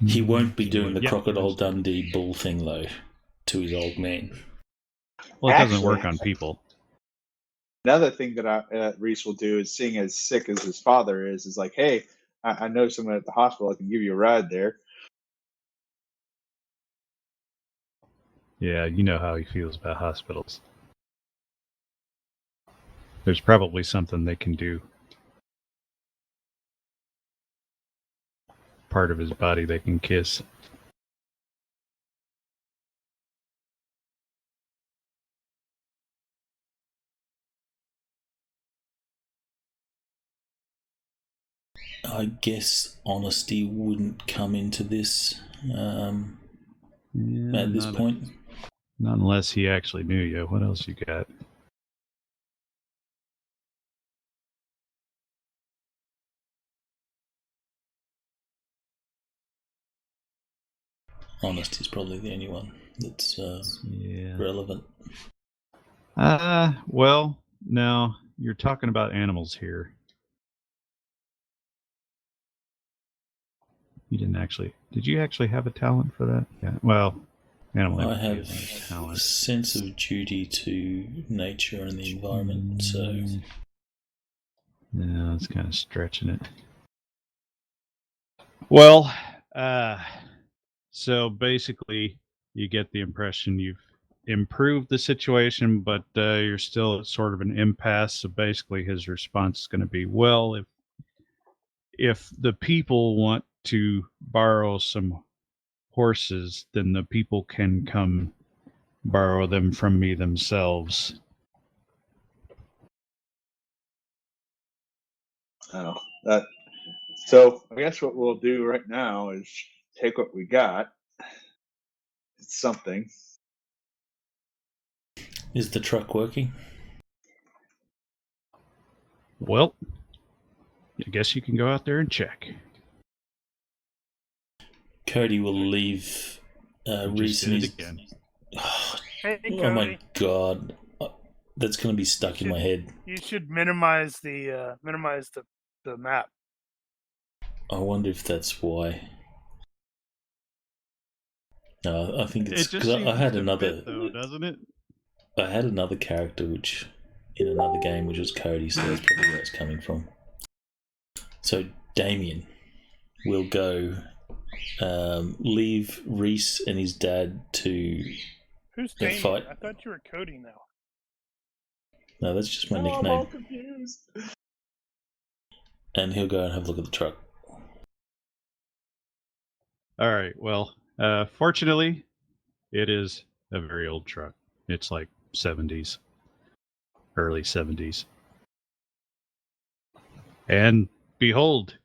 He won't be doing the Yep. Crocodile Dundee bull thing, though, to his old man. Well, it doesn't Actually- work on people. Another thing that Reese will do is, seeing as sick as his father is like, hey, I know someone at the hospital. I can give you a ride there. Yeah, you know how he feels about hospitals. There's probably something they can do. Part of his body they can kiss. I guess honesty wouldn't come into this at this point. Not unless he actually knew you. What else you got? Honesty's probably the only one that's relevant. Well, now you're talking about animals here. You didn't actually. Did you actually have a talent for that? Yeah. Well, animal I empathy have isn't a a talent. sense of duty to nature and the environment, so Yeah, that's kind of stretching it. Well, so basically, you get the impression you've improved the situation, but you're still at sort of an impasse. So basically, his response is going to be, well, if the people want to borrow some horses, then the people can come borrow them from me themselves. Oh, that. So I guess what we'll do right now is take what we got. It's something. is the truck working? Well, I guess you can go out there and check. Cody will leave Reese and his... again. Hey, Oh Cody. my god. That's going to be stuck in my head. You should minimize the map. I wonder if that's why. No, I think it's because I had another... though, doesn't it? I had another character which, in another game, which was Cody, so that's probably where it's coming from. So Damien will go leave Reese and his dad to Who's Yeah, Damien? fight. I thought you were Cody now. No, that's just my I'm all nickname. confused. And he'll go and have a look at the truck. All right. Well, fortunately, it is a very old truck. It's like 70s, early 70s. And behold,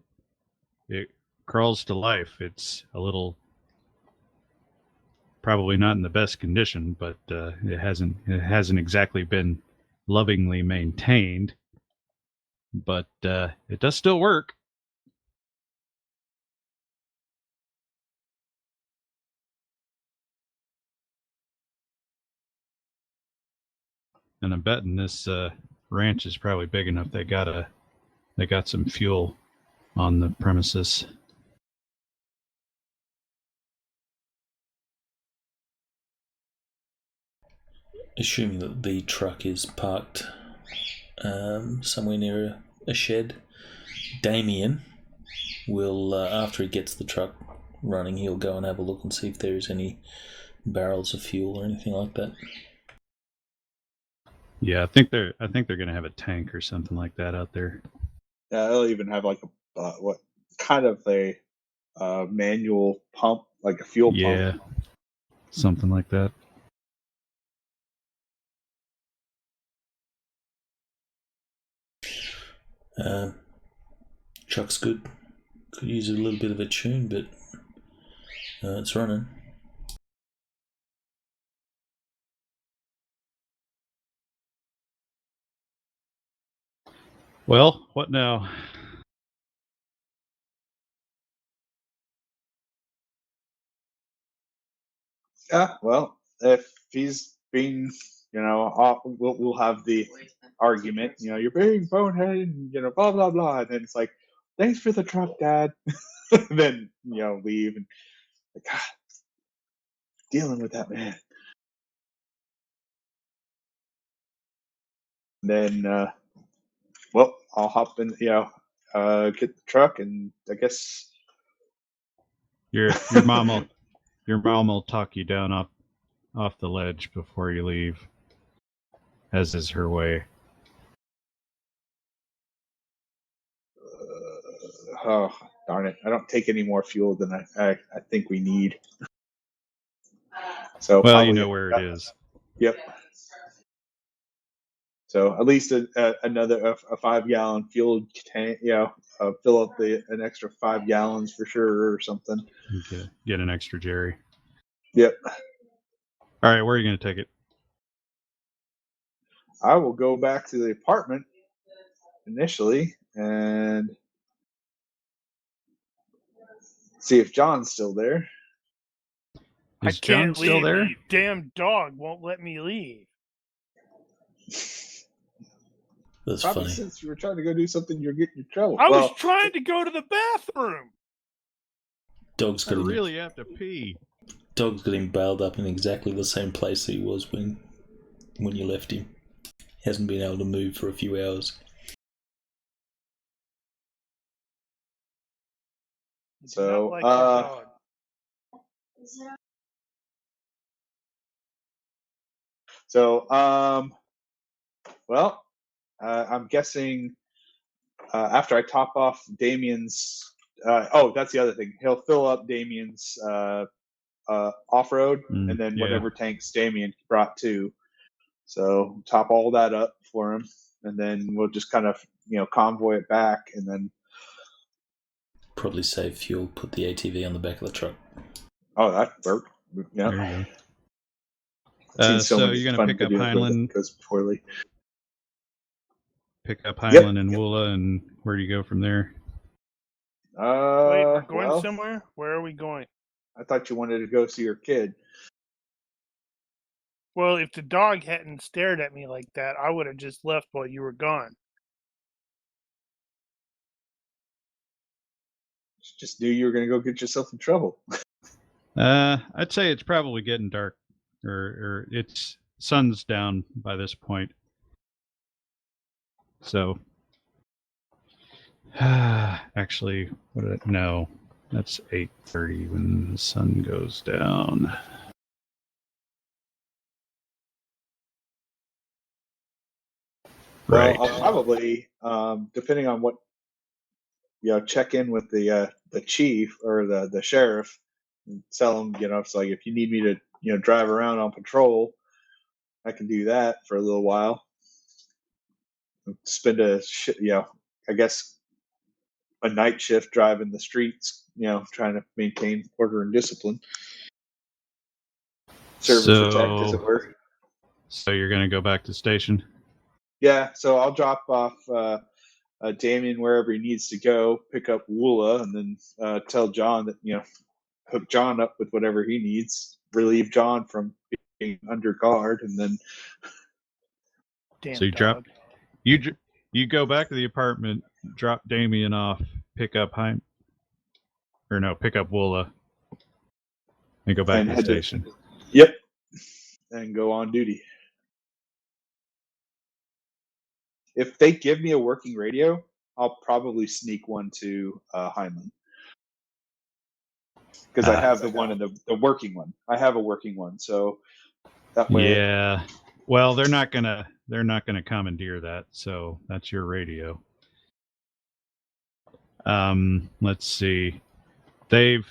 it crawls to life. It's a little, probably not in the best condition, but it hasn't exactly been lovingly maintained. But it does still work. And I'm betting this ranch is probably big enough. They got some fuel on the premises. Assuming that the truck is parked somewhere near a shed, Damien will, after he gets the truck running, he'll go and have a look and see if there's any barrels of fuel or anything like that. Yeah, I think they're going to have a tank or something like that out there. Yeah, they'll even have like a what kind of a manual pump, like a fuel pump. Yeah, something like that. Truck's good. Could use a little bit of a tune, but it's running. Well, what now? Yeah, well, if he's being we'll have the argument. You're being bonehead, and blah blah blah, and then it's like, thanks for the truck, Dad. And then leave, and like, God, dealing with that man. And then, I'll hop in, get the truck, and I guess Your mom will talk you down off the ledge before you leave, as is her way. Oh, darn it! I don't take any more fuel than I think we need. So Well, you know where it is. Yep. So at least another 5-gallon fuel tank. Fill up an extra 5 gallons for sure, or something. Get an extra Jerry. Yep. All right, where are you going to take it? I will go back to the apartment initially and see if John's still there. Is John still there? The damn dog won't let me leave. That's Probably funny. Since you were trying to go do something, you're getting in trouble. I was trying to go to the bathroom. Dog's I got really have to pee. Dog's got him bailed up in exactly the same place that he was when you left him. He hasn't been able to move for a few hours. So, Not like your dog. So, I'm guessing after I top off Damien's. That's the other thing. He'll fill up Damien's off-road, and then whatever tanks Damien brought too. So top all that up for him, and then we'll just kind of convoy it back, and then probably save fuel. Put the ATV on the back of the truck. Oh, that worked. Yeah. There you go. So you're going to pick up Heinlein. Goes poorly. Pick up Heinlein and Woola, and where do you go from there? Wait, we're going somewhere? Where are we going? I thought you wanted to go see your kid. Well, if the dog hadn't stared at me like that, I would have just left while you were gone. Just knew you were going to go get yourself in trouble. I'd say it's probably getting dark, or it's sun's down by this point. So, actually, no, that's 8:30 when the sun goes down. Well, Right. I'll probably, depending on what, check in with the chief or the sheriff and tell them, it's like, if you need me to, drive around on patrol, I can do that for a little while. Spend I guess a night shift driving the streets, trying to maintain order and discipline. Service protect, as it were. So you're going to go back to the station? Yeah, so I'll drop off Damien wherever he needs to go, pick up Woola, and then tell John that, hook John up with whatever he needs, relieve John from being under guard, and then... Damn so dog. You go back to the apartment, drop Damien off, pick up Woola, and go back to the station. Yep, and go on duty. If they give me a working radio, I'll probably sneak one to Heinlein. Because I have the one in the working one. I have a working one, so that way. Yeah. Well, they're not gonna commandeer that, so that's your radio. Let's see. They've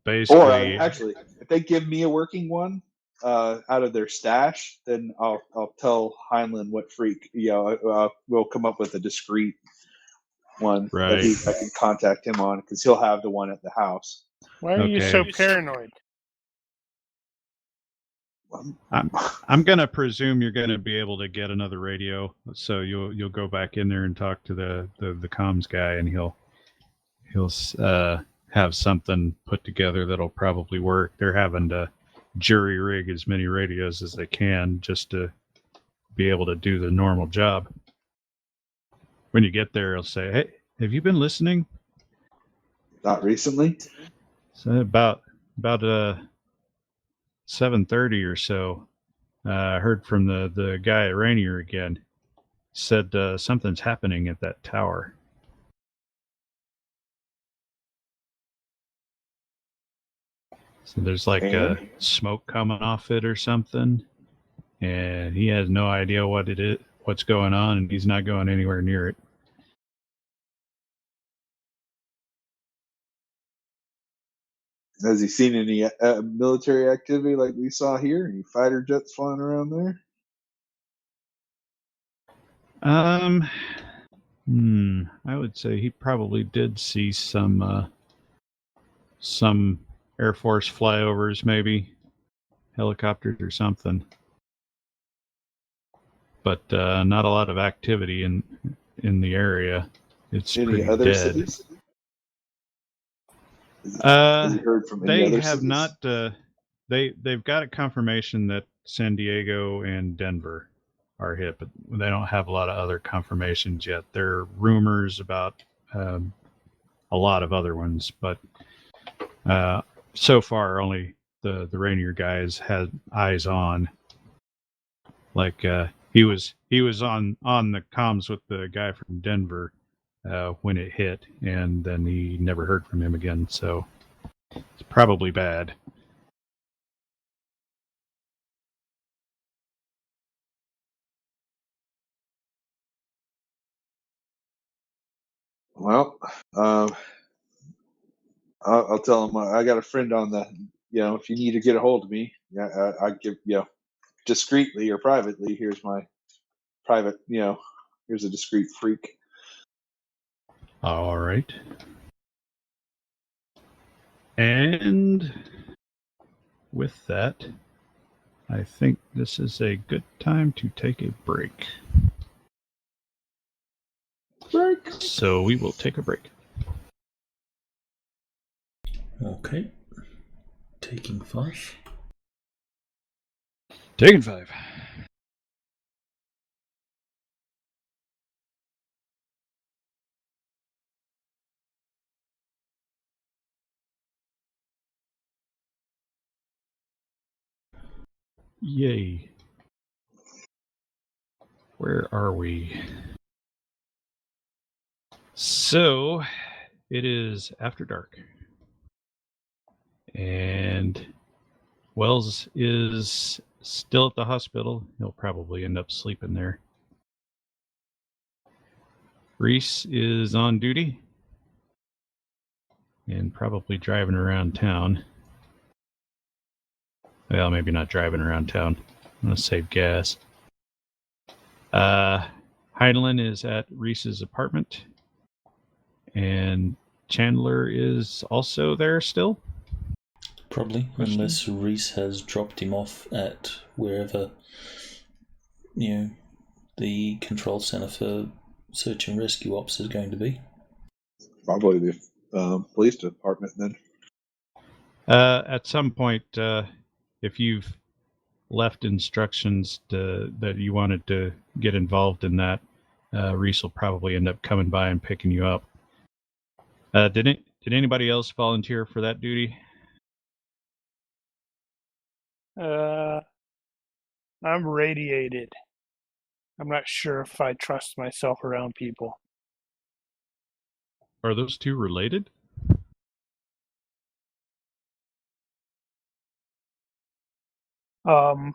basically. Or actually, if they give me a working one out of their stash, then I'll tell Heinlein what freak. We'll come up with a discreet one that I can contact him on, because he'll have the one at the house. Why are you so paranoid? I'm gonna presume you're gonna be able to get another radio, so you'll go back in there and talk to the comms guy, and he'll have something put together that'll probably work. They're having to jury rig as many radios as they can just to be able to do the normal job. When you get there, he'll say, "Hey, have you been listening?" Not recently. So about 7:30 or so, I heard from the guy at Rainier again. Said something's happening at that tower. So there's like smoke coming off it or something, and he has no idea what it is, what's going on, and he's not going anywhere near it. Has he seen any military activity like we saw here? Any fighter jets flying around there? I would say he probably did see some Air Force flyovers, maybe helicopters or something, but not a lot of activity in the area. It's Any pretty other dead. cities? Has he heard from any They other have cities? not. They've got a confirmation that San Diego and Denver are hit, but they don't have a lot of other confirmations yet. There are rumors about a lot of other ones, but so far only the Rainier guys had eyes on. Like he was on the comms with the guy from Denver when it hit, and then he never heard from him again. So it's probably bad. Well, I'll tell him I got a friend on the. If you need to get a hold of me, I give discreetly or privately. Here's my private. Here's a discreet freak. All right. And with that, I think this is a good time to take a break. So we will take a break. Okay. Taking 5. Taking 5. Yay. Where are we? So, it is after dark. And Wells is still at the hospital. He'll probably end up sleeping there. Reese is on duty and probably driving around town. Well, maybe not driving around town. I'm going to save gas. Heinlein is at Reese's apartment. And Chandler is also there still? Probably, unless Reese has dropped him off at wherever, the control center for search and rescue ops is going to be. Probably the police department then. At some point, if you've left instructions that you wanted to get involved in that, Reese will probably end up coming by and picking you up. Did anybody else volunteer for that duty? I'm radiated. I'm not sure if I trust myself around people. Are those two related?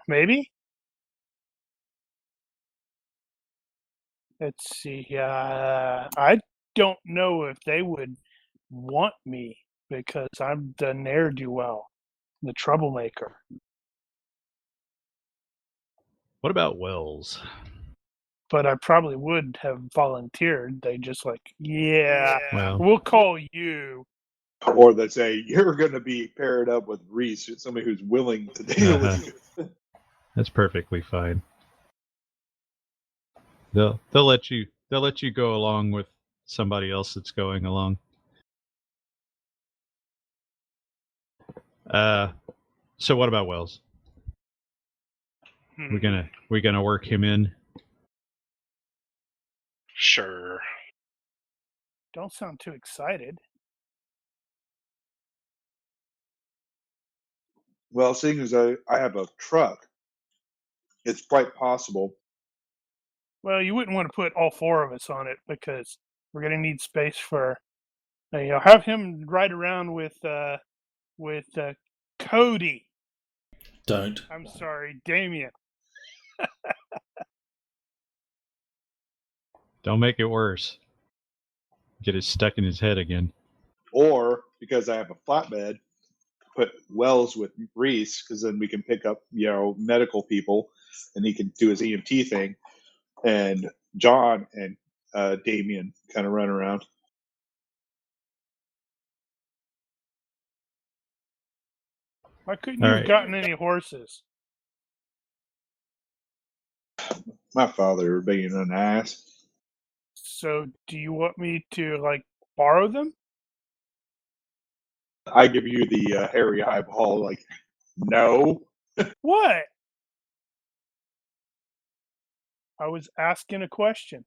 Maybe. Let's see. I don't know if they would want me because I'm the ne'er-do-well, the troublemaker. What about Wells? But I probably would have volunteered. They just yeah, Well, we'll call you. Or they say you're going to be paired up with Reese, somebody who's willing to deal with you. That's perfectly fine. They'll let you go along with somebody else that's going along. So what about Wells? we gonna work him in? Sure. Don't sound too excited. Well, seeing as I have a truck, it's quite possible. Well, you wouldn't want to put all four of us on it because we're going to need space for, have him ride around with Cody. Don't. I'm sorry, Damien. Don't make it worse. Get it stuck in his head again. Or, because I have a flatbed, put Wells with Reese, because then we can pick up, medical people, and he can do his EMT thing. And John and Damien kind of run around. Why couldn't you have gotten any horses? My father being an ass. So, do you want me to, borrow them? I give you the hairy eyeball, no. What? I was asking a question.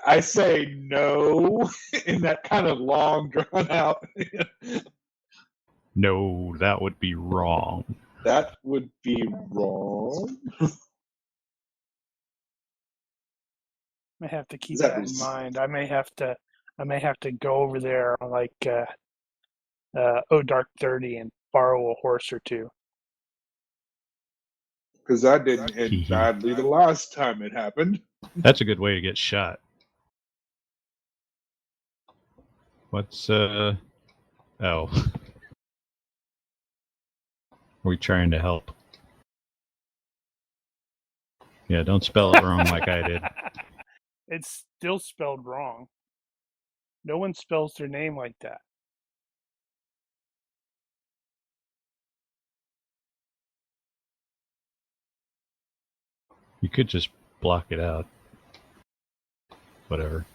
I say no in that kind of long, drawn out. No, that would be wrong. That would be wrong. I have to keep that in mind. I may have to go over there Dark 30 and borrow a horse or two. Because I didn't end badly the last time it happened. That's a good way to get shot. What's oh. Are we trying to help? Yeah, don't spell it wrong like I did. It's still spelled wrong. No one spells their name like that. You could just block it out. Whatever.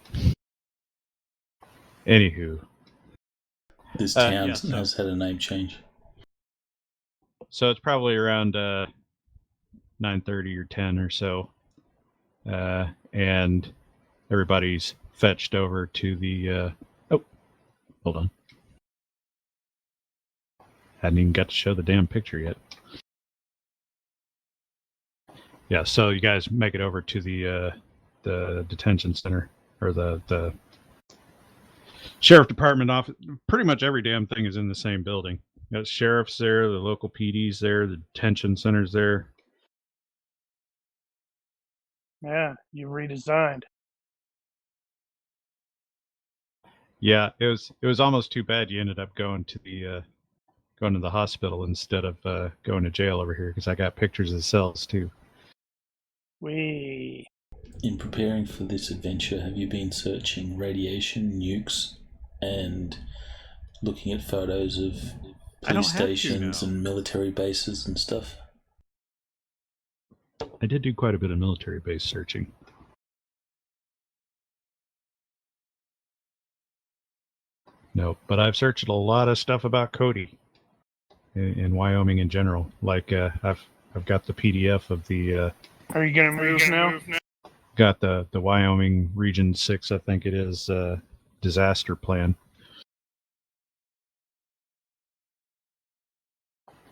Anywho. This town has had a name change. So it's probably around 9:30 or 10 or so. And everybody's fetched over to the... hold on. Hadn't even got to show the damn picture yet. Yeah, so you guys make it over to the detention center, or the sheriff department office. Pretty much every damn thing is in the same building. You got sheriff's there, the local PD's there, the detention center's there. Yeah, you redesigned. Yeah, it was almost too bad you ended up going to the hospital instead of going to jail over here, because I got pictures of cells too. In preparing for this adventure, have you been searching radiation, nukes, and looking at photos of police stations and military bases and stuff? I did do quite a bit of military base searching. No, but I've searched a lot of stuff about Cody in Wyoming in general. Like I've got the PDF of the. Are you gonna move now? Got the Wyoming Region 6, I think it is, disaster plan,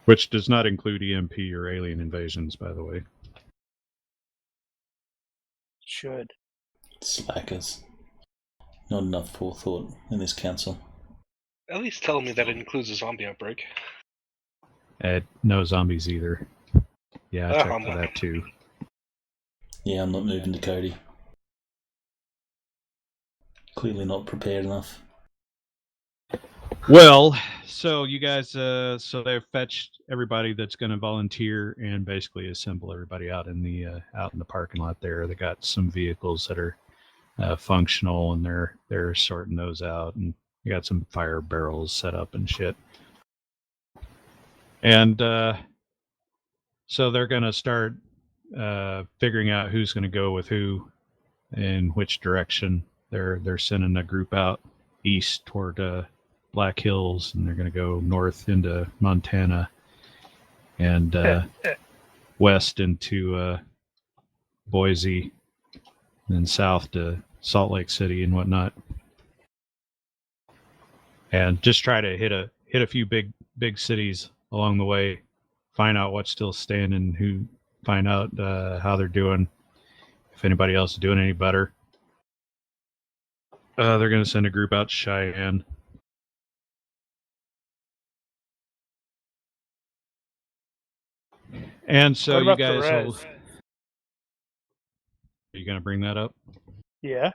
which does not include EMP or alien invasions, by the way. Should. Slackers. Not enough forethought in this council. At least tell me that it includes a zombie outbreak. No zombies either. Yeah, I checked for that too. Yeah, I'm not moving to Cody. Clearly not prepared enough. Well, so you guys, so they've fetched everybody that's going to volunteer and basically assemble everybody out in the parking lot there. They got some vehicles that are functional, and they're sorting those out, and you got some fire barrels set up and shit. And so they're going to start figuring out who's going to go with who in which direction. They're sending a group out east toward Black Hills, and they're going to go north into Montana, and west into Boise, and south to Salt Lake City and whatnot. And just try to hit a few big cities along the way, find out what's still standing, find out how they're doing, if anybody else is doing any better. They're going to send a group out to Cheyenne. And so What about you guys the will... res? Are you going to bring that up? Yeah.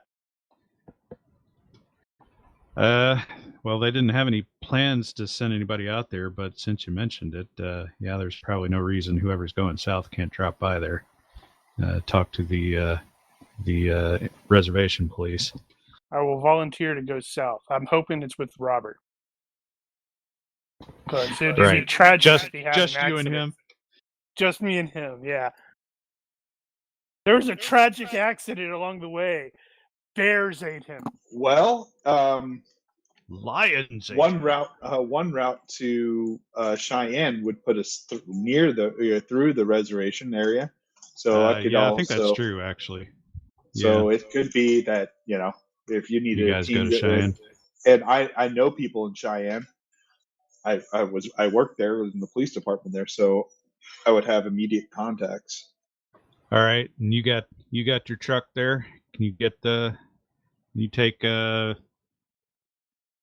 Well, they didn't have any plans to send anybody out there, but since you mentioned it, yeah, there's probably no reason whoever's going south can't drop by there. Talk to the reservation police. I will volunteer to go south. I'm hoping it's with Robert. Because it would be tragic if he had just an you and accident. him. Just me and him, yeah. There was a tragic accident along the way. Bears ate him. Well, Lions. one route to Cheyenne would put us through the reservation area. So I could I think that's true, actually. So it could be that, if you needed guys a team go to Cheyenne. And I know people in Cheyenne. I worked there, was in the police department there, so I would have immediate contacts. All right, and you got your truck there. Can you get you take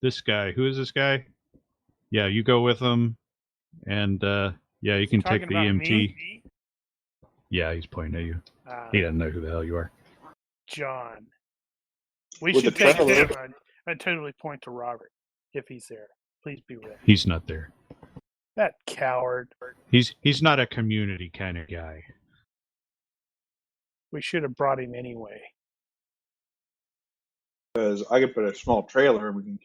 this guy? Who is this guy? Yeah, you go with him, and yeah, you can take the EMT. Me? Yeah, he's pointing at you. He doesn't know who the hell you are. John. We With should the take trailer. him. I'd totally point to Robert if he's there. Please be ready. He's not there. That coward. He's not a community kind of guy. We should have brought him anyway. Because I could put a small trailer and we can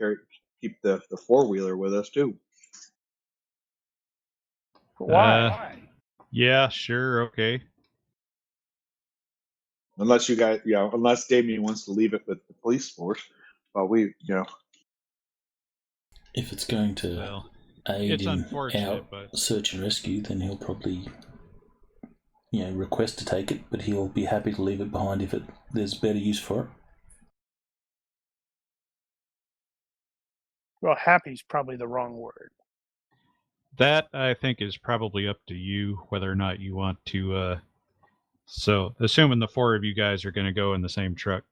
keep the four-wheeler with us too. Why? Yeah, sure, okay. Unless you guys, unless Damien wants to leave it with the police force, but If it's going to aid it's in unfortunate, our but search and rescue, then he'll probably, request to take it, but he'll be happy to leave it behind if there's better use for it. Well, happy's probably the wrong word. that I think is probably up to you whether or not you want to. So, assuming the four of you guys are going to go in the same truck,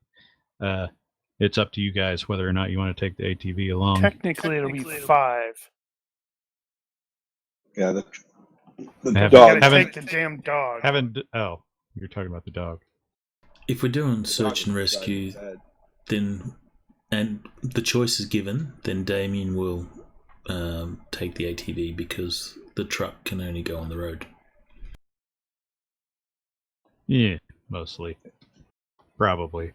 it's up to you guys whether or not you want to take the ATV along. Technically, it'll be 5. Yeah, the Have- dog. Gotta take the damn dog. Oh, you're talking about the dog. If we're doing search and rescue, then and the choice is given, then Damien will take the ATV because the truck can only go on the road. Yeah, mostly. Probably.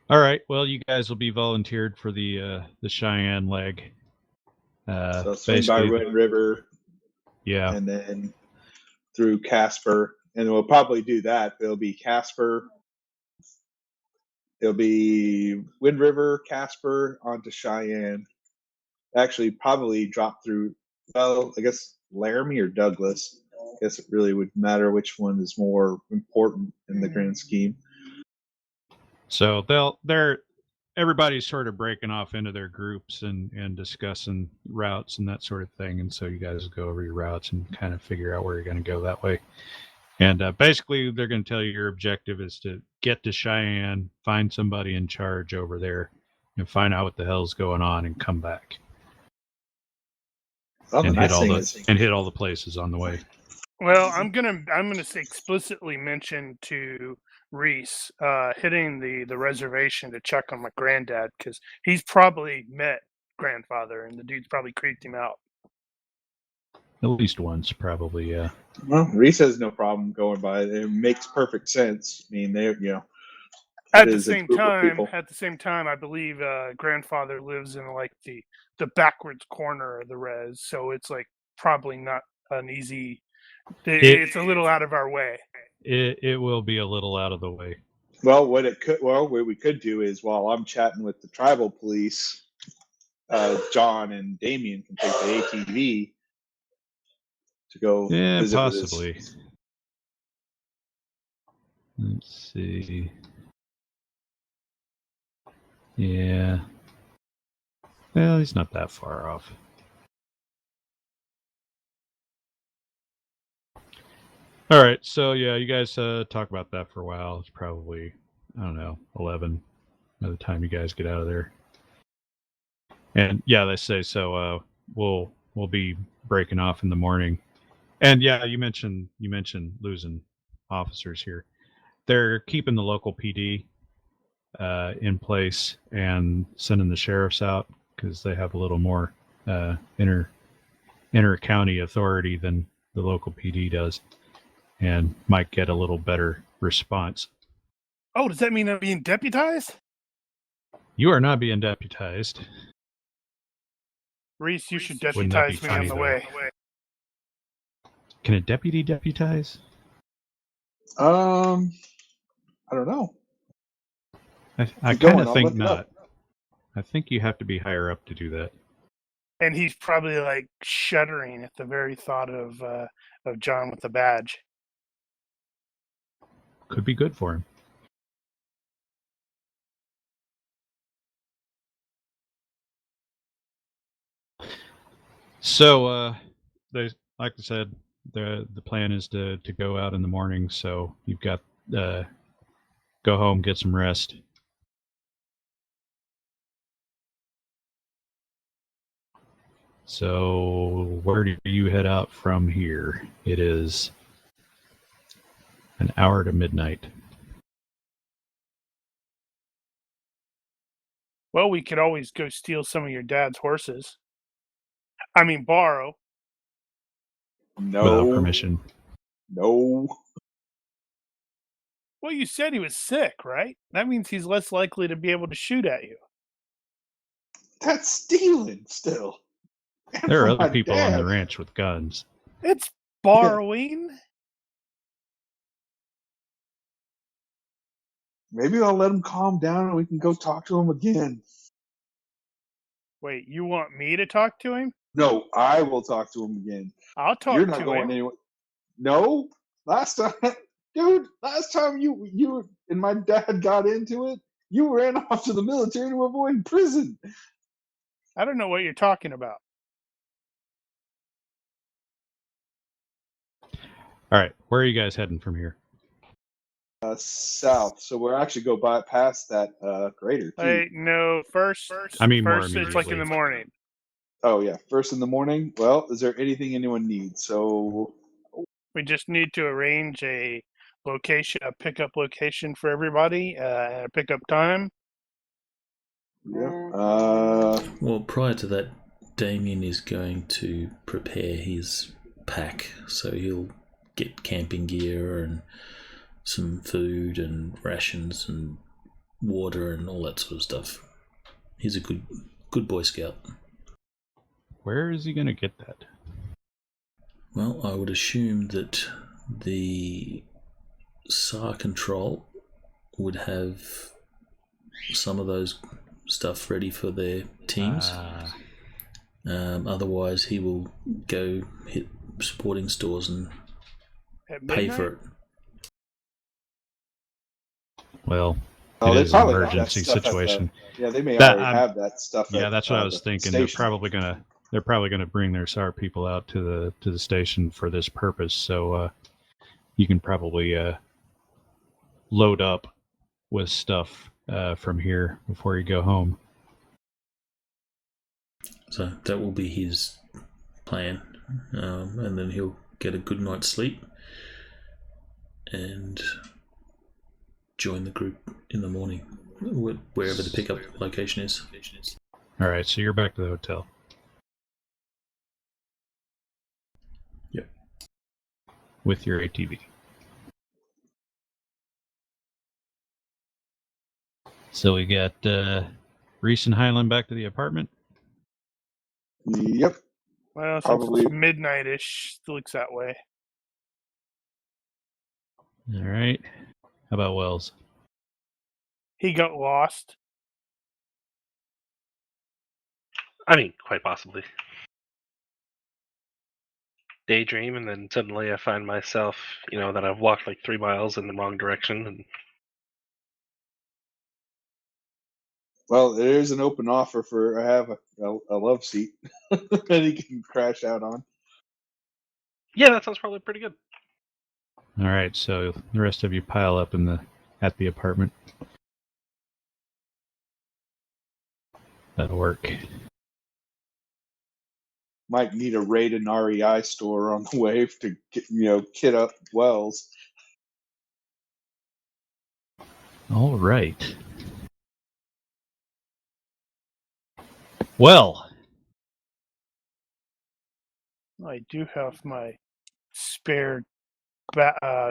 All right. Well, you guys will be volunteered for the Cheyenne leg. So swing by Red River, Yeah. and then through Casper, and we'll probably do that. It'll be Casper. It'll be Wind River, Casper, onto Cheyenne. Actually, probably drop through. Well, I guess Laramie or Douglas. I guess it really would matter which one is more important in the grand scheme. So everybody's sort of breaking off into their groups and discussing routes and that sort of thing. And so you guys go over your routes and kind of figure out where you're going to go that way. And basically, they're going to tell you your objective is to get to Cheyenne, find somebody in charge over there, and find out what the hell's going on, and come back. Well, And hit all the places on the way. Well, I'm gonna explicitly mention to Reese hitting the reservation to check on my granddad because he's probably met grandfather and the dude's probably creeped him out. At least once, probably, yeah. Well, Reese has no problem going by. It makes perfect sense. I mean, At the same time, I believe grandfather lives in like the backwards corner of the res, so it's like probably not an easy. It's a little out of our way. It will be a little out of the way. Well, what we could do is while I'm chatting with the tribal police, John and Damien can take the ATV to go Yeah, visit possibly. with his. Let's see. Yeah. Well, he's not that far off. All right, so yeah, you guys talk about that for a while. It's probably, I don't know, 11 by the time you guys get out of there. And yeah, they say so. We'll be breaking off in the morning. And yeah, you mentioned losing officers here. They're keeping the local PD in place and sending the sheriffs out because they have a little more inter county authority than the local PD does, and might get a little better response. Oh, does that mean I'm being deputized? You are not being deputized. Reese, you should Wouldn't that be deputize me funny, on the though? way. Can a deputy deputize? I don't know. I Keep going, kind of I'll think look it not. up. I think you have to be higher up to do that. And he's probably like shuddering at the very thought of John with the badge. Could be good for him. So, they, like I said, the plan is to go out in the morning. So you've got go home, get some rest. So where do you head out from here? It is an hour to midnight. Well, we could always go steal some of your dad's horses. I mean, borrow. Without No. permission. No. Well, you said he was sick, right? That means he's less likely to be able to shoot at you. That's stealing still. And There are from other my people dad. on the ranch with guns. It's borrowing. Maybe I'll let him calm down and we can go talk to him again. Wait, you want me to talk to him? No, I will talk to him again. I'll talk You're not to going him. anywhere. No, last time, dude. Last time you and my dad got into it, you ran off to the military to avoid prison. I don't know what you're talking about. All right, where are you guys heading from here? South. So we'll actually go past that crater too. Hey, no, first I mean, more it's like in immediately. the morning. Oh yeah, first in the morning. Well, is there anything anyone needs? So We just need to arrange a location, a pickup location for everybody, and a pickup time. yeah. Well, prior to that, Damien is going to prepare his pack, so he'll get camping gear and some food and rations and water and all that sort of stuff. He's a good Boy Scout. Where is he going to get that? Well, I would assume that the SAR control would have some of those stuff ready for their teams. Otherwise, he will go hit sporting stores and At pay midnight? for it. Well, Oh, it they is an probably have that emergency stuff at the- situation. yeah, they may That- already have that stuff. Yeah, at, that's what I the was thinking. station. They're probably gonna bring their SAR people out to the station for this purpose. So you can probably load up with stuff from here before you go home. So that will be his plan, and then he'll get a good night's sleep and join the group in the morning, wherever the pickup location is. All right, so you're back to the hotel. Yep. With your ATV. So we got Reese and Highland back to the apartment. Yep. Well, Probably. since it's midnight-ish, it looks that way. All right. How about Wells? He got lost. I mean, quite possibly. Daydream, and then suddenly I find myself, that I've walked like 3 miles in the wrong direction. And Well, there's an open offer for I have a love seat that he can crash out on. yeah, that sounds probably pretty good. All right, so the rest of you pile up at the apartment. That'll work. Might need a raid an REI store on the way to get, kit up Wells. All right. Well, I do have my spare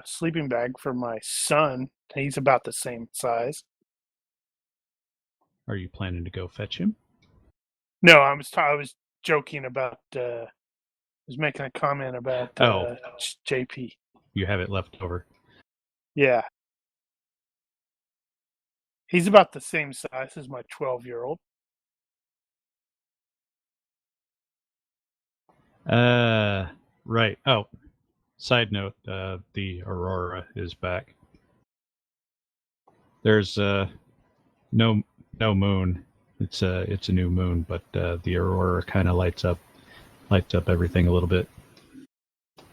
sleeping bag for my son. He's about the same size. are you planning to go fetch him? No, I was joking about. I was making a comment about JP. You have it left over. Yeah, he's about the same size as my 12-year-old. Right. Oh, side note, the Aurora is back. There's no moon. It's a new moon, but the Aurora kind of lights up everything a little bit.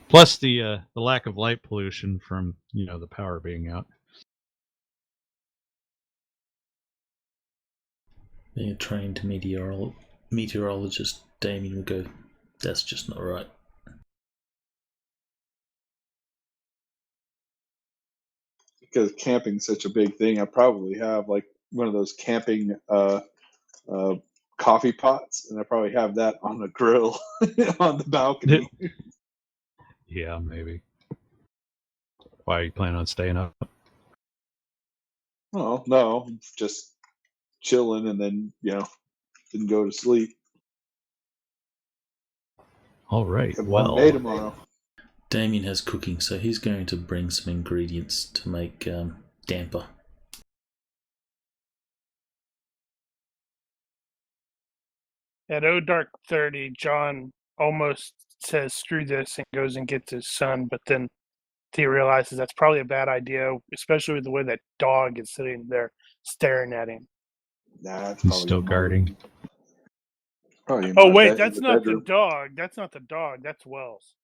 Plus the lack of light pollution from the power being out. Being a trained meteorologist, Damien would go, "That's just not right." Because camping's such a big thing, I probably have like one of those camping coffee pots, and I probably have that on the grill on the balcony. Yeah, maybe. Why are you planning on staying up? Oh no, just chilling, and then didn't go to sleep. All right. Have Well, one day tomorrow. Damien has cooking, so he's going to bring some ingredients to make damper. At dark 30, John almost says screw this and goes and gets his son, but then he realizes that's probably a bad idea, especially with the way that dog is sitting there staring at him. Nah, it's he's probably still guarding. Probably in Oh my wait, bed- that's in not bedroom. the dog. That's not the dog. That's Wells.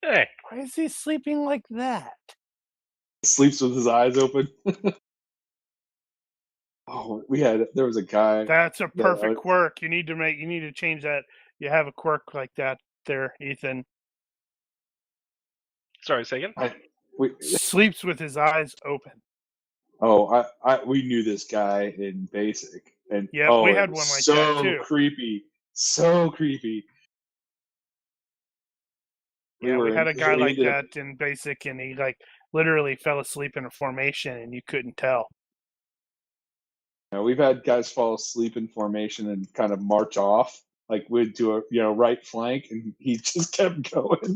Hey, Why is he sleeping like that? Sleeps with his eyes open. Oh, there was a guy. That's a that perfect quirk. You need to change that. You have a quirk like that there, Ethan. sorry, say again? Sleeps with his eyes open. We knew this guy in basic, and Yep, we had one like that too. So creepy. Yeah, we had a guy like ended up- that in basic, and he literally fell asleep in a formation, and you couldn't tell. We've had guys fall asleep in formation and kind of march off, like we'd do a right flank, and he just kept going.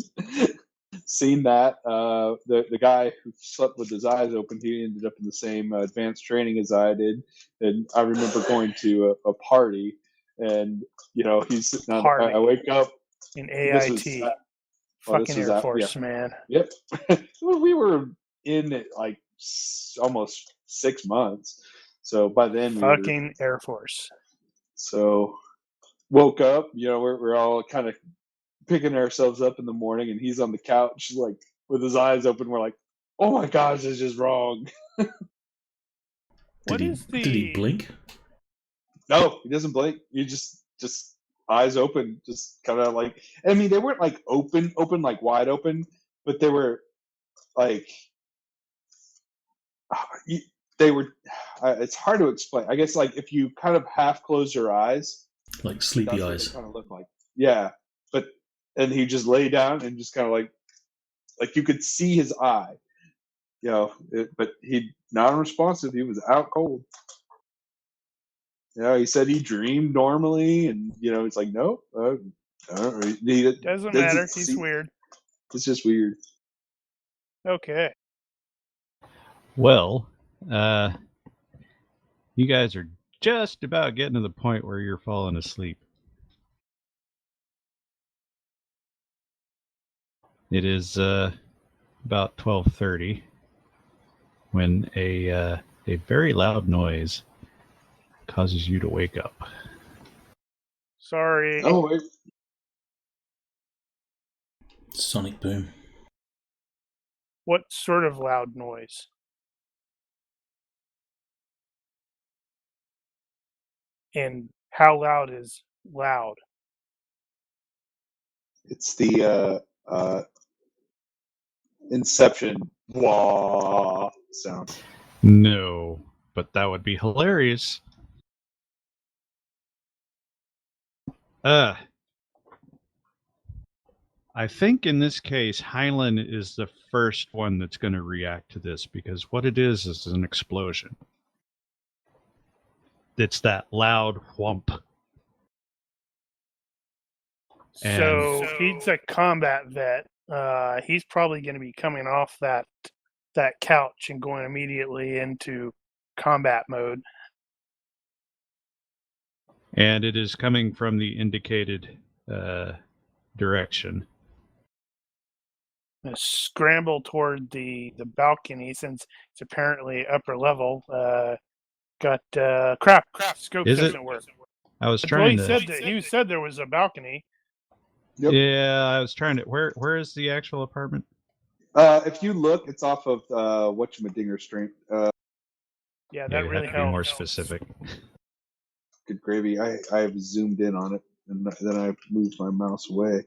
Seen that. The guy who slept with his eyes open, he ended up in the same advanced training as I did. And I remember going to a party, and he's sitting on. I wake up in AIT. Fucking Air Force, man. Yep. We were in it like almost 6 months. So by then fucking Air Force. So woke up, we're all kind of picking ourselves up in the morning, and he's on the couch, like with his eyes open. We're like, "Oh my gosh, this is wrong." Did he blink? No, he doesn't blink. You just eyes open, just kind of like. I mean, they weren't like open like wide open, but they were like. They were. It's hard to explain. I guess like if you kind of half close your eyes, like sleepy that's eyes. what they kind of look like. Yeah, and he just lay down and just kind of like you could see his eye, but he not responsive. He was out cold. He said he dreamed normally, and it's like no, doesn't matter. He's weird. It's just weird. Okay. Well, you guys are just about getting to the point where you're falling asleep. It is about 12:30 when a very loud noise causes you to wake up. Sorry. Oh, wait. Sonic boom. What sort of loud noise? And how loud is loud? It's the Inception wah sound. No, but that would be hilarious. I think in this case, Highland is the first one that's going to react to this, because what it is an explosion. It's that loud whump. So he's a combat vet. He's probably going to be coming off that couch and going immediately into combat mode. And it is coming from the indicated direction. Scramble toward the balcony, since it's apparently upper level. Crap. Scope Is it? doesn't work. I was Well, trying he said there was a balcony. Yep. Yeah, I was trying to. Where is the actual apartment? If you look, it's off of Whatchamadinger Street. Yeah, that Yeah, you really have to be more helps. specific. Good gravy. I've zoomed in on it, and then I moved my mouse away.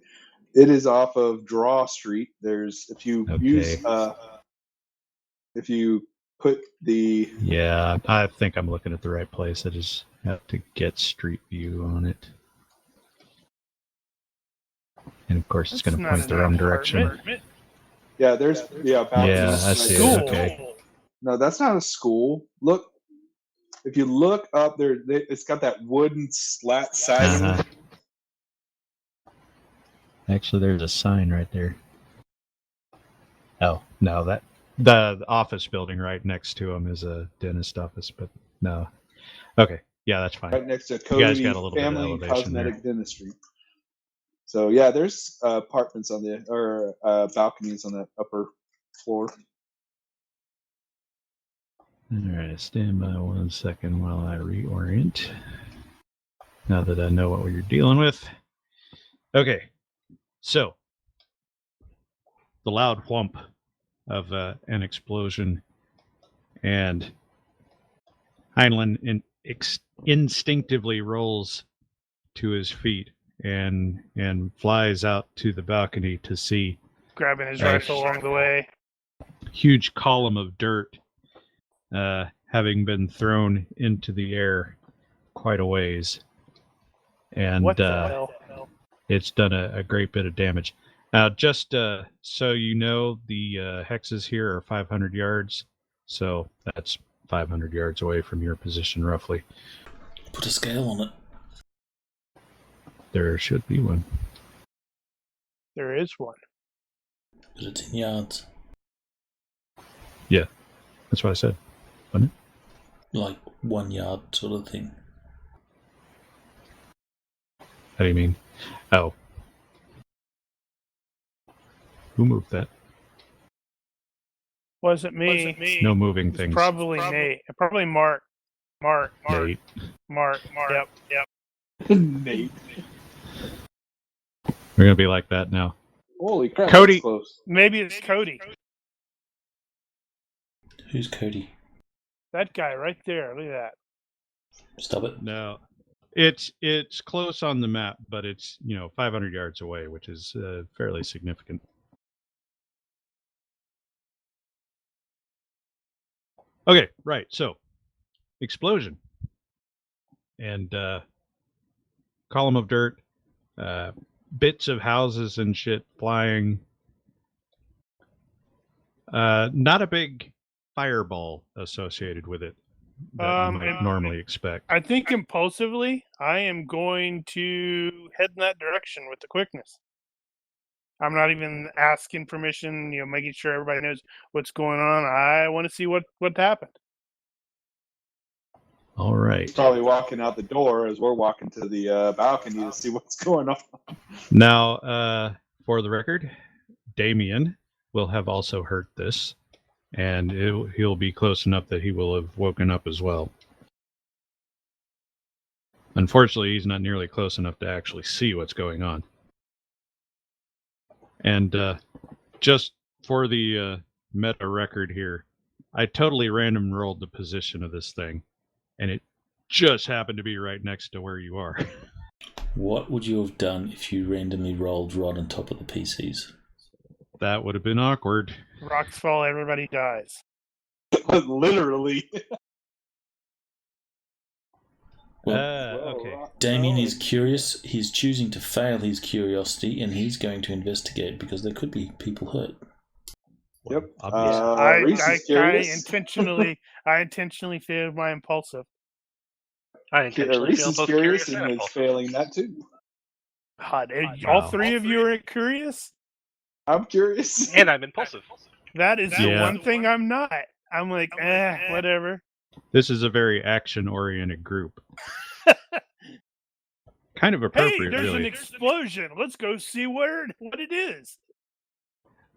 It is off of Draw Street. There's if you put the Yeah, I think I'm looking at the right place. I just have to get street view on it. And of course, it's going to point the wrong direction. yeah, there's Yeah, I see it. Okay. No, that's not a school. Look, if you look up there, it's got that wooden slat siding. Uh-huh. Actually, there's a sign right there. Oh, no, the office building right next to him is a dentist office, but no. Okay, yeah, that's fine. Right next to You Cody guys got a little bit of Family elevation Cosmetic Dentistry. So yeah, there's apartments on balconies on that upper floor. All right, stand by 1 second while I reorient. Now that I know what you're dealing with. Okay, so the loud whump of an explosion, and Heinlein instinctively rolls to his feet and flies out to the balcony to see Grabbing his rifle along the way. Huge column of dirt having been thrown into the air quite a ways. And what the hell? It's done a great bit of damage. Now, just so you know, the hexes here are 500 yards. So that's 500 yards away from your position, roughly. Put a scale on it. There should be one. There is one. But it's in yards. Yeah, that's what I said, wasn't it? Like 1 yard sort of thing. How do you mean? Oh. Who moved that? Wasn't me. No moving things. Probably Nate. Probably Mark. Nate. Mark. Yep. Nate. We're going to be like that now. Holy crap! Cody. That's close. Maybe it's Cody. Who's Cody? That guy right there. Look at that. Stop it. No. It's close on the map, but it's 500 yards away, which is fairly significant. Okay, right. So, explosion and column of dirt, bits of houses and shit flying. Not a big fireball associated with it that you might normally expect. I think impulsively, I am going to head in that direction with the quickness. I'm not even asking permission, making sure everybody knows what's going on. I want to see what happened. All right. He's probably walking out the door as we're walking to the balcony to see what's going on. Now, for the record, Damien will have also heard this, and he'll be close enough that he will have woken up as well. Unfortunately, he's not nearly close enough to actually see what's going on. And just for the meta record here, I totally random rolled the position of this thing, and it just happened to be right next to where you are. What would you have done if you randomly rolled right on top of the PCs? That would have been awkward. Rocks fall, everybody dies. Literally. Okay. Damien is curious. He's choosing to fail his curiosity, and he's going to investigate because there could be people hurt. Yep. Obviously. Reese is curious. I intentionally failed my impulsive. I intentionally Reese feel is both curious and and is impulsive. failing that too. God, Wow. all three of you are curious? I'm curious. And I'm impulsive. That is the Yeah. one thing I'm not. I'm like, whatever. This is a very action-oriented group. Kind of Hey, appropriate, there's an really. explosion. Let's go see what it is.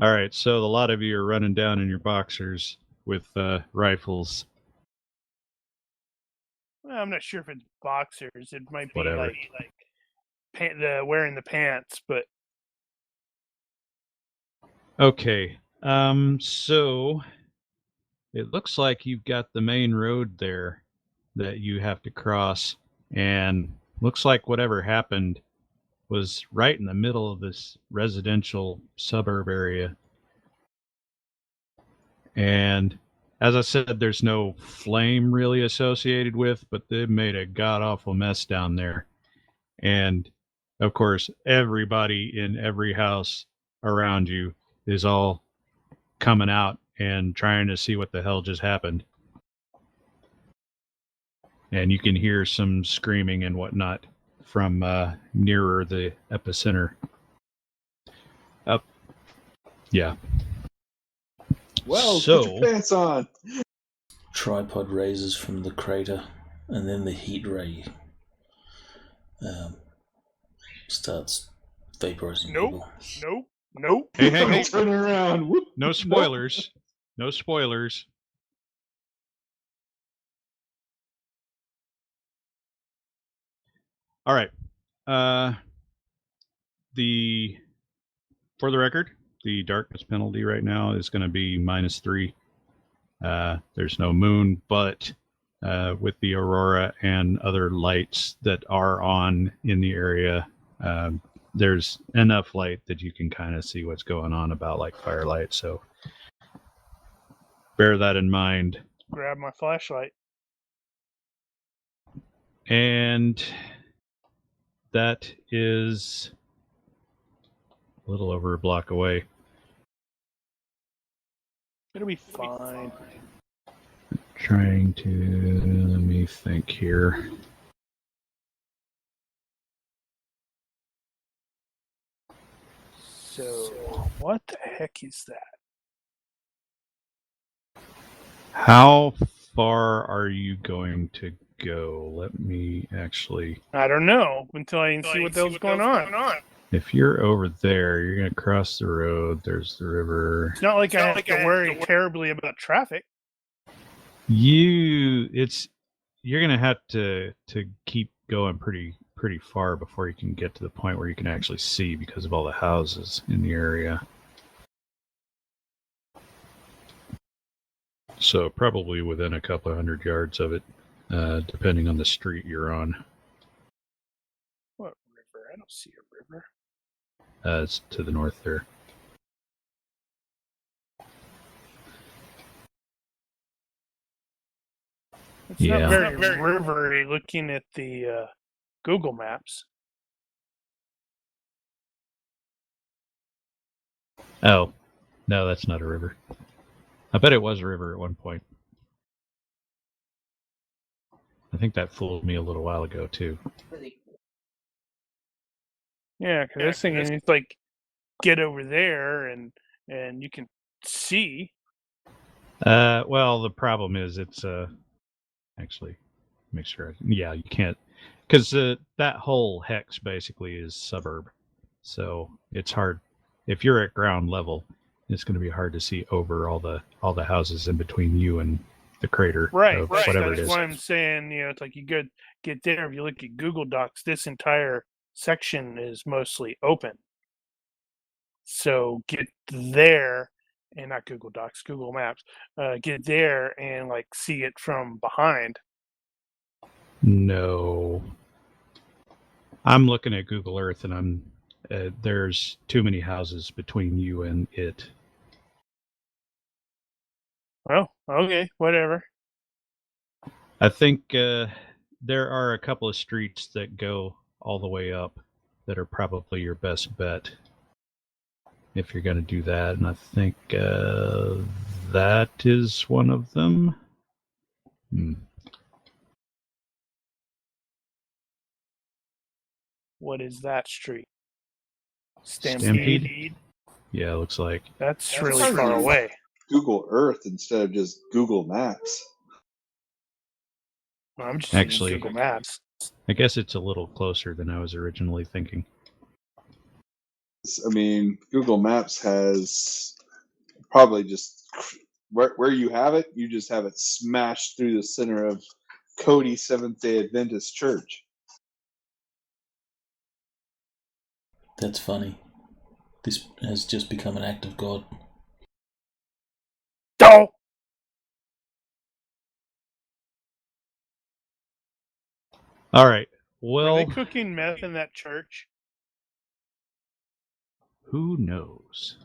All right, so a lot of you are running down in your boxers with rifles. Well, I'm not sure if it's boxers. It might be Whatever. like wearing the pants, but Okay, so it looks like you've got the main road there that you have to cross, and looks like whatever happened was right in the middle of this residential suburb area. And as I said, there's no flame really associated with, but they made a god-awful mess down there. And of course, everybody in every house around you is all coming out and trying to see what the hell just happened. And you can hear some screaming and whatnot from nearer the epicenter. Up. Yeah. Well, So- put your pants on. Tripod raises from the crater, and then the heat ray starts vaporizing people. Nope. Hey. Turn around. Whoop. No spoilers. No spoilers. All right. For the record, the darkness penalty right now is going to be -3. There's no moon, but with the aurora and other lights that are on in the area, there's enough light that you can kind of see what's going on about like firelight. So bear that in mind. Grab my flashlight. And that is a little over a block away. It'll be fine. Trying to, let me think here. So, what the heck is that? How far are you going to go? Let me actually... I don't know until I can see what the hell's going on. If you're over there, you're going to cross the road. There's the river. It's not like I have to worry terribly about traffic. You're going to have to keep going pretty far before you can get to the point where you can actually see because of all the houses in the area. So probably within a couple of 100 yards of it, depending on the street you're on. What river? I don't see a river. It's to the north there. It's Yeah. not very rivery looking at the Google Maps. Oh, no, that's not a river. I bet it was a river at one point. I think that fooled me a little while ago, too. Yeah, because this thing is like, get over there and you can see. Well, the problem is it's actually make sure. Yeah, you can't, because that whole hex basically is suburb, so it's hard. If you're at ground level, it's going to be hard to see over all the houses in between you and the crater, Right. of whatever That's it is. why I'm saying, it's like you get there. If you look at Google Docs, this entire section is mostly open. So get there, and not Google Docs, Google Maps. Get there and like see it from behind. No, I'm looking at Google Earth, and I'm there's too many houses between you and it. Oh, okay, whatever. I think there are a couple of streets that go all the way up that are probably your best bet if you're going to do that, and I think that is one of them. What is that street? Stampede? Yeah, it looks like. That's really far away. Google Earth instead of just Google Maps. Well, I'm just Actually, using Google Maps. I guess it's a little closer than I was originally thinking. I mean, Google Maps has probably just where you have it, you just have it smashed through the center of Cody Seventh-day Adventist Church. That's funny. This has just become an act of God. Don't! All right. Well, Were they cooking meth in that church? Who knows?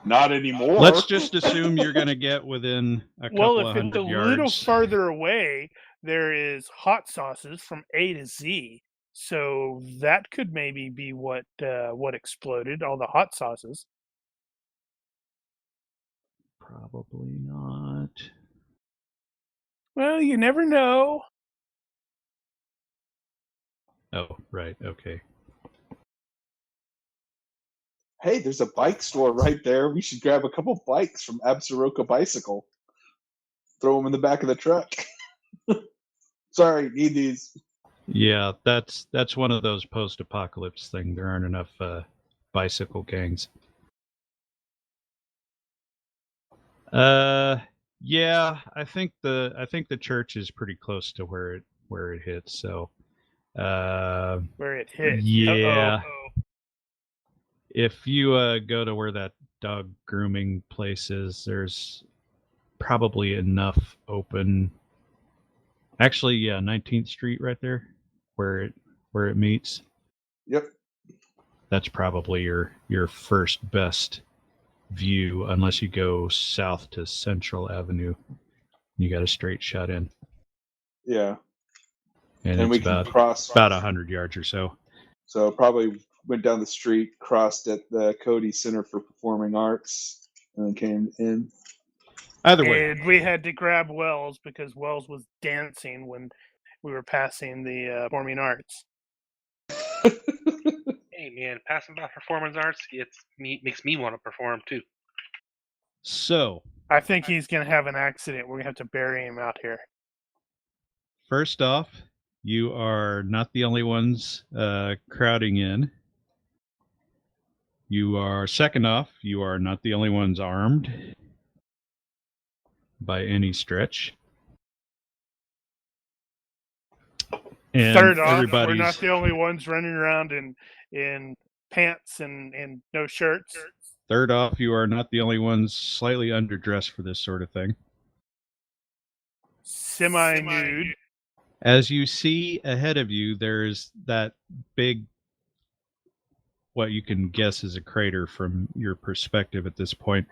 Not anymore. Let's just assume you're going to get within a couple of hundred Well, if it's a yards. little farther away, there is hot sauces from A to Z. So that could maybe be what exploded, all the hot sauces. Probably not. Well, you never know. Oh, right. Okay. Hey, there's a bike store right there. We should grab a couple bikes from Absaroka Bicycle. Throw them in the back of the truck. Sorry, need these. Yeah, that's one of those post-apocalypse thing. There aren't enough bicycle gangs. Yeah, I think the church is pretty close to where it hits. So, Where it hit. Yeah. Uh-oh. If you go to where that dog grooming place is, there's probably enough open. Actually, yeah, 19th Street right there, where it meets. Yep. That's probably your first best view, unless you go south to Central Avenue. You got a straight shot in. Yeah. And we it's can about cross 100 yards or so. So probably went down the street, crossed at the Cody Center for Performing Arts, and then came in. Either way. And we had to grab Wells because Wells was dancing when we were passing the performing arts. Hey man, passing by performance arts, makes me want to perform too. So I think he's gonna have an accident. We're gonna have to bury him out here. First off, you are not the only ones crowding in. Second off, you are not the only ones armed by any stretch. And third off, we're not the only ones running around in pants and no shirts. Third off, you are not the only ones slightly underdressed for this sort of thing. Semi-nude. As you see ahead of you, there's that big, what you can guess is a crater from your perspective at this point.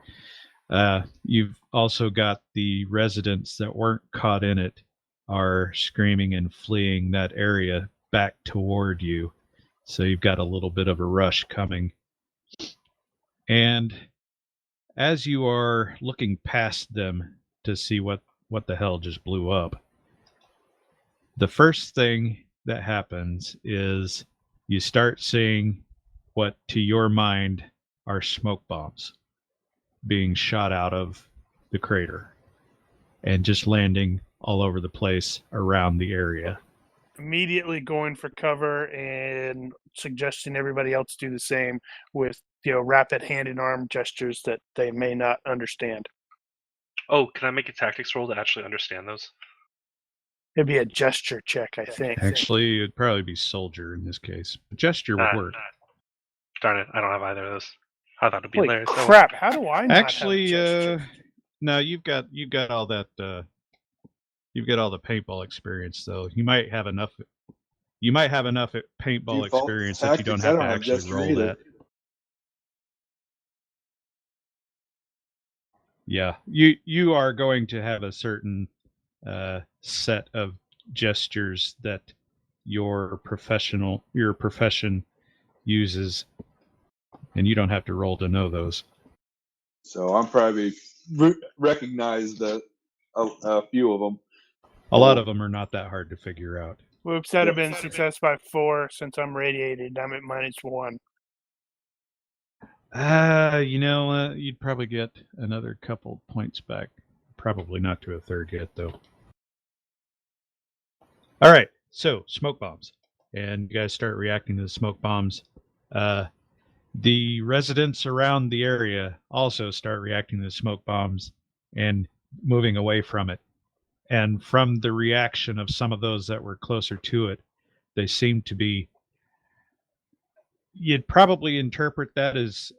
You've also got the residents that weren't caught in it are screaming and fleeing that area back toward you. So you've got a little bit of a rush coming. And as you are looking past them to see what the hell just blew up, the first thing that happens is you start seeing what to your mind are smoke bombs being shot out of the crater and just landing all over the place around the area. Immediately going for cover and suggesting everybody else do the same with, rapid hand and arm gestures that they may not understand. Oh, can I make a tactics roll to actually understand those? It'd be a gesture check, I think. Actually, it'd probably be soldier in this case. But gesture would work. Darn it, I don't have either of those. I thought it'd be Holy hilarious. crap! How do I not Actually, have a gesture? no, you've got all that. You've got all the paintball experience, though. You might have enough. You might have enough paintball Default experience that you don't tactics, I have don't to have actually gesture roll either. that. Yeah, you are going to have a certain set of gestures that your profession uses, and you don't have to roll to know those. So I'm probably recognized a few of them. A lot of them are not that hard to figure out. Whoops, that'd have been success by 4 since I'm radiated. I'm at -1. You'd probably get another couple points back. Probably not to a third yet, though. All right, so smoke bombs. And you guys start reacting to the smoke bombs. The residents around the area also start reacting to the smoke bombs and moving away from it. And from the reaction of some of those that were closer to it, they seem to be... You'd probably interpret that as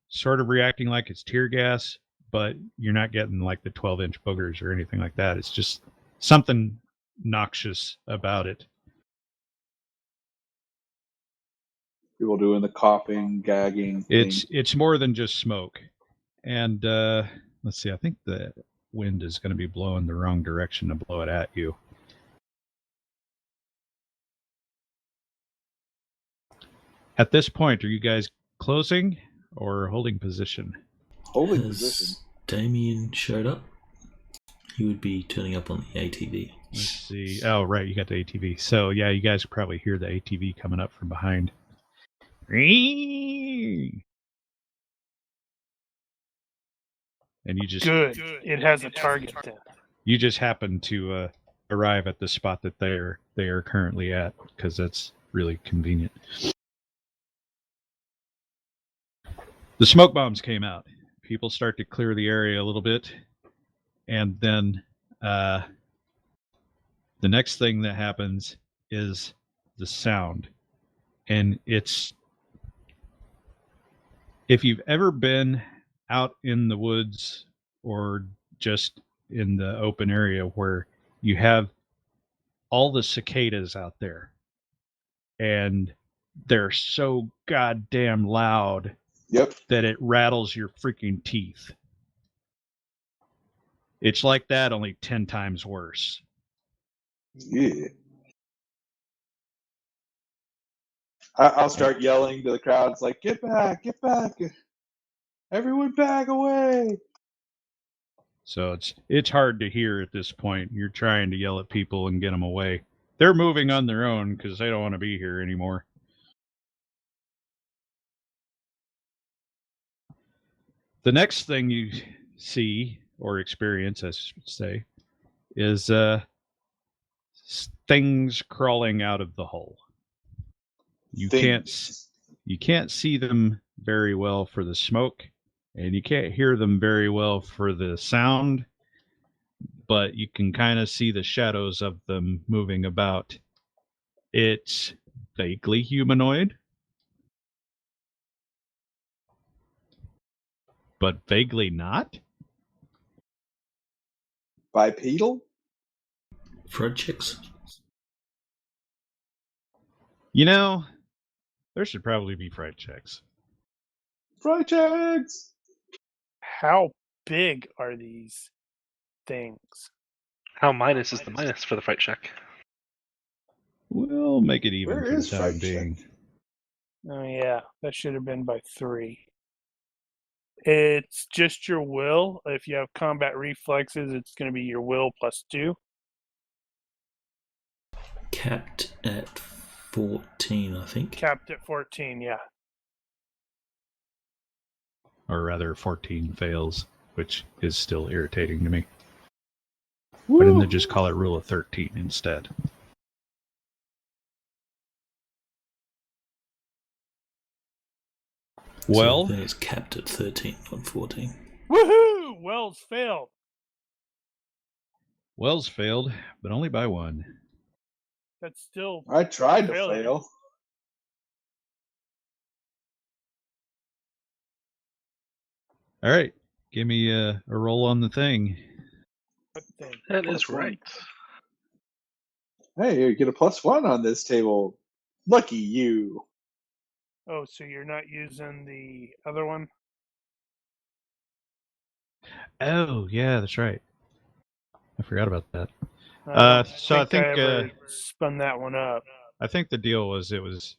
sort of reacting like it's tear gas, but you're not getting like the 12-inch boogers or anything like that. It's just something noxious about it. People doing the coughing, gagging thing. It's more than just smoke. And let's see, I think the wind is going to be blowing the wrong direction to blow it at you. At this point, are you guys closing or holding position? Holding Has position. Damien showed up? He would be turning up on the ATV. Let's see. Oh, right, you got the ATV. So, yeah, you guys probably hear the ATV coming up from behind. And you just... Good. It has a target then. You just happen to arrive at the spot that they are currently at, because that's really convenient. The smoke bombs came out. People start to clear the area a little bit. And then the next thing that happens is the sound. And it's... If you've ever been out in the woods or just in the open area where you have all the cicadas out there and they're so goddamn loud that it rattles your freaking teeth. It's like that, only 10 times worse. Yeah. I'll start yelling to the crowds like, get back, everyone back away. So it's hard to hear at this point. You're trying to yell at people and get them away. They're moving on their own because they don't want to be here anymore. The next thing you see or experience, I should say, is things crawling out of the hull. You can't see them very well for the smoke, and you can't hear them very well for the sound, but you can kind of see the shadows of them moving about. It's vaguely humanoid, but vaguely not. Bipedal? Fraud checks? There should probably be fright checks. Fright checks! How big are these things? How minus is the minus for the fight check? We'll make it even Where for is the time fright being. check? Oh, yeah. That should have been by 3. It's just your will. If you have combat reflexes, it's going to be your will +2. Capped at 14, I think. Capped at 14, yeah. Or rather, 14 fails, which is still irritating to me. But then they just call it Rule of 13 instead. Well, so then it's capped at 13, not 14. Woohoo! Wells failed. Wells failed, but only by one. That's still I tried to Failure. fail. All right, give me a roll on the thing. what thing. That is Plus one. right. Hey, you get a +1 on this table. Lucky you. Oh, so you're not using the other one? Oh, yeah, that's right. I forgot about that. I don't so I think I ever spun that one up. I think the deal was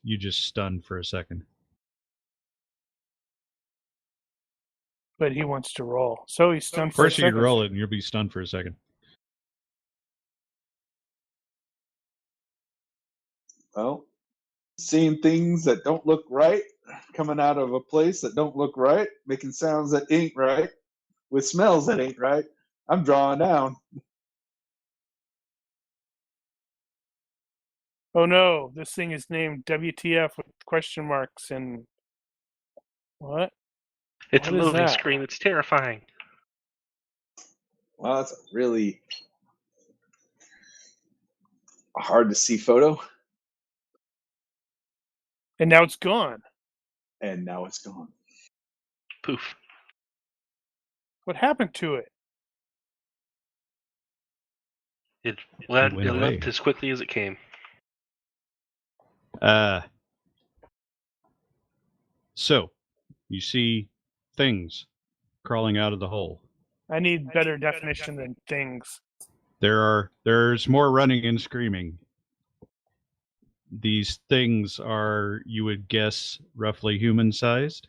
you just stunned for a second. But he wants to roll. So he's stunned for a First, you second. can roll it, and you'll be stunned for a second. Well, seeing things that don't look right, coming out of a place that don't look right, making sounds that ain't right, with smells that ain't right. I'm drawing down. Oh no, this thing is named WTF with question marks and what? It's What a is moving that? screen. It's terrifying. Well, that's a really hard to see photo, And now it's gone. and now it's gone. Poof. What happened to it? It went away. left as quickly as it came. So you see things crawling out of the hole. I need better definition than things. There's more running and screaming. These things are, you would guess, roughly human-sized.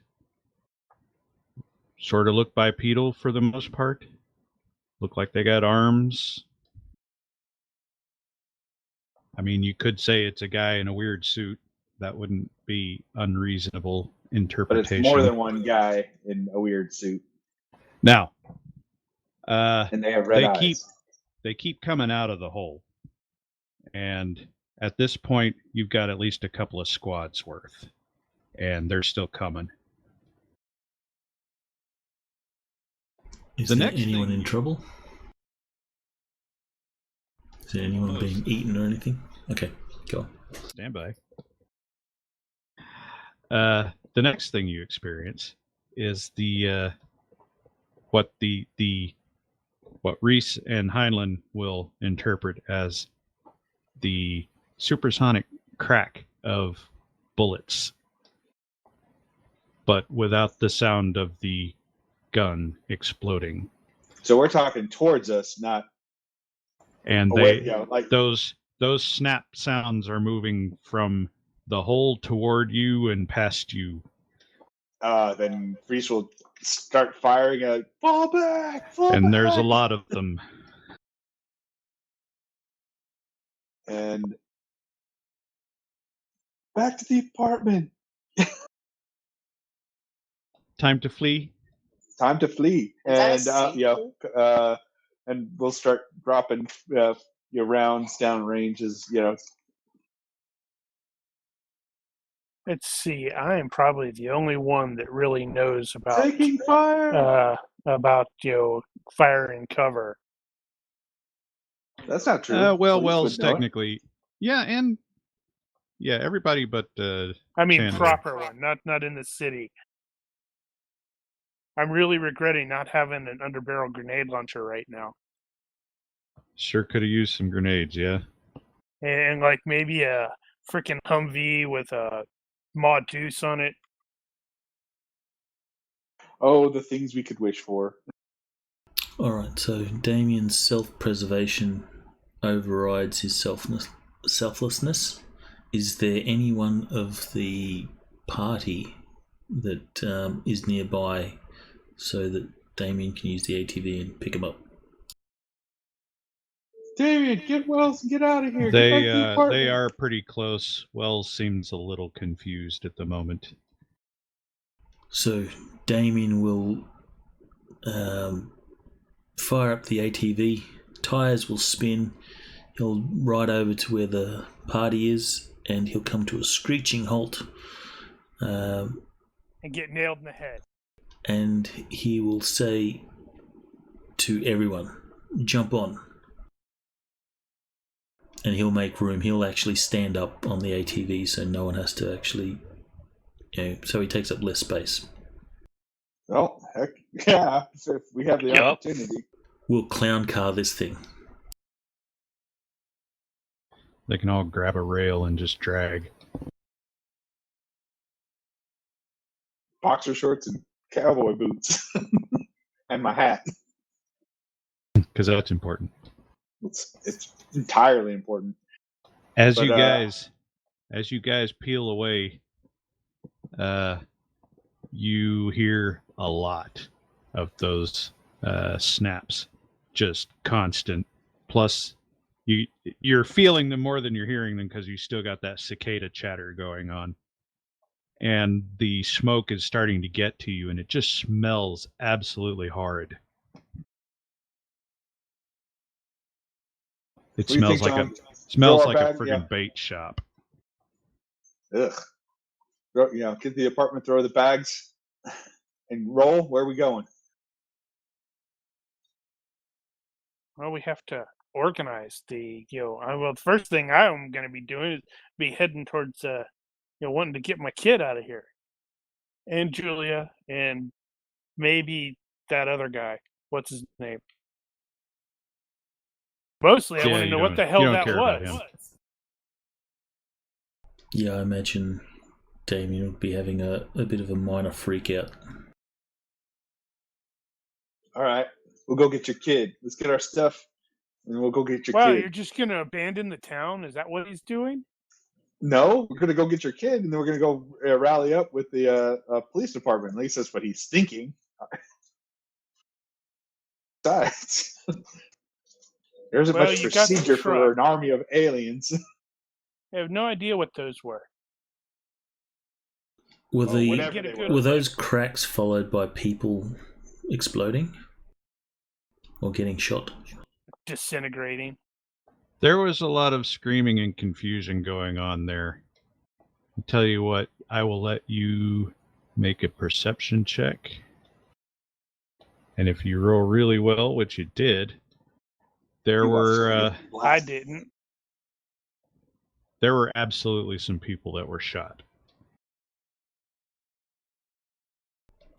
Sort of look bipedal for the most part. Look like they got arms. I mean, you could say it's a guy in a weird suit. That wouldn't be unreasonable But interpretation. it's more than one guy in a weird suit, Now, and they have red eyes. they keep coming out of the hole. And at this point, you've got at least a couple of squads worth. And they're still coming. Is The there next anyone thing in trouble? Is there anyone Almost. being eaten or anything? Okay, go on. Stand by. The next thing you experience is what Reese and Heinlein will interpret as the supersonic crack of bullets, but without the sound of the gun exploding. So we're talking towards us, not And away. they, You know, like those snap sounds are moving from the hole toward you and past you. then Reese will start firing a fall back. And there's a lot of them. And back to the apartment. Time to flee. Time to flee. And and we'll start dropping your rounds down ranges. Let's see. I am probably the only one that really knows about Taking fire. fire and cover. That's not true. Police Wells would know it. technically, everybody but I mean, Chandler. proper one, not in the city. I'm really regretting not having an underbarrel grenade launcher right now, Sure could have used some grenades, yeah. and like maybe a freaking Humvee with a Mod Deuce on it. Oh, the things we could wish for. Alright, so Damien's self-preservation overrides his selflessness. Is there anyone of the party that is nearby so that Damien can use the ATV and pick him up? Damien, get Wells and get out of here. They are pretty close. Wells seems a little confused at the moment. So Damien will fire up the ATV tires will spin. He'll ride over to where the party is, and he'll come to a screeching halt. And get nailed in the head. And he will say to everyone, "Jump on." And he'll make room. He'll actually stand up on the ATV so no one has to actually, so he takes up less space. Well, heck, yeah, if we have the opportunity. We'll clown car this thing. They can all grab a rail and just drag. Boxer shorts and cowboy boots. And my hat. Because that's important. It's entirely important. As you guys peel away, you hear a lot of those snaps, just constant. Plus, you're feeling them more than you're hearing them because you still got that cicada chatter going on, and the smoke is starting to get to you, and it just smells absolutely horrid. It smells like a friggin' bait shop. Ugh. Get the apartment, throw the bags, and roll. Where are we going? Well, we have to organize the, the first thing I'm going to be doing is be heading towards, wanting to get my kid out of here. And Julia, and maybe that other guy. What's his name? Mostly, I want to know what the hell that was. Yeah, I imagine Damien would be having a bit of a minor freak out. All right, we'll go get your kid. Let's get our stuff, and we'll go get your kid. Wow, you're just going to abandon the town? Is that what he's doing? No, we're going to go get your kid, and then we're going to go rally up with the police department. At least that's what he's thinking. Besides, there's a much procedure for an army of aliens. I have no idea what those were. Were those cracks followed by people exploding or getting shot? Disintegrating. There was a lot of screaming and confusion going on there. I'll tell you what, I will let you make a perception check. And if you roll really well, which you did, I didn't. There were absolutely some people that were shot.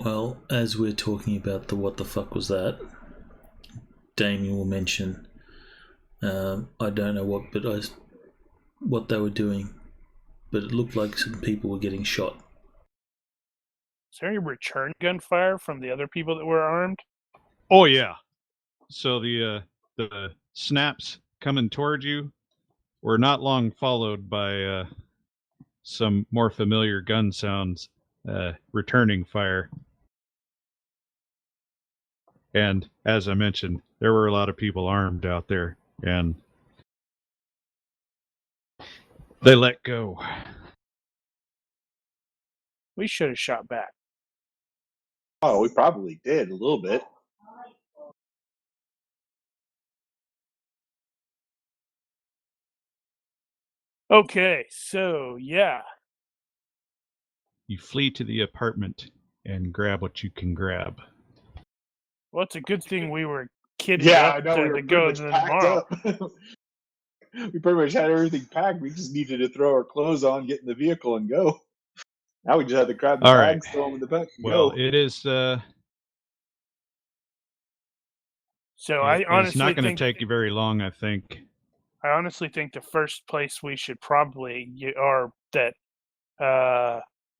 Well, as we're talking about the what the fuck was that, Damien will mention, I don't know what they were doing, but it looked like some people were getting shot. Is there any return gunfire from the other people that were armed? Oh yeah. So the snaps coming toward you were not long followed by some more familiar gun sounds returning fire. And as I mentioned, there were a lot of people armed out there, and they let go. We should have shot back. Oh, we probably did a little bit. Okay, so yeah. You flee to the apartment and grab what you can grab. Well, it's a good thing we were kidding up to go tomorrow. We pretty much had everything packed. We just needed to throw our clothes on, get in the vehicle, and go. Now we just had to grab the bags, throw them in the back, and go. It is. So I honestly it's not going to take you very long, I think. I honestly think the first place we should probably, or that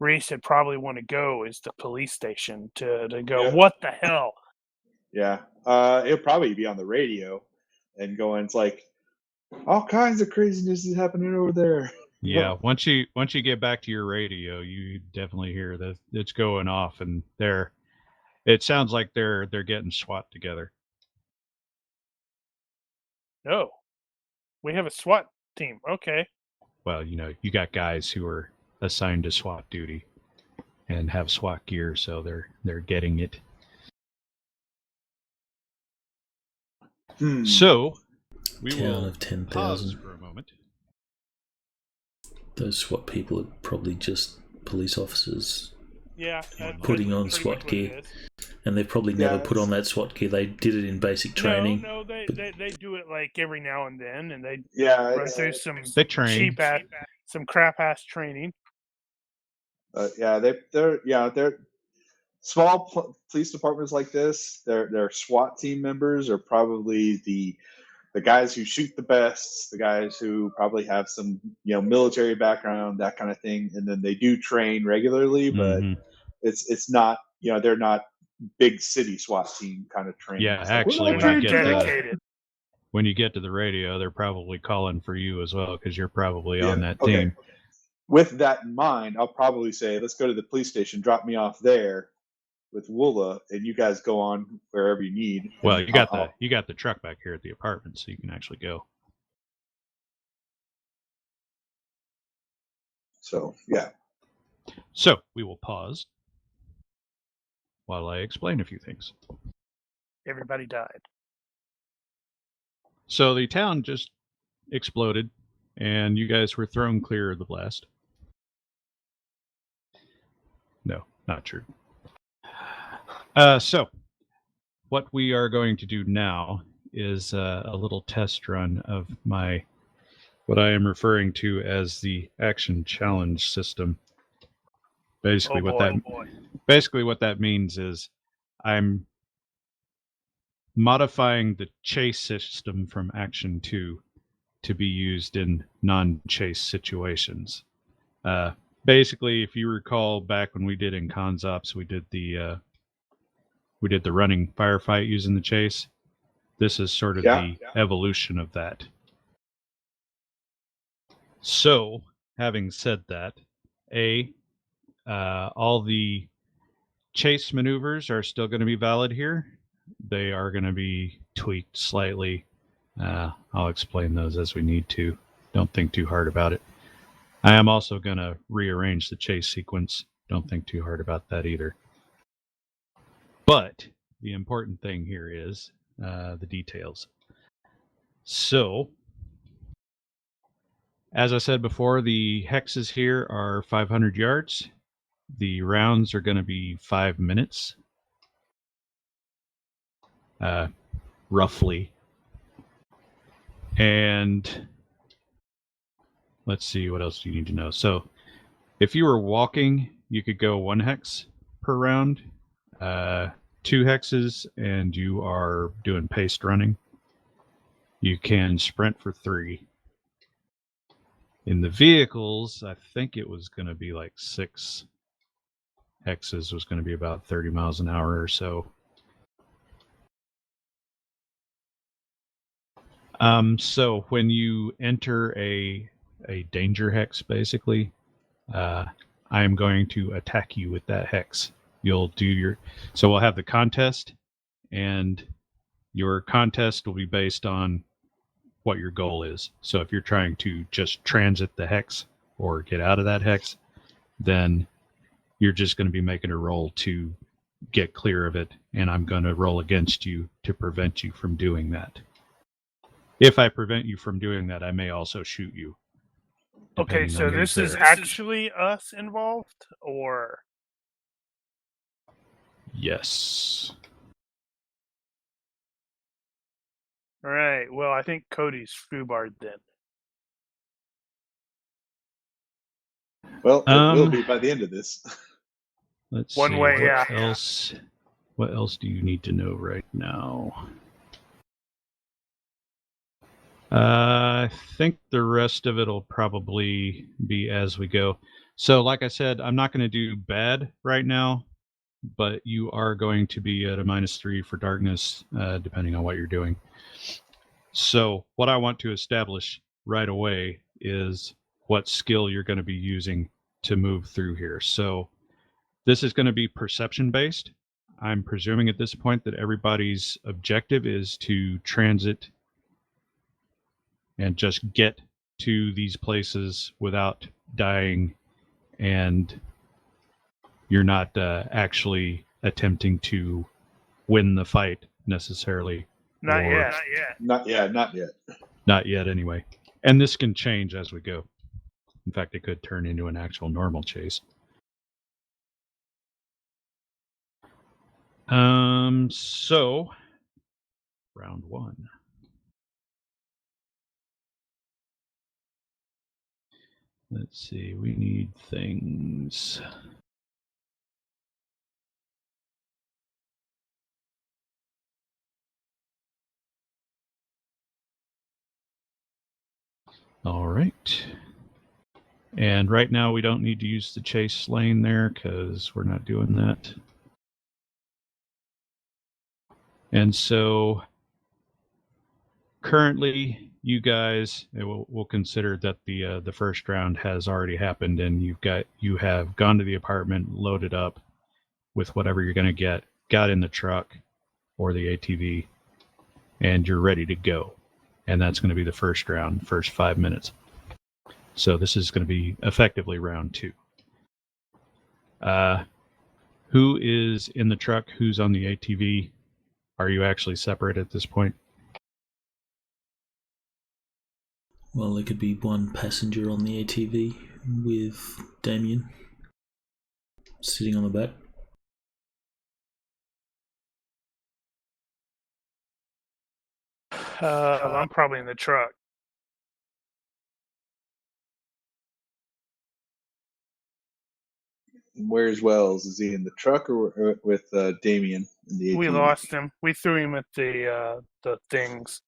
Reese would probably want to go is the police station to go, what the hell? Yeah. It'll probably be on the radio and going, it's like, all kinds of craziness is happening over there. Yeah, once you get back to your radio, you definitely hear that it's going off, and it sounds like they're getting SWAT together. No. We have a SWAT team. Okay. Well, you got guys who are assigned to SWAT duty and have SWAT gear, so they're getting it. So, we Town will of 10,000. pause for a moment. Those SWAT people are probably just police officers Yeah, putting on pretty SWAT much what it gear. is. And they've probably never put on that SWAT gear. They did it in basic training. No, they do it like every now and then, and they Yeah, run through some They train. cheap ass, some crap ass training. they're small police departments like this. Their SWAT team members are probably the guys who shoot the best, the guys who probably have some military background, that kind of thing, and then they do train regularly, but it's not they're not big city SWAT team kind of training. Yeah, It's actually, like, when you Dedicated. get to the radio, they're probably calling for you as well because you're probably on that okay. team. With that in mind, I'll probably say, let's go to the police station, drop me off there with Woola, and you guys go on wherever you need. Well, you got the truck back here at the apartment, so you can actually go. So, yeah. So, we will pause while I explain a few things. Everybody died. So, the town just exploded, and you guys were thrown clear of the blast. No, not true. So, what we are going to do now is a little test run of what I am referring to as the action challenge system. Basically, what that means is I'm modifying the chase system from Action 2 to be used in non-chase situations. Basically, if you recall back when we did in Cons Ops, we did the running firefight using the chase. This is sort of the evolution of that. So, having said that, all the chase maneuvers are still going to be valid here. They are going to be tweaked slightly. I'll explain those as we need to. Don't think too hard about it. I am also going to rearrange the chase sequence. Don't think too hard about that either. But the important thing here is the details. So, as I said before, the hexes here are 500 yards. The rounds are going to be 5 minutes. Roughly. And let's see, what else do you need to know? So, if you were walking, you could go 1 hex per round, 2 hexes, and you are doing paced running. You can sprint for 3. In the vehicles, I think it was going to be like 6 hexes, was going to be about 30 miles an hour or so. So when you enter a danger hex, basically, I am going to attack you with that hex. You'll do so we'll have the contest, and your contest will be based on what your goal is. So if you're trying to just transit the hex or get out of that hex, then you're just going to be making a roll to get clear of it, and I'm going to roll against you to prevent you from doing that. If I prevent you from doing that, I may also shoot you. Okay, so this is actually us involved, or? Yes. All right, well, I think Cody's foobarred then. Well, it will be by the end of this. Let's see. What else do you need to know right now? I think the rest of it will probably be as we go. So, like I said, I'm not going to do bad right now, but you are going to be at a -3 for darkness, depending on what you're doing. So, what I want to establish right away is what skill you're going to be using to move through here. So, this is going to be perception based. I'm presuming at this point that everybody's objective is to transit and just get to these places without dying, and you're not actually attempting to win the fight necessarily. Not Or- yet. Not yet. Not yet, anyway. And this can change as we go. In fact, it could turn into an actual normal chase. So, round one. Let's see, we need things. All right. And right now we don't need to use the chase lane there because we're not doing that. And so currently you guys, we'll consider that the first round has already happened and you have gone to the apartment, loaded up with whatever you're going to get, got in the truck or the ATV, and you're ready to go. And that's going to be the first round, first 5 minutes. So this is going to be effectively round two. Who is in the truck? Who's on the ATV? Are you actually separate at this point? Well, there could be one passenger on the ATV with Damien sitting on the back. I'm probably in the truck. Where's Wells? Is he in the truck or with Damien in the ATV? We lost him. We threw him at the things.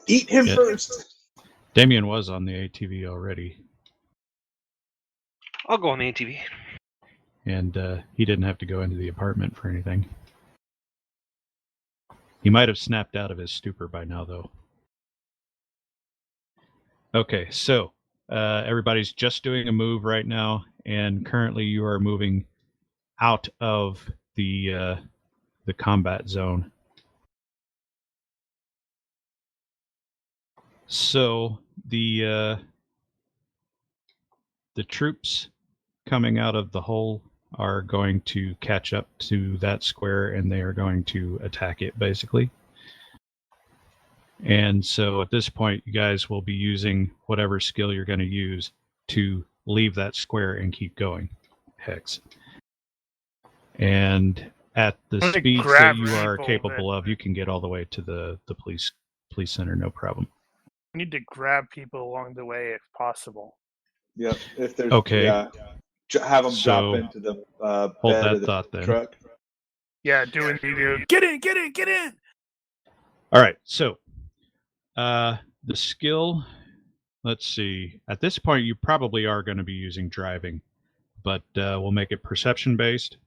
Eat him first. Damien was on the ATV already, I'll go on the ATV. and he didn't have to go into the apartment for anything. He might have snapped out of his stupor by now, though. Okay, so everybody's just doing a move right now, and currently you are moving out of the combat zone. So the troops coming out of the hole are going to catch up to that square, and they are going to attack it, basically. And so at this point, you guys will be using whatever skill you're going to use to leave that square and keep going. Hex. And at the speeds that you are capable of, you can get all the way to the police center, no problem. We need to grab people along the way if possible. Yep. If there's Okay. Have them So, drop into the hold bed that of the thought then. truck. Yeah, doing get in. All right, so the skill, let's see. At this point, you probably are going to be using driving, but we'll make it perception based,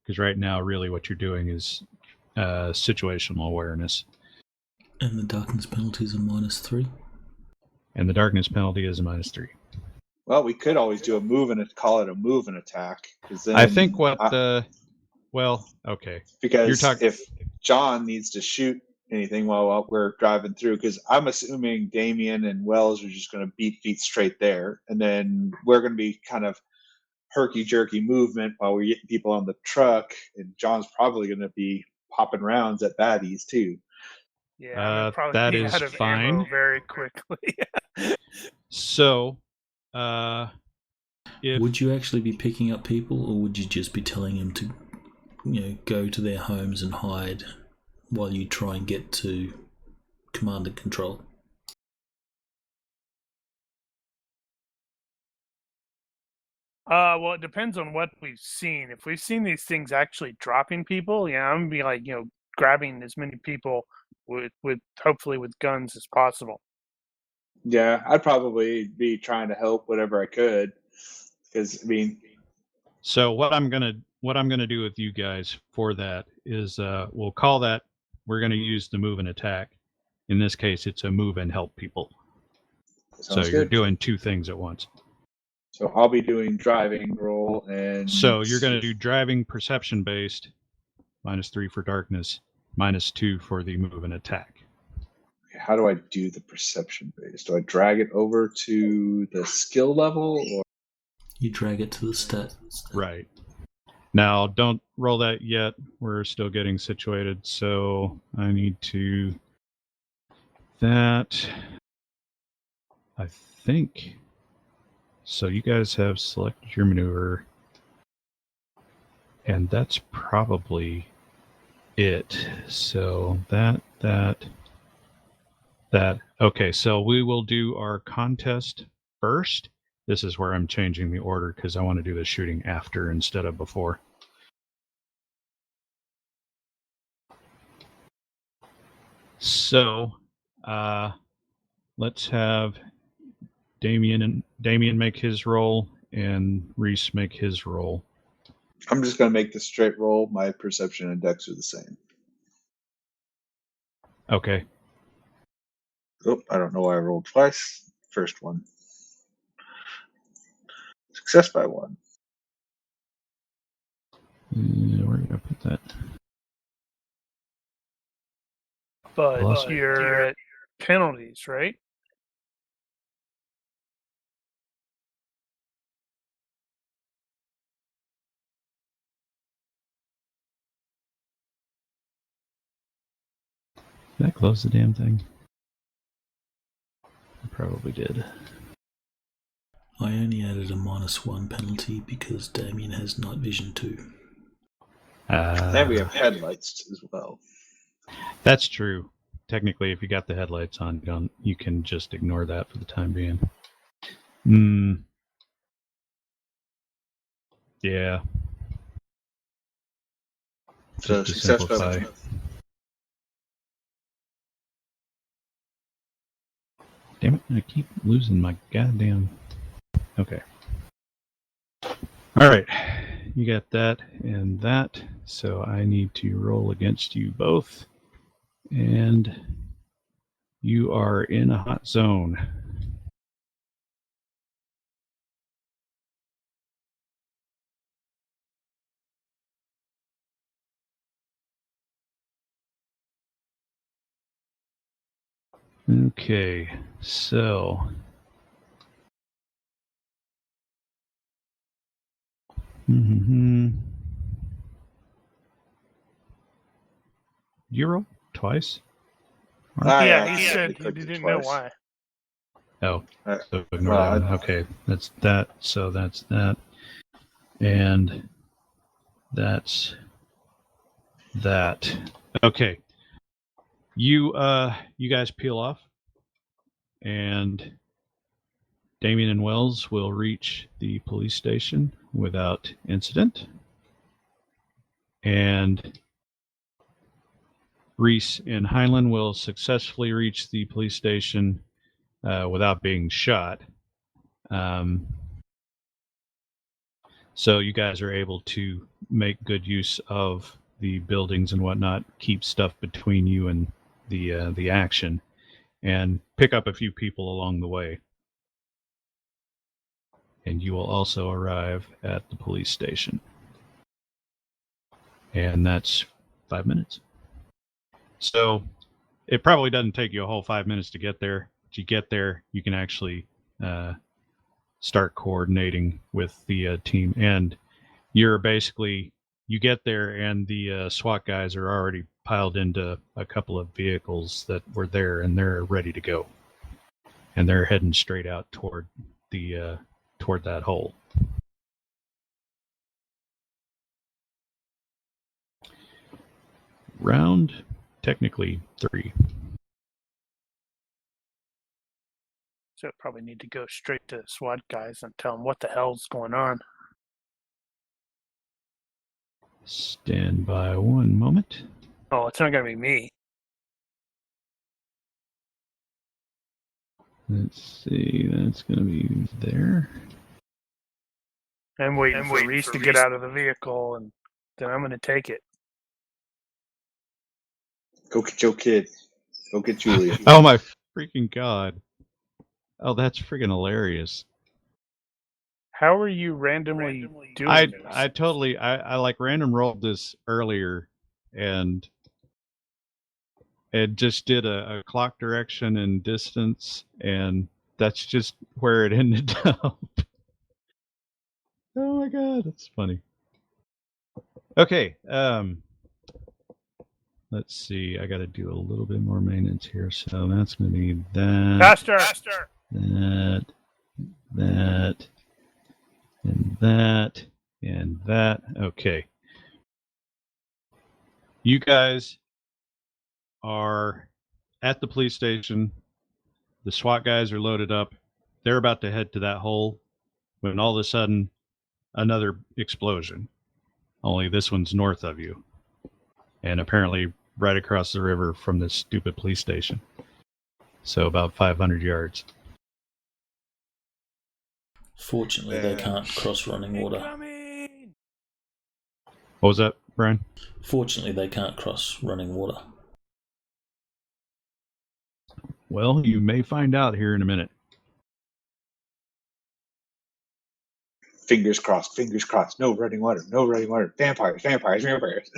because right now, really, what you're doing is situational awareness. And the darkness penalty is a -3. And the darkness penalty is a -3. Well, we could always do a move and call it a move and attack. Then I think well, okay. Because You're if John needs to shoot anything while we're driving through, because I'm assuming Damien and Wells are just going to beat feet straight there, and then we're going to be kind of herky-jerky movement while we're getting people on the truck, and John's probably going to be popping rounds at baddies too. Yeah, probably that be is out of fine. ammo very quickly. So, would you actually be picking up people, or would you just be telling them to, go to their homes and hide while you try and get to command and control? Well, it depends on what we've seen. If we've seen these things actually dropping people, yeah, I'm gonna be like, grabbing as many people with hopefully with guns as possible. Yeah, I'd probably be trying to help whatever I could, because So what I'm gonna do with you guys for that is we'll call that, we're gonna use the move and attack. In this case, it's a move and help people. So you're doing two things at once. So I'll be doing driving roll, and so you're gonna do driving perception based, -3 for darkness, -2 for the move and attack. How do I do the perception base? Do I drag it over to the skill level, or You drag it to the stat. Right. Now, don't roll that yet. We're still getting situated, so I need to... That... I think... So you guys have selected your maneuver, and that's probably it. So that. Okay, so we will do our contest first. This is where I'm changing the order because I want to do the shooting after instead of before. So, let's have Damien make his roll and Reese make his roll. I'm just going to make the straight roll. My perception and dex are the same. Okay. Oh, I don't know why I rolled twice. First one. Success by 1. Where did I put that? But you're at penalties, right? Did I close the damn thing? I probably did. I only added a -1 penalty because Damien has night vision too. And we have headlights as well. That's true. Technically, if you got the headlights on, you can just ignore that for the time being. Yeah. So Just to success by simplify. 1. Damn it, I keep losing my goddamn... Okay. Alright, you got that and that, so I need to roll against you both. And you are in a hot zone. Okay, so... You roll twice? Yeah, he said he didn't know why. Oh, Right. so ignore that one. Okay, that's that. So that's that. And that's that. Okay. You guys peel off, and Damien and Wells will reach the police station without incident. And Reese and Heinlein will successfully reach the police station without being shot. So you guys are able to make good use of the buildings and whatnot, keep stuff between you and the action, and pick up a few people along the way. And you will also arrive at the police station. And that's 5 minutes. So it probably doesn't take you a whole 5 minutes to get there. But you get there, you can actually start coordinating with the team. And you're basically, you get there and the SWAT guys are already piled into a couple of vehicles that were there, and they're ready to go. And they're heading straight out toward that hole. Round, technically 3. So probably need to go straight to the SWAT guys and tell them what the hell's going on. Stand by 1 moment. Oh, it's not going to be me. Let's see, that's going to be there. I'm waiting for Reese to get out of the vehicle, and then I'm going to take it. Go get your kid. Go get Julia. Oh my freaking god. Oh, that's freaking hilarious. How are you randomly doing this? I totally, I like random rolled this earlier, and it just did a clock direction and distance, and that's just where it ended up. Oh my god, that's funny. Okay. Let's see. I got to do a little bit more maintenance here. So that's going to be that. Faster. That. And that. And that. Okay. You guys are at the police station. The SWAT guys are loaded up. They're about to head to that hole when all of a sudden another explosion. Only this one's north of you. And apparently right across the river from this stupid police station. So about 500 yards. Fortunately, they can't cross running water. Incoming! What was that, Brian? Fortunately, they can't cross running water. Well, you may find out here in a minute. Fingers crossed, fingers crossed. No running water, no running water. Vampires, vampires, vampires.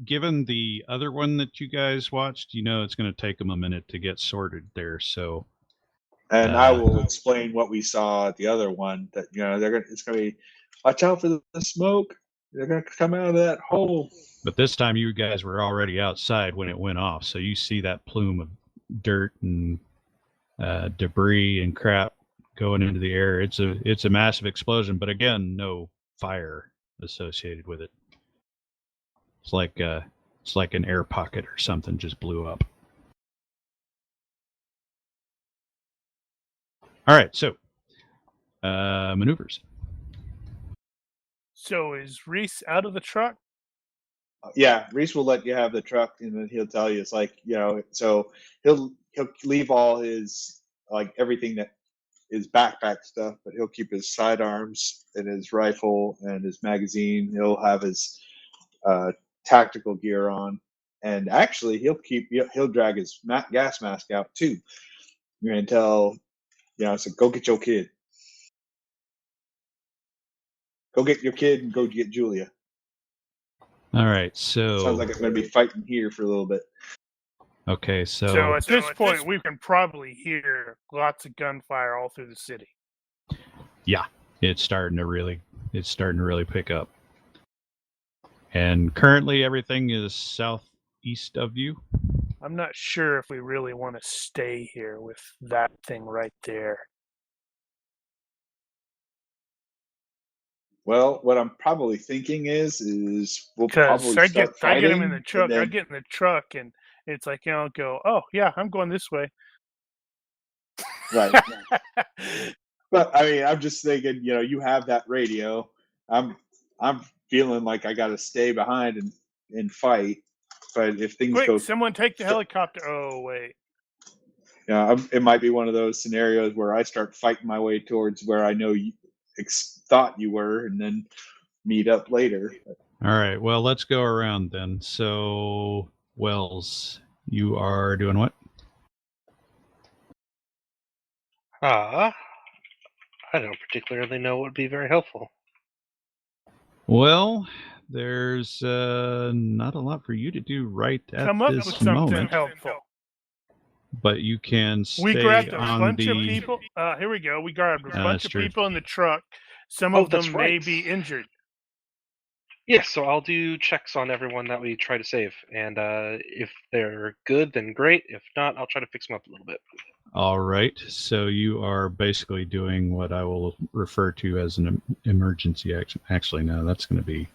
Given the other one that you guys watched, you know it's going to take them a minute to get sorted there. So, And I will explain what we saw at the other one. That it's gonna be, watch out for the smoke. They're gonna come out of that hole. But this time you guys were already outside when it went off, so you see that plume of dirt and debris and crap going into the air. It's a massive explosion, but again, no fire associated with it. It's like an air pocket or something just blew up. All right, so maneuvers. So is Reese out of the truck? Yeah, Reese will let you have the truck, and then he'll tell you it's like, so he'll leave all his, like, everything that is backpack stuff, but he'll keep his sidearms and his rifle and his magazine. He'll have his tactical gear on, and actually he'll drag his gas mask out too. You're gonna tell, so go get your kid. Go get your kid and go get Julia. All right, so Sounds like it's going to be fighting here for a little bit. Okay, So at this point, we can probably hear lots of gunfire all through the city. Yeah, it's starting to really pick up. And currently, everything is southeast of you. I'm not sure if we really want to stay here with that thing right there. Well, what I'm probably thinking is we'll probably start fighting. I get him in the truck. Then... I get in the truck, and it's like, I'll go, oh, yeah, I'm going this way. Right. But, I mean, I'm just thinking, you have that radio. I'm feeling like I got to stay behind and fight. But if things Quick, go... someone take the helicopter. Oh, wait. It might be one of those scenarios where I start fighting my way towards where I know you thought you were, and then meet up later. All right, well, let's go around then. So, Wells, you are doing what? I don't particularly know what would be very helpful. Well, there's not a lot for you to do right at Come up this with something moment. helpful. But you can stay We grabbed a on bunch the... of people. Here we go. We grabbed a bunch of true. people in the truck. Some of them may right. be injured. Yes, so I'll do checks on everyone that we try to save. And if they're good, then great. If not, I'll try to fix them up a little bit. All right. So you are basically doing what I will refer to as an emergency action. Actually, no, that's going to be...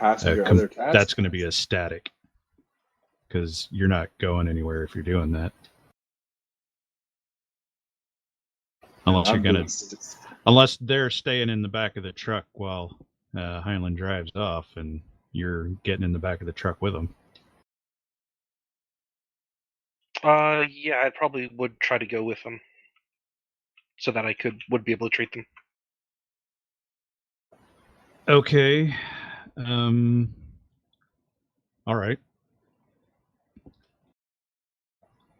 other tasks? That's going to be a static. Because you're not going anywhere if you're doing that. Unless they're staying in the back of the truck while Heinlein drives off and you're getting in the back of the truck with them. Yeah, I probably would try to go with them so that I would be able to treat them. Okay. All right.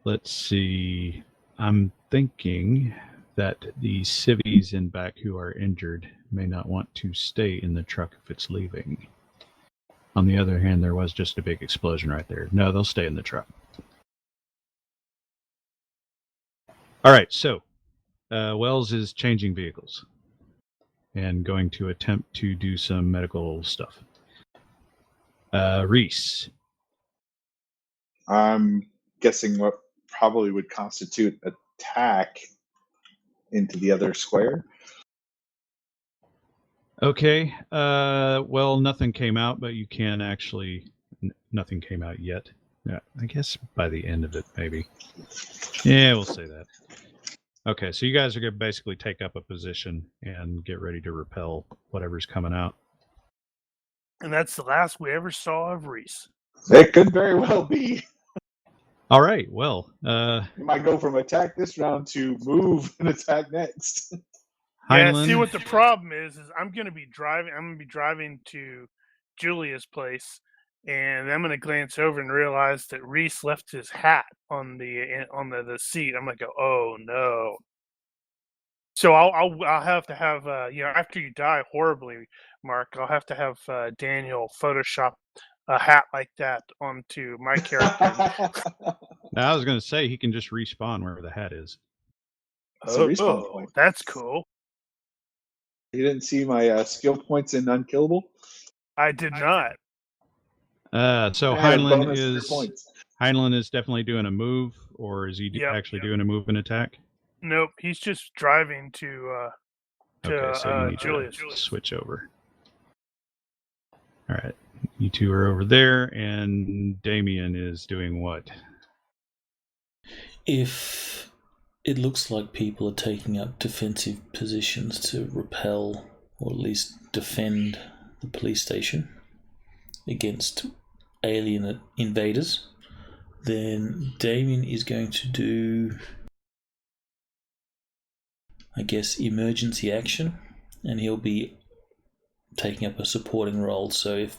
Let's see. I'm thinking that the civvies in back who are injured may not want to stay in the truck if it's leaving. On the other hand, there was just a big explosion right there. No, they'll stay in the truck. All right, so Wells is changing vehicles. and going to attempt to do some medical stuff. Reese. I'm guessing what probably would constitute attack into the other square. Okay. Well, nothing came out, but you can actually... nothing came out yet. Yeah, I guess by the end of it, maybe. Yeah, we'll say that. Okay, so you guys are going to basically take up a position and get ready to repel whatever's coming out. And that's the last we ever saw of Reese. It could very well be. All right, well, You might go from attack this round to move and attack next. Yeah, Heinlein, see what the problem is I'm gonna be driving to Julia's place, and I'm gonna glance over and realize that Reese left his hat on the seat. I'm gonna go, oh no. So I'll have to have after you die horribly, Mark, I'll have to have Daniel Photoshop a hat like that onto my character. I was going to say he can just respawn wherever the hat is. That's a respawn point. That's cool. You didn't see my skill points in Unkillable? I did not. So I had a Heinlein bonus for is points. Heinlein is definitely doing a move, or is he actually doing a move and attack? Nope, he's just driving to Okay, so you need Julius. to switch over. All right, you two are over there, and Damien is doing what? If it looks like people are taking up defensive positions to repel or at least defend the police station against alien invaders, then Damien is going to do, I guess, emergency action, and he'll be taking up a supporting role. So if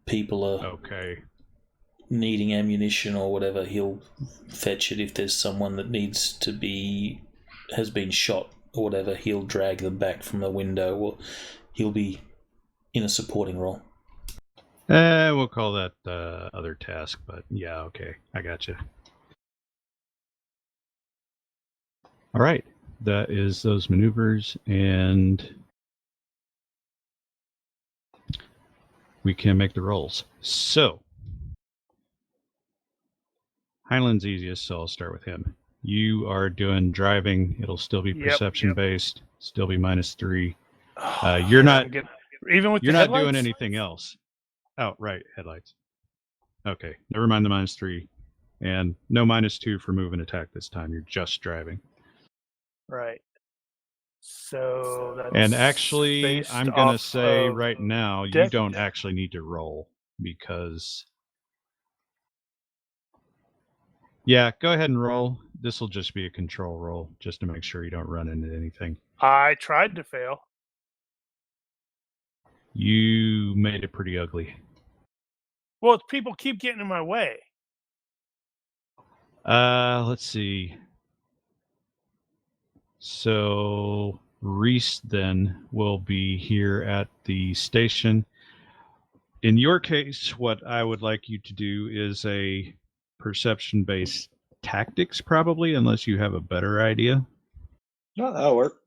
people are needing ammunition or whatever, he'll fetch it. If there's someone that has been shot or whatever, he'll drag them back from the window, or he'll be in a supporting role. We'll call that other task, but yeah, okay, I gotcha. All right, that is those maneuvers, and we can make the rolls. So, Heinlein's easiest, so I'll start with him. You are doing driving. It'll still be perception-based, still be -3. You're not doing anything else. Oh, right, headlights. Okay, never mind the -3. And no -2 for move and attack this time. You're just driving. Right. So that's and actually, I'm going to say right now, you don't actually need to roll because... Yeah, go ahead and roll. This will just be a control roll, just to make sure you don't run into anything. I tried to fail. You made it pretty ugly. Well, people keep getting in my way. Let's see. So Reese then will be here at the station. In your case, what I would like you to do is a perception-based tactics, probably, unless you have a better idea. No, that'll work.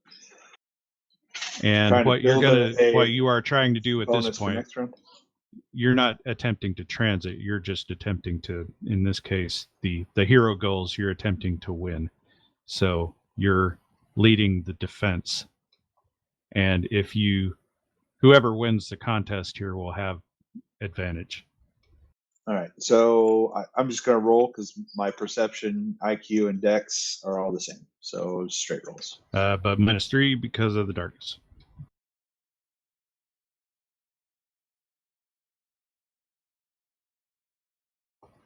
And what you are trying to do at this point, you're not attempting to transit. You're just attempting to, in this case, the hero goals. You're attempting to win. So you're leading the defense. And whoever wins the contest here will have advantage. All right, so I'm just going to roll because my perception, IQ, and dex are all the same. So straight rolls. But -3 because of the darkness.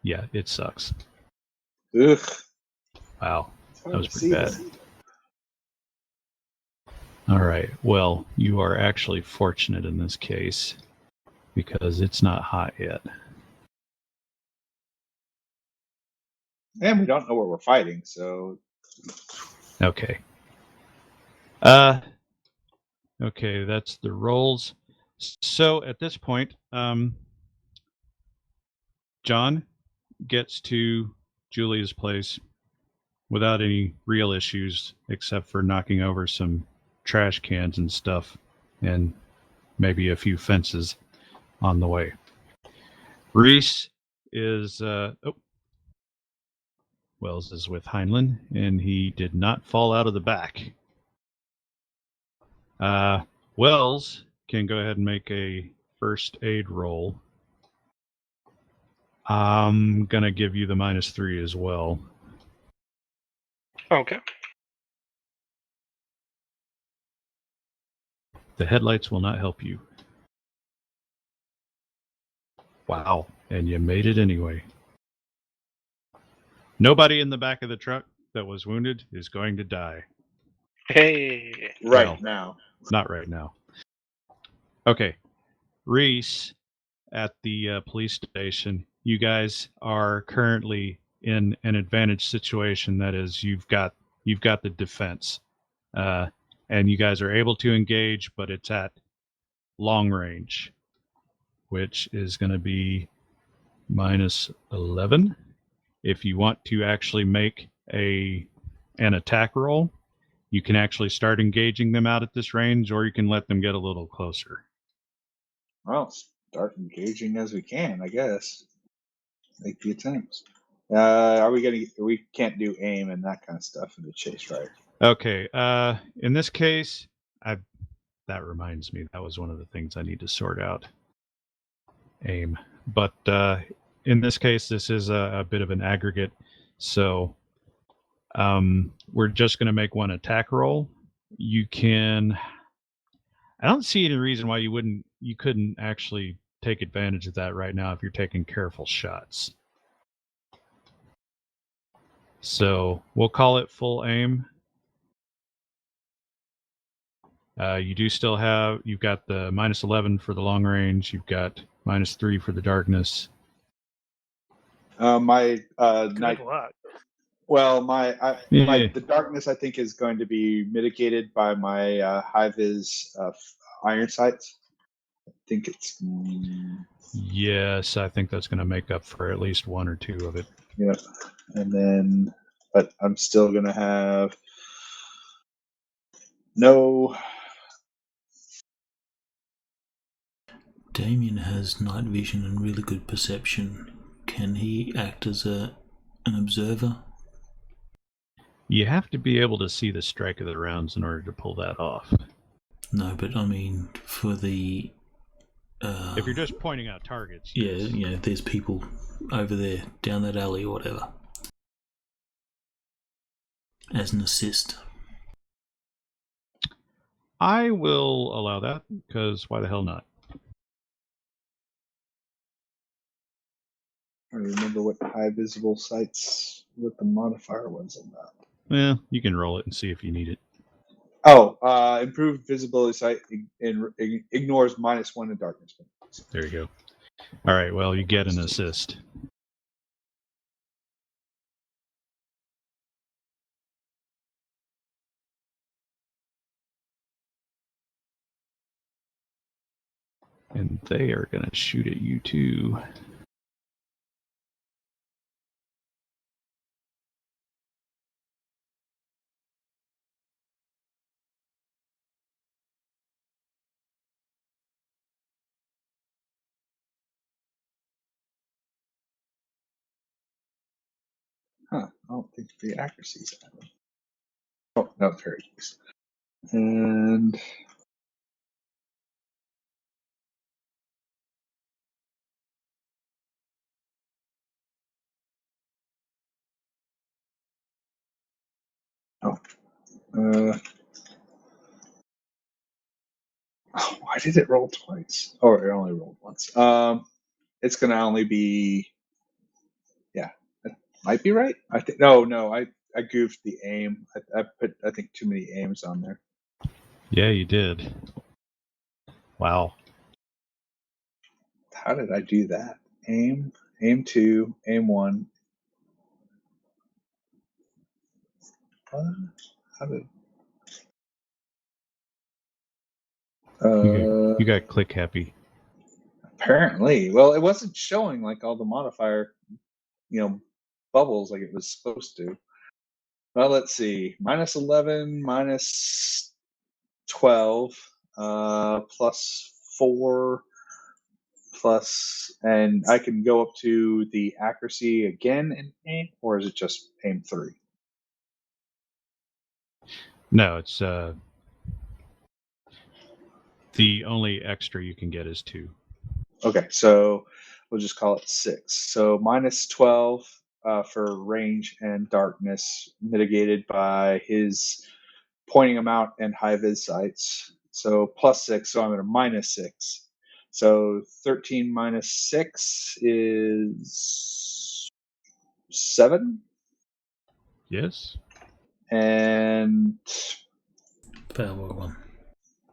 Yeah, it sucks. Ugh. Wow, that was pretty bad. All right, well, you are actually fortunate in this case because it's not hot yet. And we don't know where we're fighting, so... Okay. Okay, that's the rolls. So at this point, John gets to Julia's place without any real issues except for knocking over some trash cans and stuff, and maybe a few fences on the way. Reese is Wells is with Heinlein, and he did not fall out of the back. Wells can go ahead and make a first aid roll. I'm going to give you the -3 as well. Okay. The headlights will not help you. Wow, and you made it anyway. Nobody in the back of the truck that was wounded is going to die. Hey. Now. Not right now. Okay. Reese, at the police station, you guys are currently in an advantage situation. That is, you've got the defense, and you guys are able to engage, but it's at long range, which is going to be -11. If you want to actually make an attack roll, you can actually start engaging them out at this range, or you can let them get a little closer. Well, start engaging as we can, I guess. Make the attempts. We can't do aim and that kind of stuff in the chase, right? Okay. In this case, that reminds me, that was one of the things I need to sort out. Aim. But in this case, this is a bit of an aggregate. So we're just going to make one attack roll. You can... I don't see any reason why you couldn't actually take advantage of that right now if you're taking careful shots. So we'll call it full aim. You do still you've got the -11 for the long range. You've got -3 for the darkness. My Good night. luck. Well, the darkness I think is going to be mitigated by my high-vis iron sights. I think it's. Yes, I think that's going to make up for at least one or two of it. Yeah, and then, but I'm still going to have no. Damien has night vision and really good perception. Can he act as an observer? You have to be able to see the strike of the rounds in order to pull that off. No, but I mean, for the... if you're just pointing out targets. Yeah, yes. there's people over there, down that alley or whatever. As an assist. I will allow that, because why the hell not? I remember what high visible sights, what the modifier was on that. Well, you can roll it and see if you need it. Oh, improved visibility sight ignores -1 in darkness. There you go. All right, well, you get an assist. And they are going to shoot at you too. Huh, I don't think the accuracy's happening. Oh, no, very nice. And why did it roll twice? Oh, it only rolled once. It's gonna only be, yeah, that might be right. I think no, I goofed the aim. I put, I think, too many aims on there. Yeah, you did. Wow. How did I do that? Aim 2, aim 1. How did? You got click happy. Apparently. Well, it wasn't showing like all the modifier, bubbles like it was supposed to. Well, let's see. -11, 12 plus 4 plus, and I can go up to the accuracy again in aim, or is it just aim 3? No, it's the only extra you can get is 2. Okay, so we'll just call it 6. So minus 12 for range and darkness, mitigated by his pointing them out and high vis sights. So plus 6, so I'm at a minus 6. So 13 minus 6 is 7. Yes. And Fail by 1.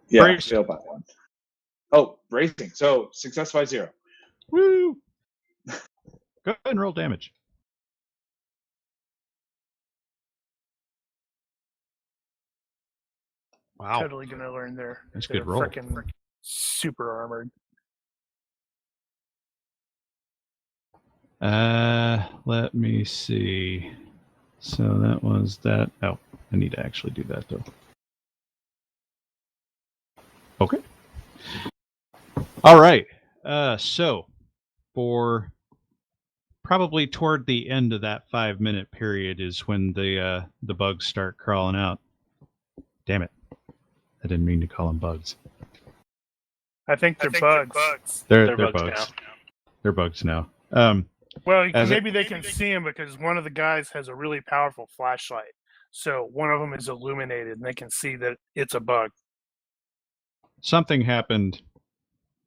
yeah, Brace. fail by 1. Oh, bracing. So success by 0. Woo! Go ahead and roll damage. Wow. Totally gonna learn That's a they're good roll. frickin' super armored. Let me see. So that was that. Oh, I need to actually do that though. Okay. All right. So for probably toward the end of that 5-minute period is when the bugs start crawling out. Damn it! I didn't mean to call them bugs. I think they're bugs. They're bugs bugs. now. They're bugs now. Well, As maybe they can see them because one of the guys has a really powerful flashlight. So one of them is illuminated, and they can see that it's a bug. Something happened.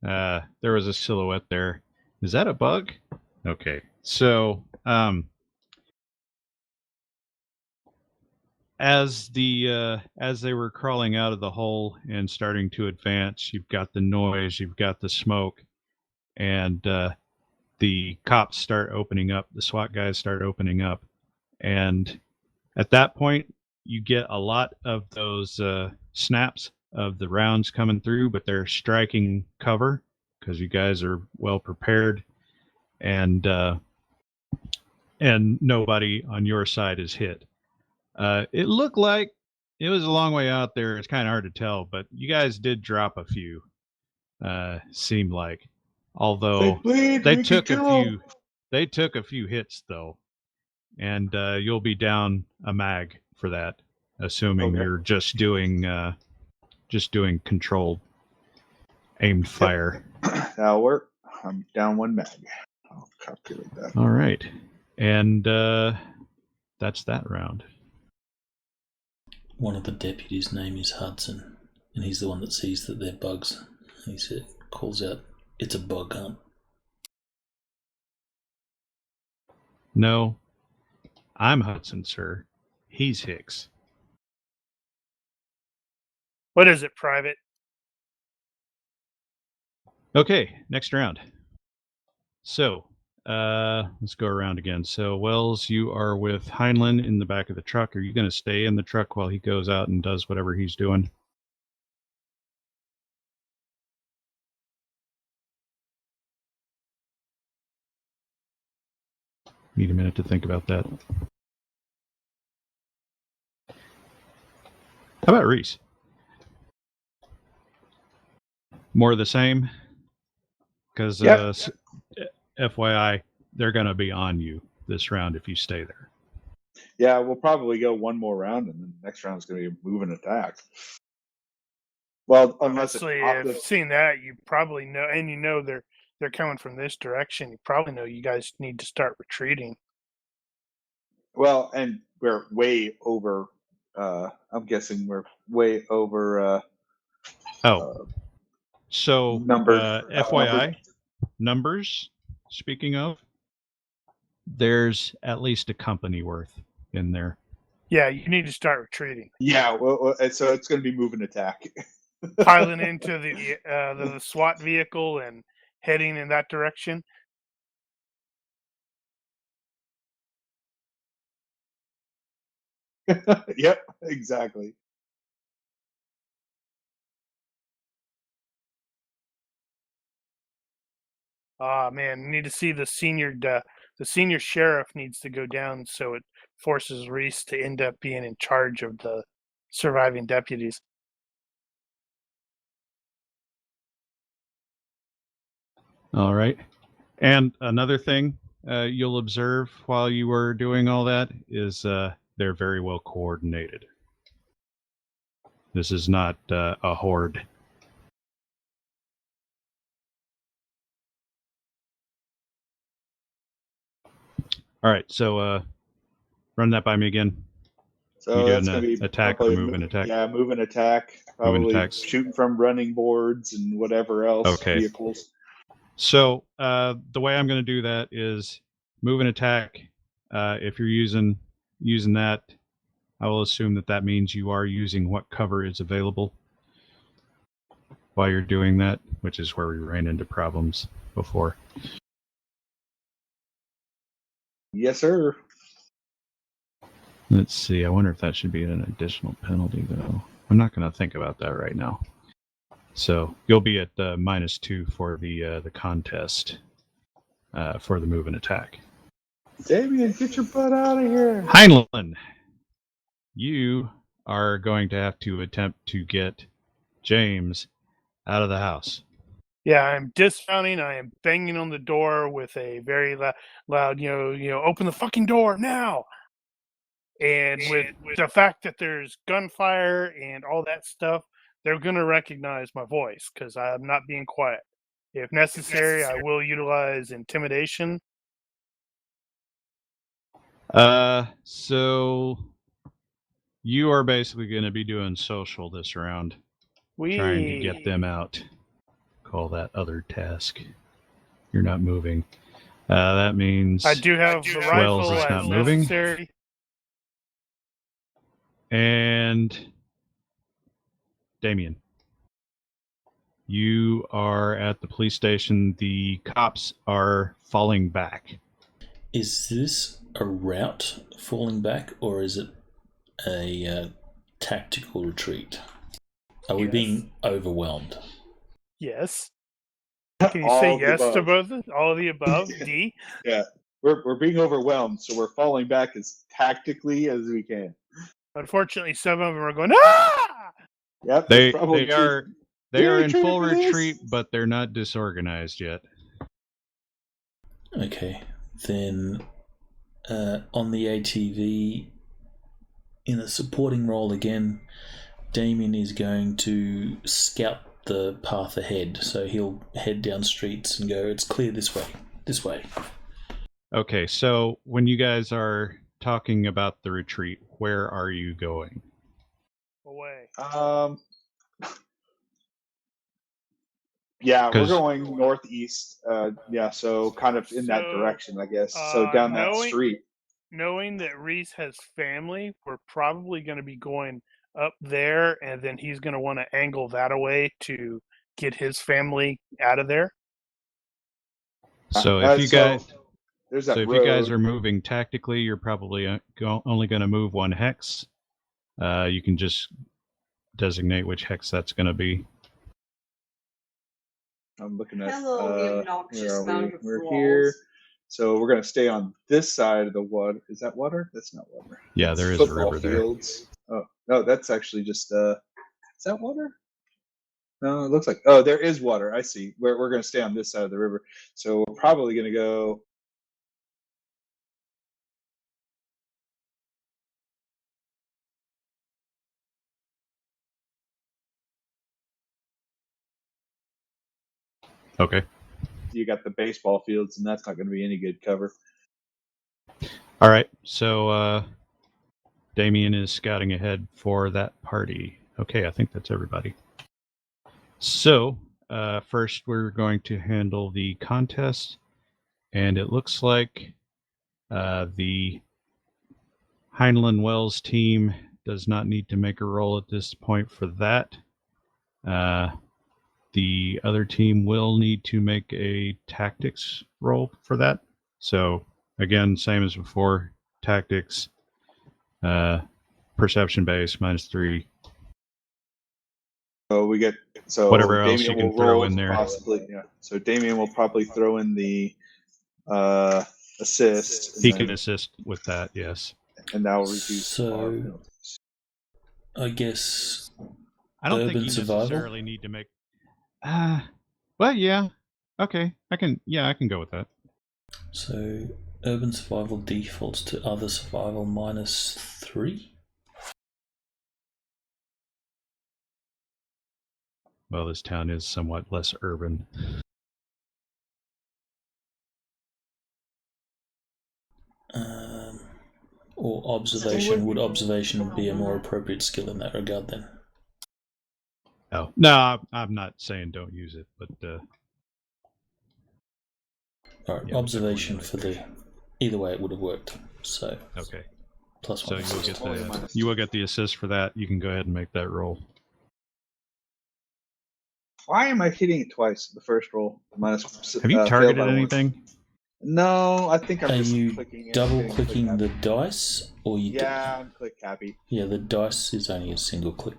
There was a silhouette there. Is that a bug? Okay. So, as they were crawling out of the hole and starting to advance, you've got the noise, you've got the smoke, and the cops start opening up. The SWAT guys start opening up, and at that point, you get a lot of those snaps of the rounds coming through, but they're striking cover because you guys are well prepared, and nobody on your side is hit. It looked like it was a long way out there. It's kind of hard to tell, but you guys did drop a few. Seemed like, although they took a few hits though, and you'll be down a mag for that, assuming Okay. you're just doing controlled aimed fire. That'll work. I'm down 1 mag. I'll calculate that. All right, and that's that round. One of the deputies' name is Hudson, and he's the one that sees that they're bugs. He calls out, "It's a bug hunt." No, I'm Hudson, sir. He's Hicks. What is it, Private? Okay, next round. So, let's go around again. So, Wells, you are with Heinlein in the back of the truck. Are you going to stay in the truck while he goes out and does whatever he's doing? Need a minute to think about that. How about Reese? More of the same? Because Yep. FYI, they're going to be on you this round if you stay there. Yeah, we'll probably go 1 more round, and then the next round is going to be a move and attack. Well, unless Honestly, if seeing that, you probably know, and you know they're coming from this direction. You probably know you guys need to start retreating. well, and we're way over. I'm guessing we're way over. So Number FYI, numbers. Speaking of, there's at least a company worth in there. Yeah, you need to start retreating. Yeah, well, so it's going to be move and attack. Piling into the SWAT vehicle and heading in that direction. Yep, exactly. Man, need to see the senior sheriff needs to go down, so it forces Reese to end up being in charge of the surviving deputies. All right. And another thing you'll observe while you were doing all that is they're very well coordinated. This is not a horde. All right, so run that by me again. So You that's doing going to be attack or probably move and attack? Yeah, move and attack. Moving Probably attacks. shooting from running boards and whatever else. Okay. Vehicles. So the way I'm going to do that is move and attack. If you're using that, I will assume that means you are using what cover is available while you're doing that, which is where we ran into problems before. Yes, sir. Let's see. I wonder if that should be an additional penalty, though. I'm not going to think about that right now. So you'll be at -2 for the contest for the move and attack. Damien, get your butt out of here. Heinlein, you are going to have to attempt to get James out of the house. Yeah, I'm dismounting. I am banging on the door with a very loud, open the fucking door now. And with the fact that there's gunfire and all that stuff, they're going to recognize my voice because I'm not being quiet. If necessary, I will utilize intimidation. So you are basically going to be doing social this round, trying to get them out. Call that other task. You're not moving. That means I do have the Wells rifle is as not moving. necessary. And Damien, you are at the police station. The cops are falling back. Is this a route falling back, or is it a tactical retreat? Are we being overwhelmed? Yes. Can you say yes to both? All of the above? D? Yeah. We're being overwhelmed, so we're falling back as tactically as we can. Unfortunately, some of them are going, ah! Yep. They are in full retreat, but they're not disorganized yet. Okay, then on the ATV, in a supporting role again, Damien is going to scout the path ahead. So he'll head down streets and go, it's clear this way, this way. Okay, so when you guys are talking about the retreat, where are you going? Away. Yeah, we're going northeast. So kind of in that direction, I guess. So down that street. Knowing that Reese has family, we're probably going to be going up there, and then he's going to want to angle that away to get his family out of there. So if you guys are moving tactically, you're probably only going to move one hex. You can just designate which hex that's going to be. I'm looking at. Hello, the obnoxious mound of We're here. So we're going to stay on this side of the water. Is that water? That's not water. Yeah, there is a river fields. There. Oh, no, that's actually just, is that water? No, it looks like, oh, there is water. I see. We're going to stay on this side of the river. So we're probably going to go. Okay. You got the baseball fields, and that's not going to be any good cover. All right. So Damien is scouting ahead for that party. Okay, I think that's everybody. So first, we're going to handle the contest, and it looks like the Heinlein Wells team does not need to make a roll at this point for that. The other team will need to make a tactics roll for that. So again, same as before, tactics, perception base -3. So we get whatever else Damien you can throw in there. Possibly, yeah. So Damien will probably throw in the assist. He can assist with that, yes. And that will reduce. So I guess I don't think you necessarily need to make. Well, yeah. Okay, I can go with that. So urban survival defaults to other survival -3. Well, this town is somewhat less urban. Or observation. Would observation be a more appropriate skill in that regard then? Oh, no, I'm not saying don't use it, but All right, yeah, observation for the. Either way, it would have worked. So okay. plus So one. you will get the assist for that. You can go ahead and make that roll. Why am I hitting it twice? The first roll minus. Have you failed targeted by one. anything? No, I think I'm Are just you clicking it, double hitting clicking click the happy. dice, or you? Yeah, I'm click happy. Yeah, the dice is only a single click.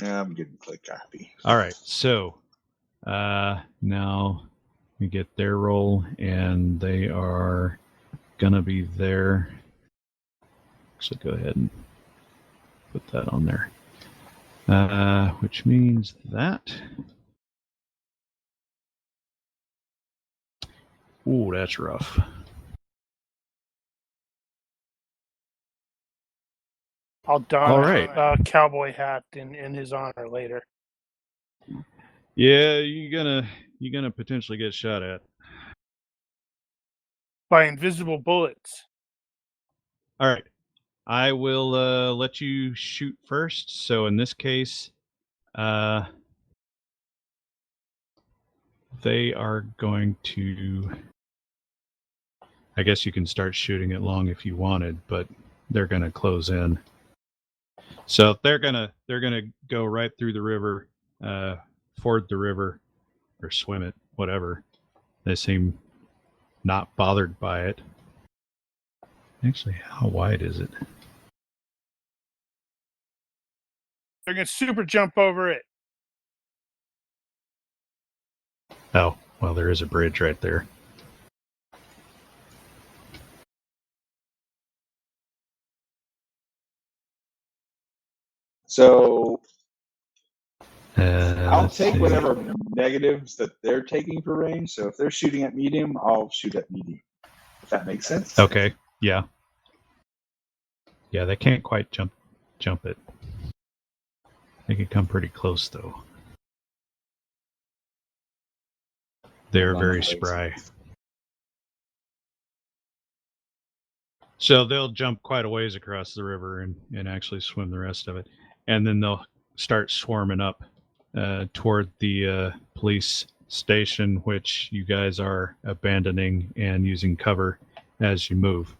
Yeah, I'm getting click happy. All right. So now we get their roll, and they are gonna be there. So go ahead and put that on there. Which means that. Ooh, that's rough. I'll don All right. a cowboy hat in his honor later. Yeah, you're gonna potentially get shot at. By invisible bullets. All right. I will let you shoot first. So in this case, they are going to. I guess you can start shooting it long if you wanted, but they're going to close in. So they're gonna go right through the river, ford the river, or swim it, whatever. They seem not bothered by it. Actually, how wide is it? They're gonna super jump over it. Oh, well, there is a bridge right there. So I'll Let's take see. whatever negatives that they're taking for range. So if they're shooting at medium, I'll shoot at medium. If that makes sense. Okay. Yeah. Yeah, they can't quite jump it. They can come pretty close though. They're very spry. So they'll jump quite a ways across the river and actually swim the rest of it. And then they'll start swarming up toward the police station, which you guys are abandoning and using cover as you move.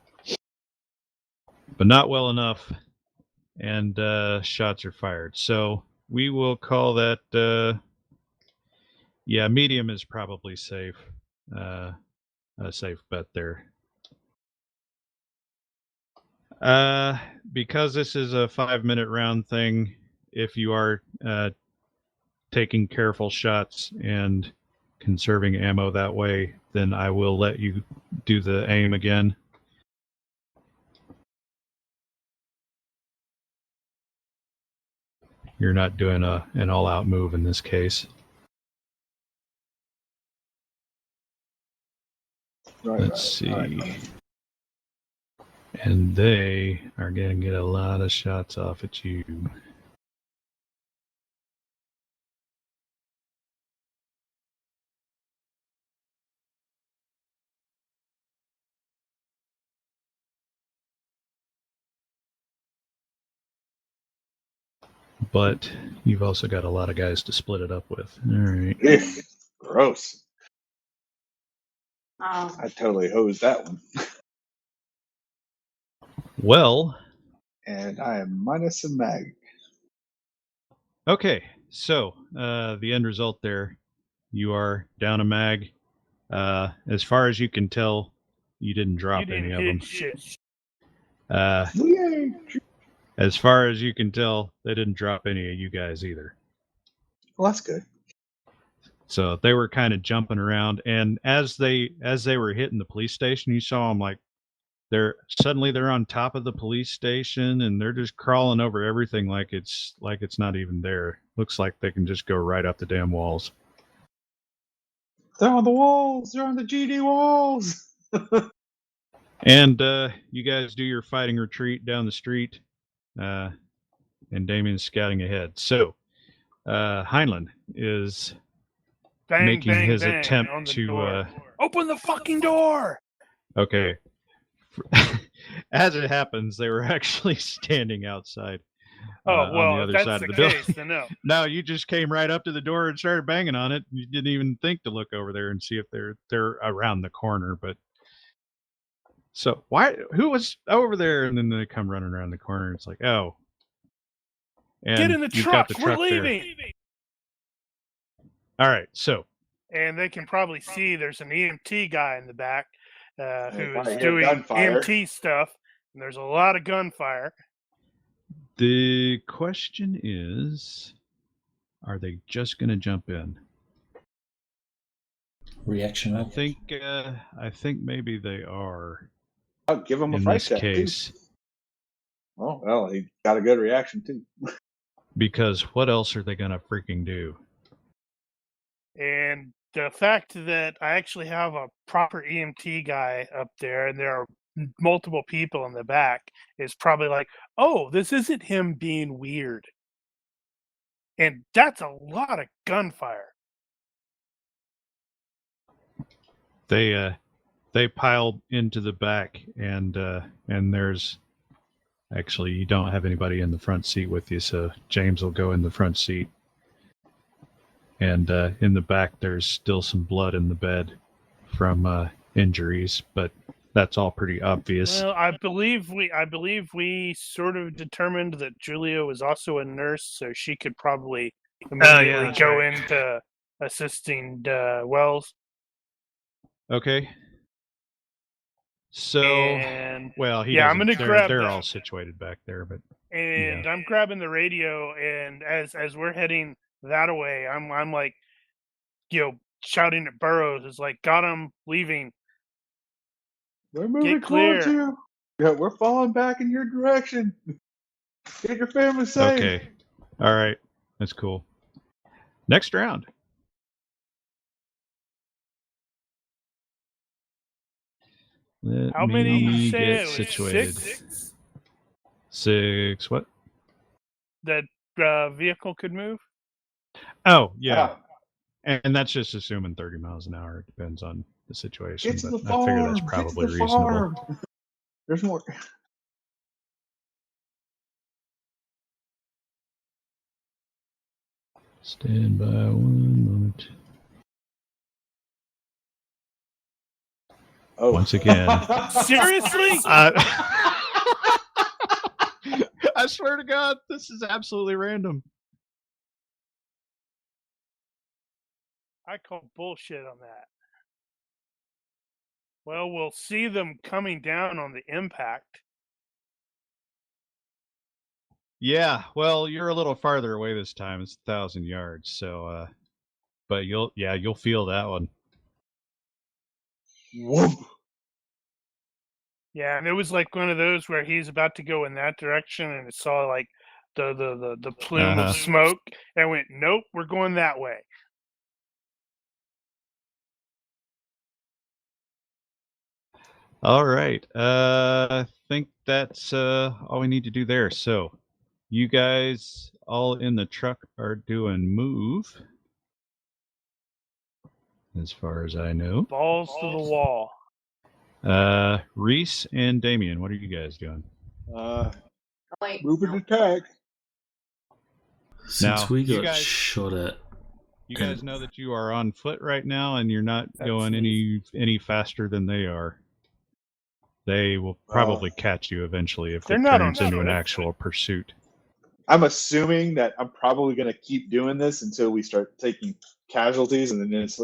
But not well enough, and shots are fired. So we will call that, medium is probably safe. A safe bet there. Because this is a 5-minute round thing, if you are taking careful shots and conserving ammo that way, then I will let you do the aim again. You're not doing an all-out move in this case. Let's see. Right. And they are going to get a lot of shots off at you. But you've also got a lot of guys to split it up with. All right. Gross. I totally hosed that one. Well. And I am minus a mag. Okay, so the end result there, you are down a mag. As far as you can tell, you didn't drop any of them. Shit. As far as you can tell, they didn't drop any of you guys either. Well, that's good. So they were kind of jumping around, and as they were hitting the police station, you saw them like they're on top of the police station, and they're just crawling over everything like it's not even there. Looks like they can just go right up the damn walls. They're on the walls. They're on the GD walls. And you guys do your fighting retreat down the street, and Damien's scouting ahead. So Heinlein is Bang, making bang, his bang attempt on the to door. Open the fucking door! Okay. As it happens, they were actually standing outside on the other that's side the of the building. case, then no. No, you just came right up to the door and started banging on it. You didn't even think to look over there and see if they're around the corner. But so who was over there? And then they come running around the corner. It's like, oh, and Get in the you've truck. got the We're truck there. leaving. All right, so And they can probably see there's an EMT guy in the back who probably is hear doing gunfire. EMT stuff. And there's a lot of gunfire. the question is, are they just going to jump in? Reaction. I think maybe they are. I'll give him a In fight this check, case, too. Oh, well, he got a good reaction, too. because what else are they going to freaking do? And the fact that I actually have a proper EMT guy up there and there are multiple people in the back is probably like, oh, this isn't him being weird. And that's a lot of gunfire. They piled into the back, and there's actually, you don't have anybody in the front seat with you, so James will go in the front seat. And in the back, there's still some blood in the bed from injuries, but that's all pretty obvious. Well, I believe we sort of determined that Julia was also a nurse, so she could probably immediately that's go right. into assisting Wells. Okay. So, And well, I'm gonna grab they're that. all situated back there, but And I'm grabbing the radio, and as we're heading that way, I'm like, shouting at Burroughs, is like, got him, leaving. They're moving towards you. Yeah, we're falling back in your direction. Get your family safe. okay. All right. That's cool. Next round. How many you say get it was? situated. 6? 6 what? That vehicle could move? Oh, yeah. And that's just assuming 30 miles an hour. It depends on the situation. Get to the But farm. I figure that's probably Get to the reasonable. farm. There's more. Stand by 1 moment. Oh. Once again. Seriously? I swear to God, this is absolutely random. I call bullshit on that. Well, we'll see them coming down on the impact. Yeah, well, you're a little farther away this time. It's 1,000 yards, so but you'll feel that one. Whoop. Yeah, and it was like one of those where he's about to go in that direction, and it saw like the plume of smoke, and went, nope, we're going that way. All right. I think that's all we need to do there. So you guys all in the truck are doing move, as far as I know. Balls to the wall. Reese and Damien, what are you guys doing? Moving attack. Since Now, we you got guys- shot at, You guys know that you are on foot right now, and you're not going any faster than they are. They will probably catch you eventually if They're it not on turns into an foot. actual pursuit. I'm assuming that I'm probably going to keep doing this until we start taking casualties, and then it's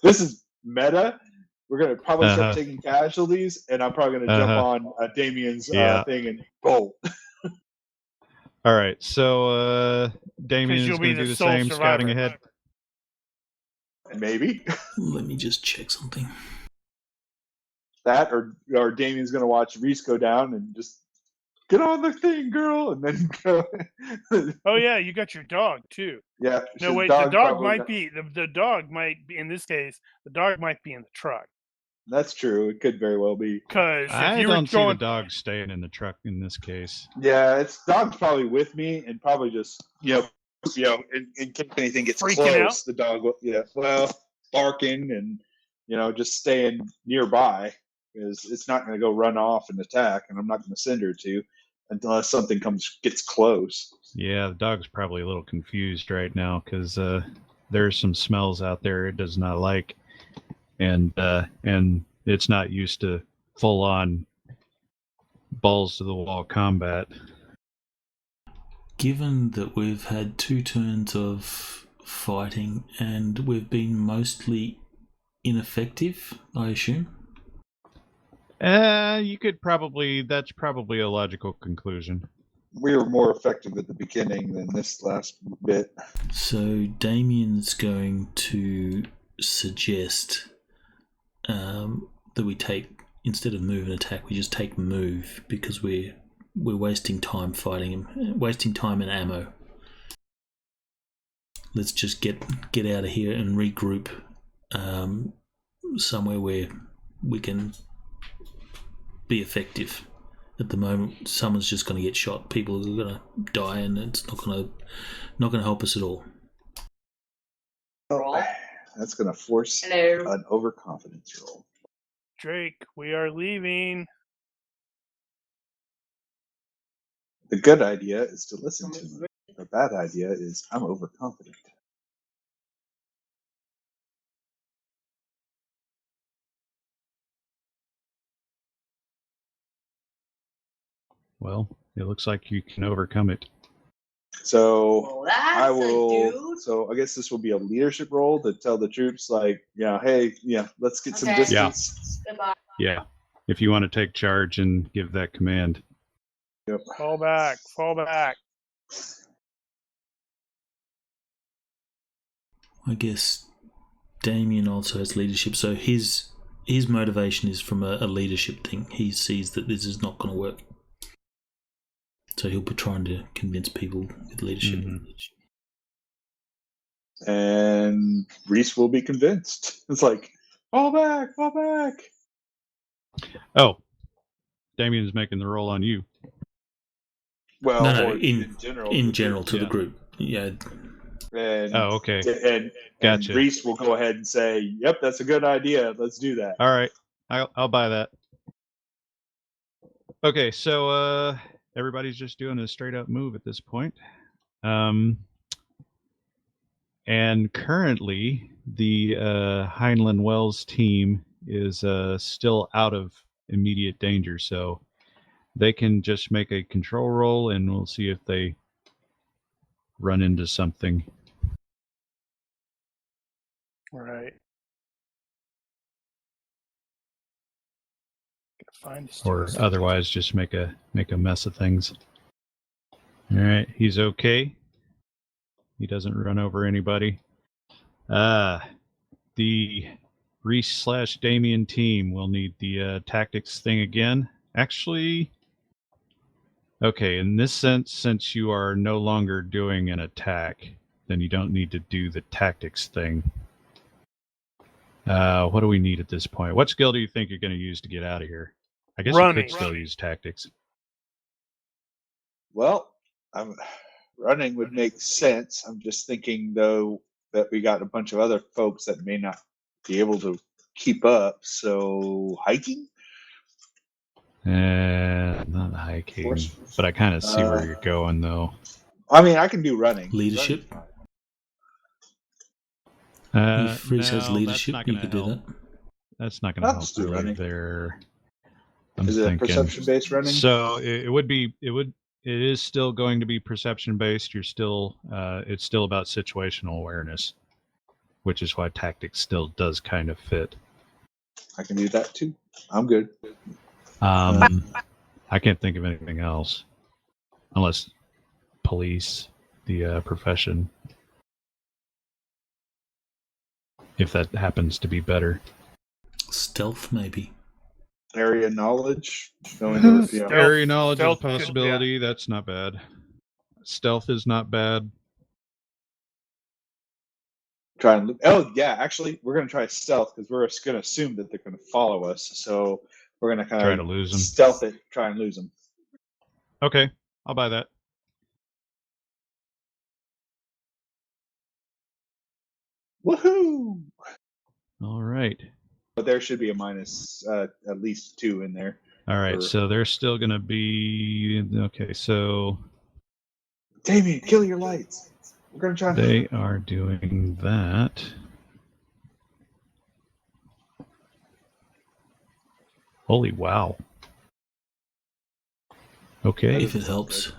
this is meta. We're going to probably start taking casualties, and I'm probably going to jump on Damien's thing and bolt. All right, so Damien is you'll going be to do the the sole same, scouting survivor. ahead. Maybe let me just check something. that, or Damien's going to watch Reese go down and just get on the thing, girl, and then go. Oh yeah, you got your dog too. Yeah. No, his wait. The dog probably might got- be the dog might be in this case. The dog might be in the truck That's true. It could very well be. because if I you were don't see the going, dog staying in the truck in this case. Yeah, it's dog's probably with me and probably just in case anything gets Freaking close, out? the dog will barking and just staying nearby because it's not going to go run off and attack, and I'm not going to send her to unless something gets close. Yeah, the dog's probably a little confused right now because there's some smells out there it does not like, and it's not used to full-on balls to the wall combat. Given that we've had 2 turns of fighting and we've been mostly ineffective, I assume. You could probably, that's probably a logical conclusion. We were more effective at the beginning than this last bit. So Damien's going to suggest that we take, instead of move and attack, we just take move because we're wasting time fighting him, wasting time and ammo. Let's just get out of here and regroup somewhere where we can be effective. At the moment, someone's just going to get shot. People are going to die, and it's not going to help us at all. Roll. That's going to force Hello. an overconfidence roll. Drake, we are leaving. The good idea is to listen to him. The bad idea is I'm overconfident. Well, it looks like you can overcome it. So Well, that's I a will. dude. So I guess this will be a leadership role to tell the troops, like, hey, let's get some Okay. distance. Goodbye. Yeah, if you want to take charge and give that command. Yep. Fall back. Fall back. I guess Damien also has leadership, so his motivation is from a leadership thing. He sees that this is not going to work, so he'll be trying to convince people with leadership. Mhm. And Reese will be convinced. It's like, fall back, fall back. Oh, Damien's making the roll on you. Well, No, or in general to the yeah. group. Yeah. And, Oh, okay. And Gotcha. Reese will go ahead and say, yep, that's a good idea. Let's do that. All right, I'll buy that. Okay, so everybody's just doing a straight up move at this point. And currently, the Heinlein Wells team is still out of immediate danger, so they can just make a control roll, and we'll see if they run into something. All right. Find this Or toast. otherwise just make a mess of things. All right, he's okay. He doesn't run over anybody. The Reese / Damien team will need the tactics thing again. Actually, okay, in this sense, since you are no longer doing an attack, then you don't need to do the tactics thing. What do we need at this point? What skill do you think you're going to use to get out of here? I guess you Running. could still use tactics. Well, running would make sense. I'm just thinking, though, that we got a bunch of other folks that may not be able to keep up. So hiking? Not hiking, but I kind of see where you're going, though. I mean, I can do running. Leadership. Running's If Reese has no, leadership, that's not you gonna could do that. help. That's not going to I'll help just do you running. there. fine. I'm Is it thinking. perception-based running? So it is still going to be perception based. You're still it's still about situational awareness, which is why tactics still does kind of fit. I can do that too. I'm good. I can't think of anything else, unless police, the profession, if that happens to be better. Stealth, maybe. area knowledge. Going to, Stealth- Area knowledge is a stealth could- possibility. That's not bad. Stealth is not bad. try and. Oh yeah, actually, we're going to try stealth because we're going to assume that they're going to follow us. So we're going to kind Try of to lose them. stealth it, try and lose them. Okay, I'll buy that. Woohoo! All right. But there should be a minus at least 2 in there. All right, Or- so they're still going to be... Okay, so Damien, kill your lights. We're going to try. they are doing that. Holy wow. Okay. If it helps,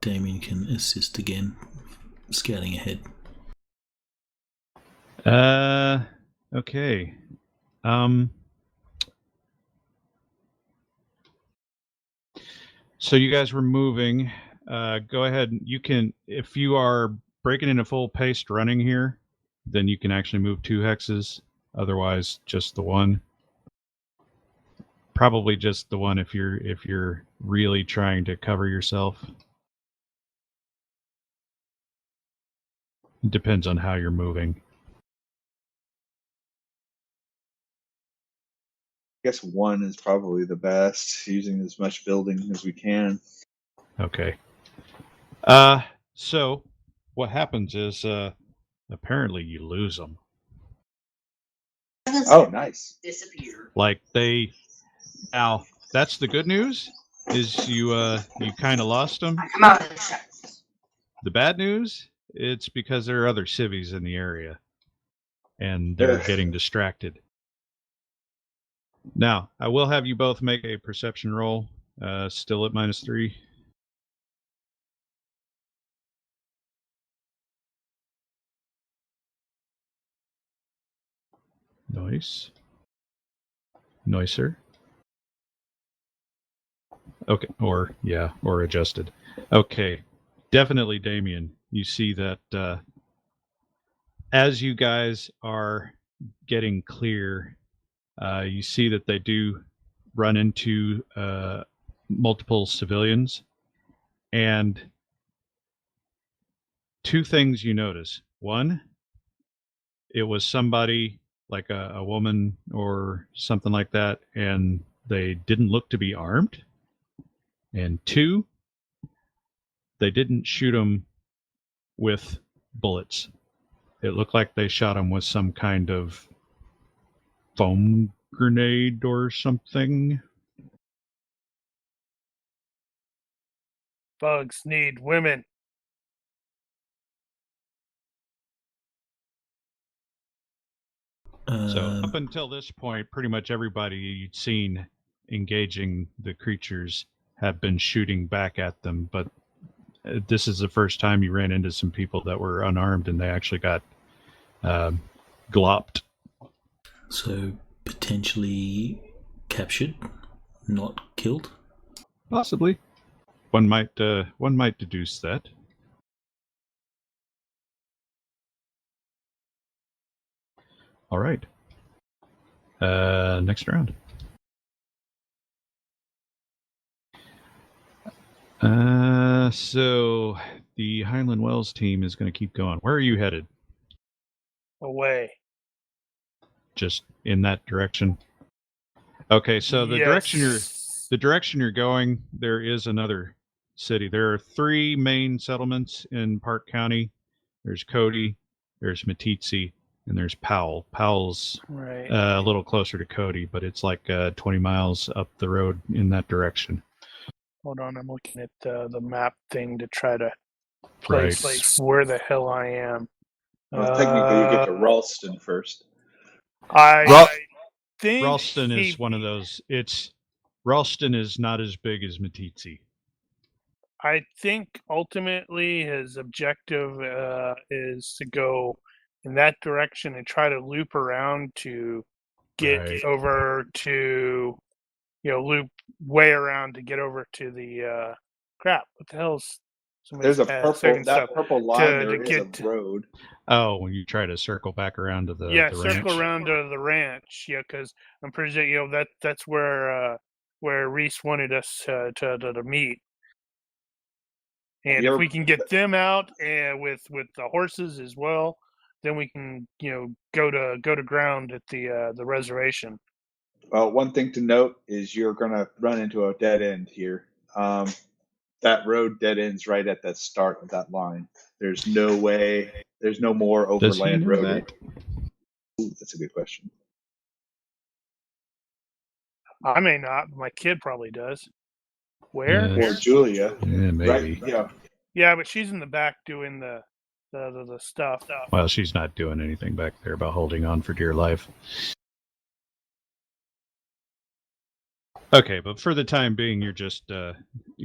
Damien can assist again, scouting ahead. Okay. So you guys were moving. Go ahead. You can, if you are breaking into full paced running here, then you can actually move 2 hexes. Otherwise, just the 1. Probably just the 1 if you're really trying to cover yourself. It depends on how you're moving. I guess 1 is probably the best, using as much building as we can. Okay. So what happens is apparently you lose them. Oh, nice. Disappear. Like they. Now that's the good news. Is you kind of lost them. I come out of the shadows. The bad news, it's because there are other civvies in the area, and they're Ugh. getting distracted. Now, I will have you both make a perception roll, still at -3. Nice. Nicer. Okay, or adjusted. Okay, definitely, Damien. You see that as you guys are getting clear, you see that they do run into multiple civilians, and 2 things you notice. One, it was somebody like a woman or something like that, and they didn't look to be armed. And 2, they didn't shoot them with bullets. It looked like they shot them with some kind of foam grenade or something. Bugs need women. So up until this point, pretty much everybody you'd seen engaging the creatures have been shooting back at them, but this is the first time you ran into some people that were unarmed and they actually got glopped. So potentially captured, not killed. Possibly. One might deduce that. All right. Next round. So the Highland Wells team is going to keep going. Where are you headed? Away. Just in that direction. Okay, so the direction you're going, there is another city. There are 3 main settlements in Park County. There's Cody, there's Meeteetse, and there's Powell. Powell's Right. a little closer to Cody, but it's like 20 miles up the road in that direction. Hold on, I'm looking at the map thing to try to place where the hell I am. Well, technically, you get to Ralston first. I think Ralston is one of those. Ralston is not as big as Meeteetse. I think ultimately his objective is to go in that direction and try to loop around to get over to, loop way around to get over to the crap. What the hell's There's a purple stuff purple line. to There is get a road. Oh, when you try to circle back around to the yeah, the circle ranch. around to the ranch. Yeah, because I'm pretty sure that's where Reese wanted us to meet. And if we can get them out and with the horses as well, then we can go to ground at the reservation. Well, one thing to note is you're going to run into a dead end here. That road dead ends right at the start of that line. There's no way. There's no more overland road. That? Ooh, that's a good question. I may not. But my kid probably does. Where? Or Julia. Yeah, maybe. Right? Yeah. Yeah, but she's in the back doing the stuff. Well, she's not doing anything back there about holding on for dear life. Okay, but for the time being, you're just you're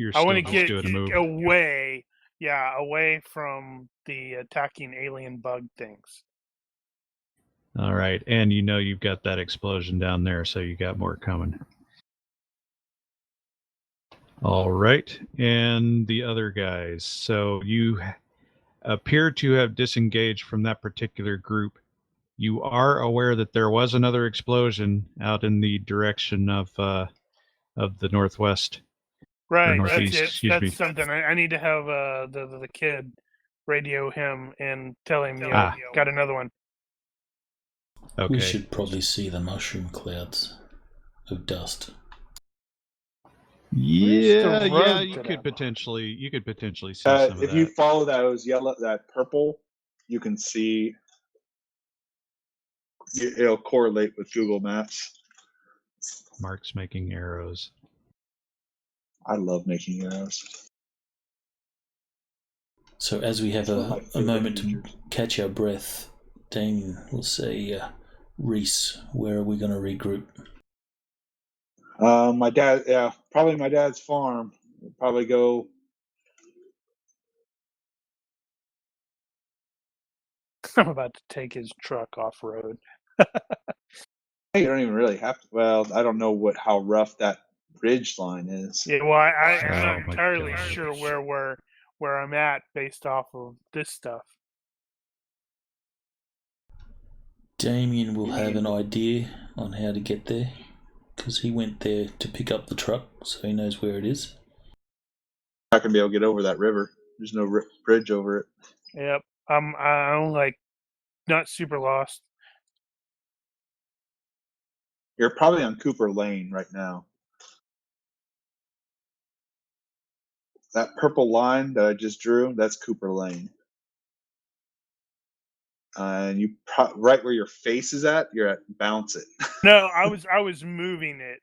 I still want to just get doing a move. away. Yeah, away from the attacking alien bug things. All right, and you've got that explosion down there, so you got more coming. All right, and the other guys. So you appear to have disengaged from that particular group. You are aware that there was another explosion out in the direction of the northwest. Right, northeast, that's it. excuse That's me. something I need to have the kid radio him and tell him got another one. Okay. We should probably see the mushroom clouds of dust. Yeah, you could potentially see some of that. If you follow that purple, you can see it'll correlate with Google Maps. Mark's making arrows. I love making arrows. So as we have a moment to catch our breath, Damien will say, Reese, where are we going to regroup? My dad, probably my dad's farm. We'll probably go. I'm about to take his truck off road. You don't even really have to. Well, I don't know how rough that ridge line is. Yeah, well, I'm not entirely sure where I'm at based off of this stuff. Damien will have an idea on how to get there, because he went there to pick up the truck, so he knows where it is. Not gonna be able to get over that river. There's no bridge over it. Yep, I'm like not super lost. You're probably on Cooper Lane right now. That purple line that I just drew, that's Cooper Lane. And you right where your face is at, you're at Bounce It. No, I was moving it,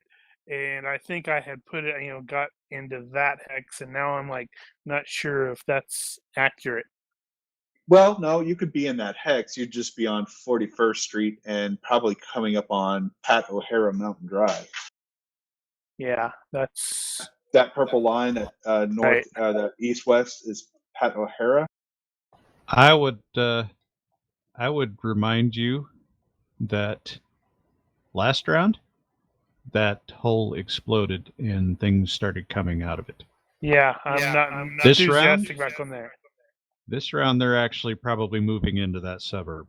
and I think I had put it, got into that hex, and now I'm like not sure if that's accurate. Well, no, you could be in that hex. You'd just be on 41st Street and probably coming up on Pat O'Hara Mountain Drive. Yeah, that's that purple line at north, the east-west is Pat O'Hara. I would remind you that last round, that hole exploded and things started coming out of it. Yeah, I'm not this enthusiastic round, back on there. This round, they're actually probably moving into that suburb.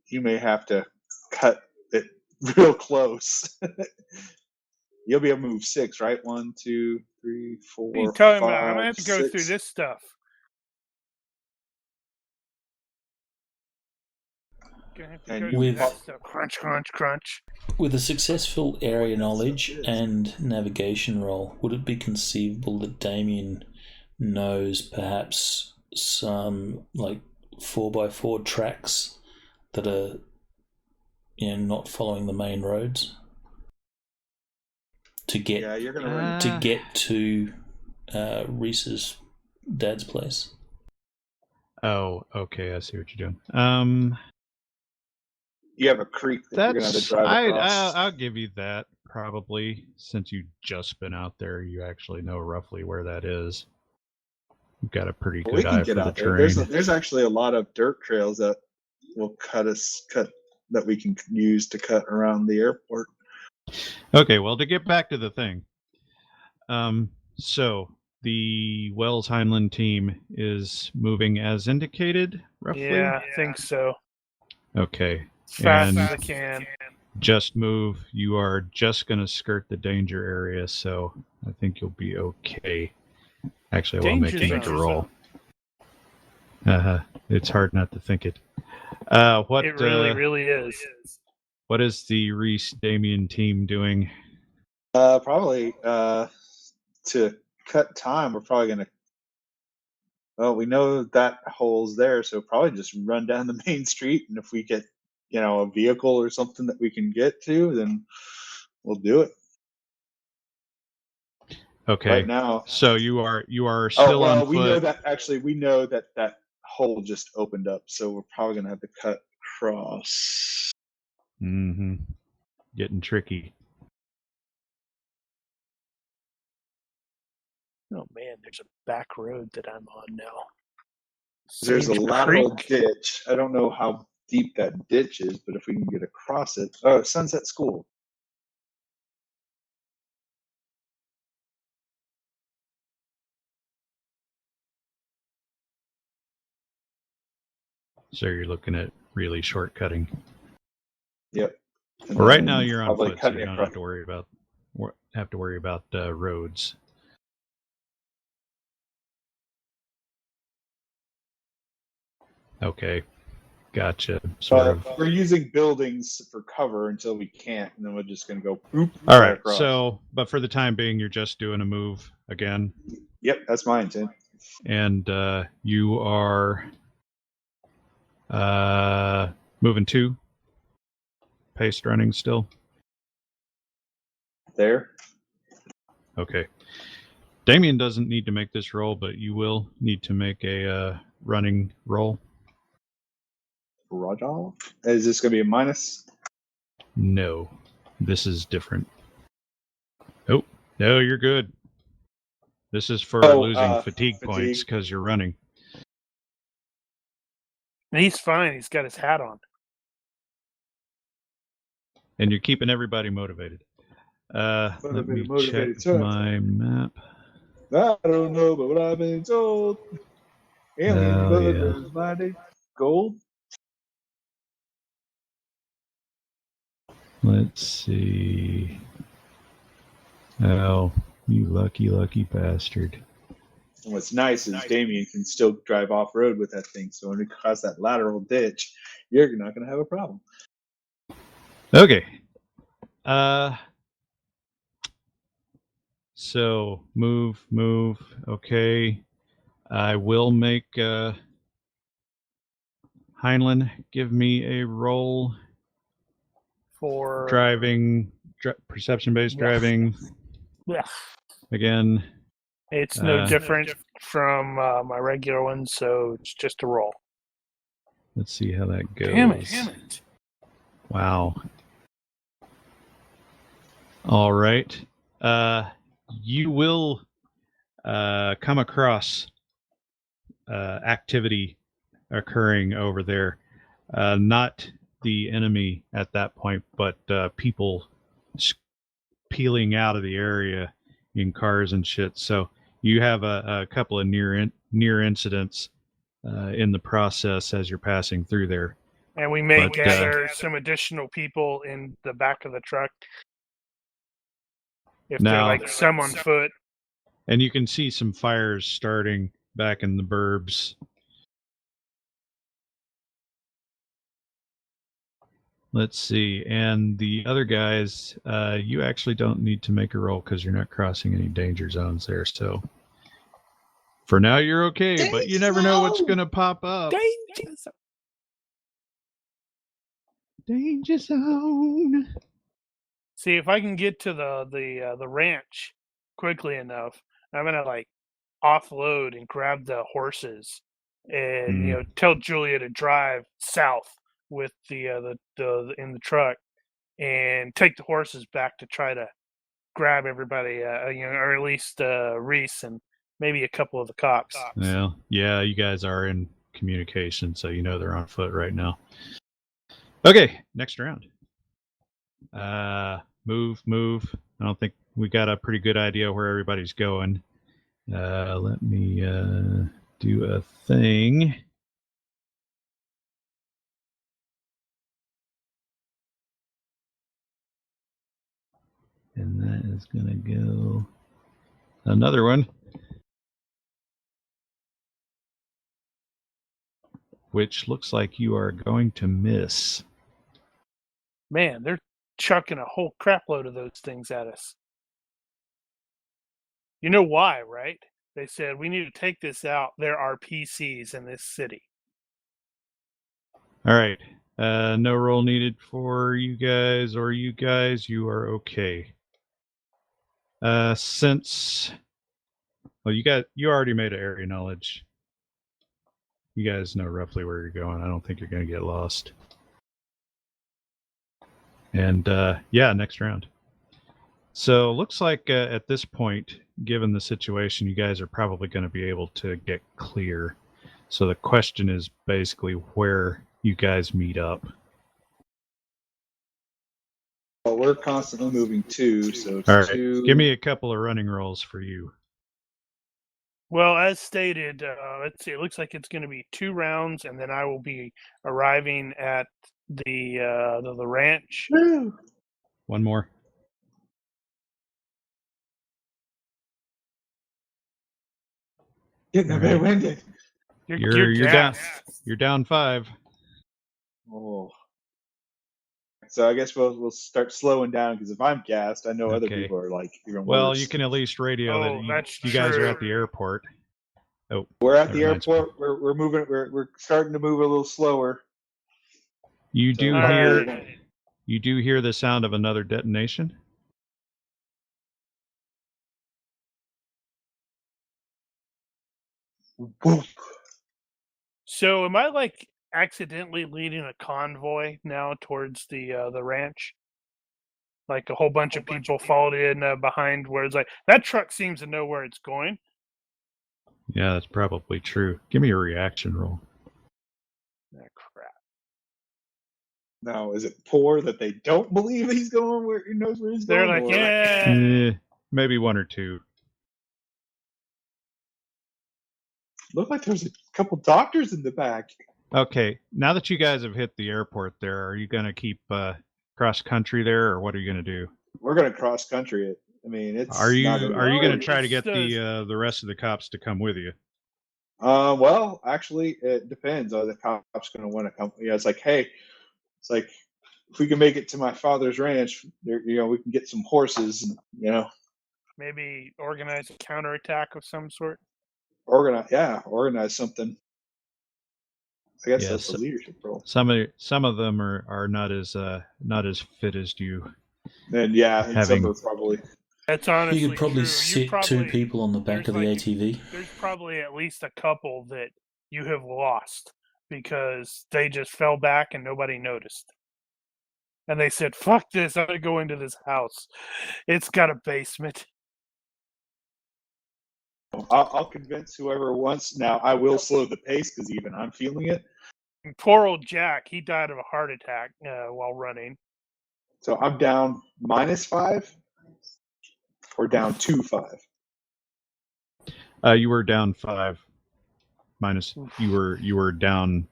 You may have to cut it real close. You'll be able to move 6, right? 1, 2, 3, 4. What are you talking 5, about? I'm gonna have to go 6. through this stuff. Gonna have to go through that stuff. Crunch, crunch, crunch. With a successful area knowledge and navigation roll, would it be conceivable that Damien knows perhaps some 4x4 tracks that are not following the main roads to get to Reese's dad's place? Oh, okay, I see what you're doing. You have a creek that you're going to have to drive across. I'll give you that, probably. Since you've just been out there, you actually know roughly where that is. You've got a pretty good eye for the terrain. There's actually a lot of dirt trails that will cut that we can use to cut around the airport. Okay, well, to get back to the thing. So the Wells Heinlein team is moving as indicated, roughly? Yeah, I think so. Okay. As fast And as I can. just move. You are just going to skirt the danger area, so I think you'll be okay. Actually, I will make you make a roll. It's hard not to think it. What? It really is. What is the Reese Damien team doing? Probably to cut time, we're probably going to. Well, we know that hole's there, so probably just run down the main street, and if we get, a vehicle or something that we can get to, then we'll do it. Okay. Right now. So you are still on foot. We know that hole just opened up, so we're probably going to have to cut across. Mm-hmm. Getting tricky. Oh man, there's a back road that I'm on now. There's a Sage lateral Creek. ditch. I don't know how deep that ditch is, but if we can get across it. Oh, Sunset School. So you're looking at really shortcutting. Yep. Well, right now you're on foot, so you don't across. have to worry about roads. Okay, gotcha. We're using buildings for cover until we can't, and then we're just going to go boop. All right. Across. So, but for the time being, you're just doing a move again. Yep, that's my intent. And you are moving 2. Paced running still. There. Okay. Damien doesn't need to make this roll, but you will need to make a running roll. Roger. Is this going to be a minus? No. This is different. Oh, no, you're good. This is for losing fatigue points because you're running. He's fine. He's got his hat on. And you're keeping everybody motivated. Let me check my map. I don't know, but what I've been told. Alien mighty gold. Let's see. Oh, you lucky bastard. And what's nice is Damien can still drive off-road with that thing, so when we cross that lateral ditch, you're not going to have a problem. Okay. So, move. Okay. I will make Heinlein give me a roll for driving, perception-based driving. Yeah. Again. It's no different from my regular one, so it's just a roll. Let's see how that goes. Damn it. Wow. All right. You will come across activity occurring over there. Not the enemy at that point, but people peeling out of the area in cars and shit. So you have a couple of near incidents in the process as you're passing through there. And we may gather some additional people in the back of the truck. If they're like some on foot. And you can see some fires starting back in the burbs. Let's see. And the other guys, you actually don't need to make a roll because you're not crossing any danger zones there. So for now, you're okay, danger but you never know what's going to pop up. Danger zone. See, if I can get to the ranch quickly enough, I'm gonna offload and grab the horses, and tell Julia to drive south with the in the truck, and take the horses back to try to grab everybody, or at least Reese and maybe a couple of the cops. Well, yeah, you guys are in communication, so you know they're on foot right now. Okay, next round. Move. I don't think we got a pretty good idea where everybody's going. Let me do a thing. And that is going to go another one, which looks like you are going to miss. Man, they're chucking a whole crapload of those things at us. You know why, right? They said, we need to take this out. There are PCs in this city. All right. No roll needed for you guys or you guys. You are okay. Since... Well, you already made an area knowledge. You guys know roughly where you're going. I don't think you're going to get lost. And yeah, next round. So looks like at this point, given the situation, you guys are probably going to be able to get clear. So the question is basically where you guys meet up. Well, we're constantly moving too, so it's All right, two. give me a couple of running rolls for you. Well, as stated, let's see. It looks like it's going to be 2 rounds, and then I will be arriving at the ranch. Woo! One more. Getting a bit winded. You're down. You're down 5. Oh. So I guess we'll start slowing down because if I'm gassed, I know other Okay. people are like even Well, worse. you can at least radio that you guys are at the airport. Oh, we're at the never mind. airport. We're moving. We're starting to move a little slower. You So- do All hear right. you do hear the sound of another detonation. Woof. So, am I like accidentally leading a convoy now towards the ranch? Like a whole bunch of people followed in behind, where it's like that truck seems to know where it's going. Yeah, that's probably true. Give me a reaction roll. Ah, crap. Now, is it poor that they don't believe he's going where he knows where he's They're going? like, or- yeah. Maybe 1 or 2. Looked like there's a couple doctors in the back. Okay, now that you guys have hit the airport there, are you going to keep cross country there, or what are you going to do? We're gonna cross country it. I mean, it's. Are you not gonna be going to pretty. try to get It's, the rest of the cops to come with you? Well, actually, it depends. Are the cops going to want to come? Yeah, it's like, hey, it's like if we can make it to my father's ranch, we can get some horses, and maybe organize a counterattack of some sort. organize something. I guess Yes. that's the leadership role. Some of them are not as fit as you. And yeah, and some Having- are probably. That's honestly You could probably true. sit You 2 people on the back of the there's ATV. There's probably at least a couple that you have lost because they just fell back and nobody noticed. And they said, "Fuck this! I'm gonna go into this house. It's got a basement." I'll convince whoever wants. Now I will slow the pace because even I'm feeling it. And poor old Jack, he died of a heart attack while running. So I'm down -5 or down 2-5. You were down 5. Minus. You were down.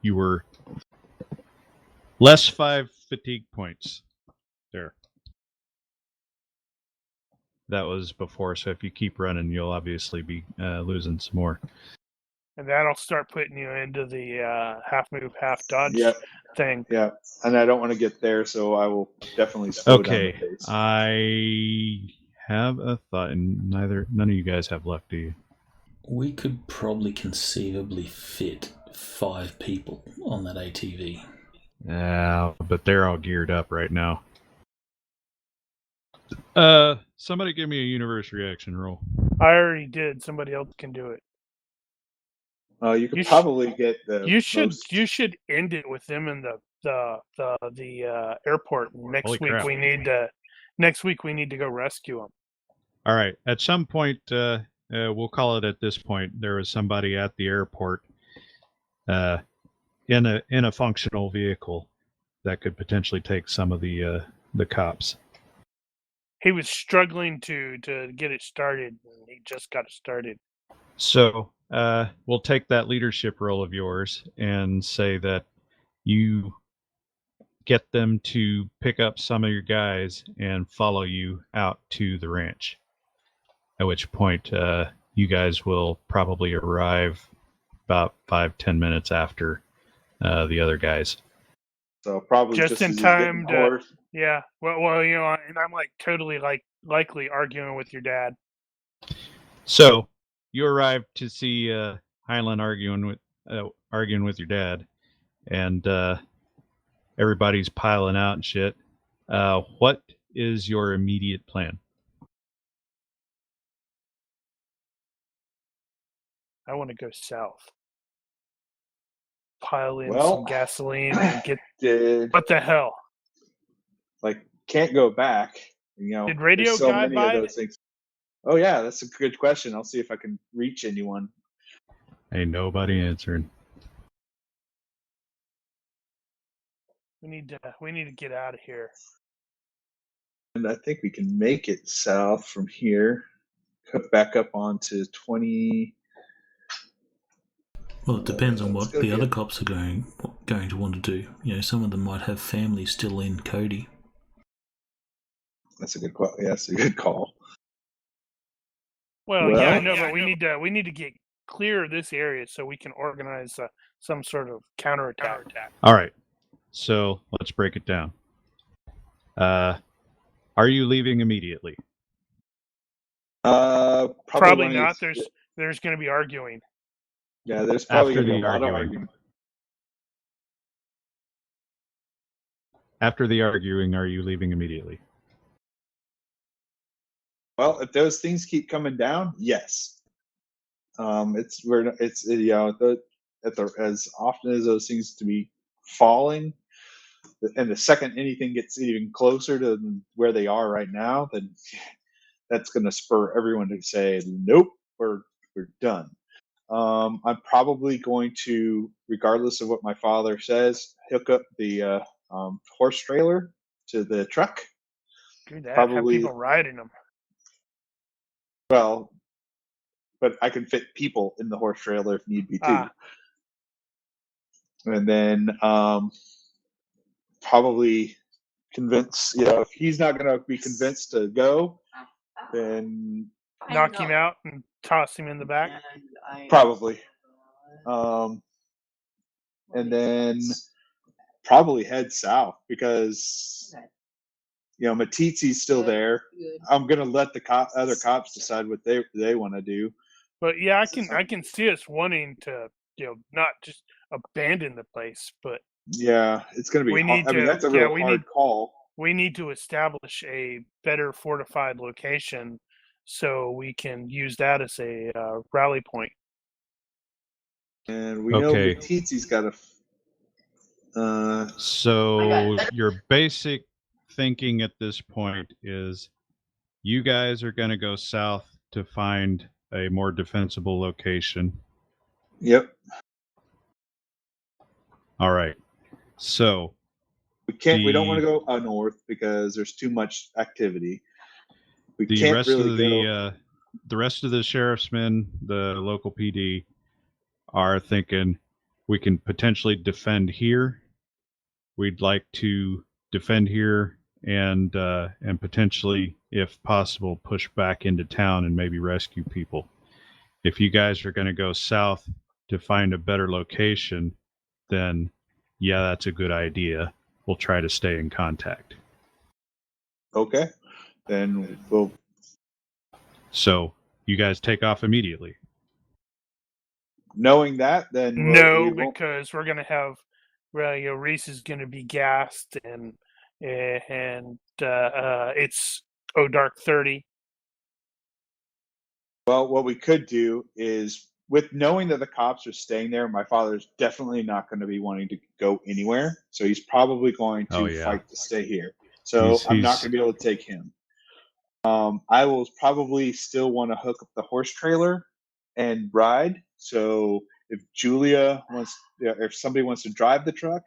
You were less 5 fatigue points. There. That was before, so if you keep running, you'll obviously be losing some more. And that'll start putting you into the half move, half dodge thing. Yeah, and I don't want to get there, so I will definitely slow down the Okay, pace. I have a thought, and none of you guys have left, do you? We could probably conceivably fit 5 people on that ATV. Yeah, but they're all geared up right now. Somebody give me a universe reaction roll. I already did. Somebody else can do it. You could probably get the. You should end it with them in the airport. Next week we need to go rescue them. All right. At some point, we'll call it at this point. There was somebody at the airport, in a functional vehicle that could potentially take some of the cops. he was struggling to get it started. And he just got it started. So we'll take that leadership role of yours and say that you get them to pick up some of your guys and follow you out to the ranch. At which point, you guys will probably arrive about 5-10 minutes after the other guys. So probably Just in as he's getting time the to- horse. Yeah. Well, and I'm like totally likely arguing with your dad. So you arrive to see Highland arguing with your dad, and everybody's piling out and shit. What is your immediate plan? I want to go south. Pile in Well, some gasoline and get. Did What the hell? can't go back. Did radio there's so guy many buy of those things. Oh yeah, that's a good question. I'll see if I can reach anyone. Ain't nobody answering. We need to get out of here. And I think we can make it south from here. Cut back up onto 20. Well, it depends on Let's what go the get- other cops are going to want to do. Some of them might have family still in Cody. That's a good call. Yeah, that's a good call. Well, yeah, I know, but we need to get clear of this area so we can organize some sort of counterattack. All right. So let's break it down. Are you leaving immediately? Probably when not. it's- There's going to be arguing. Yeah, there's probably After going to be the a lot of arguing. arguing. After the arguing, are you leaving immediately? Well, if those things keep coming down, yes. As often as those things to be falling, and the second anything gets even closer to where they are right now, then that's going to spur everyone to say, "Nope, we're done." I'm probably going to, regardless of what my father says, hook up the horse trailer to the truck. Do that. Probably- Have people riding them. Well, but I can fit people in the horse trailer if need be too. Ah. And then probably convince, if he's not going to be convinced to go, then Knock him out and toss him in the back. probably. And then probably head south because, Matitsi's still there. I'm going to let the other cops decide what they want to do. But yeah, I can see us wanting to, not just abandon the place, but Yeah, it's going to be We hard. need to- That's a yeah, real we hard need- call. we need to establish a better fortified location so we can use that as a rally point. And we know Okay. Matitsi's got a. So your basic thinking at this point is you guys are going to go south to find a more defensible location. Yep. All right. So We can't. We don't want to go north because there's too much activity. We the can't rest really of go. the rest of the sheriff's men, the local PD, are thinking we can potentially defend here. We'd like to defend here and potentially, if possible, push back into town and maybe rescue people. If you guys are going to go south to find a better location, then yeah, that's a good idea. We'll try to stay in contact. Okay. Then we'll. So you guys take off immediately. Knowing that, then No, we won't- because we're gonna have, Reese is gonna be gassed, and it's dark 30. Well, what we could do is, with knowing that the cops are staying there, my father's definitely not going to be wanting to go anywhere. So he's probably going to Oh, yeah. fight to stay here. So I'm not He's- going to be able to take him. I will probably still want to hook up the horse trailer and ride. So if Julia wants, if somebody wants to drive the truck,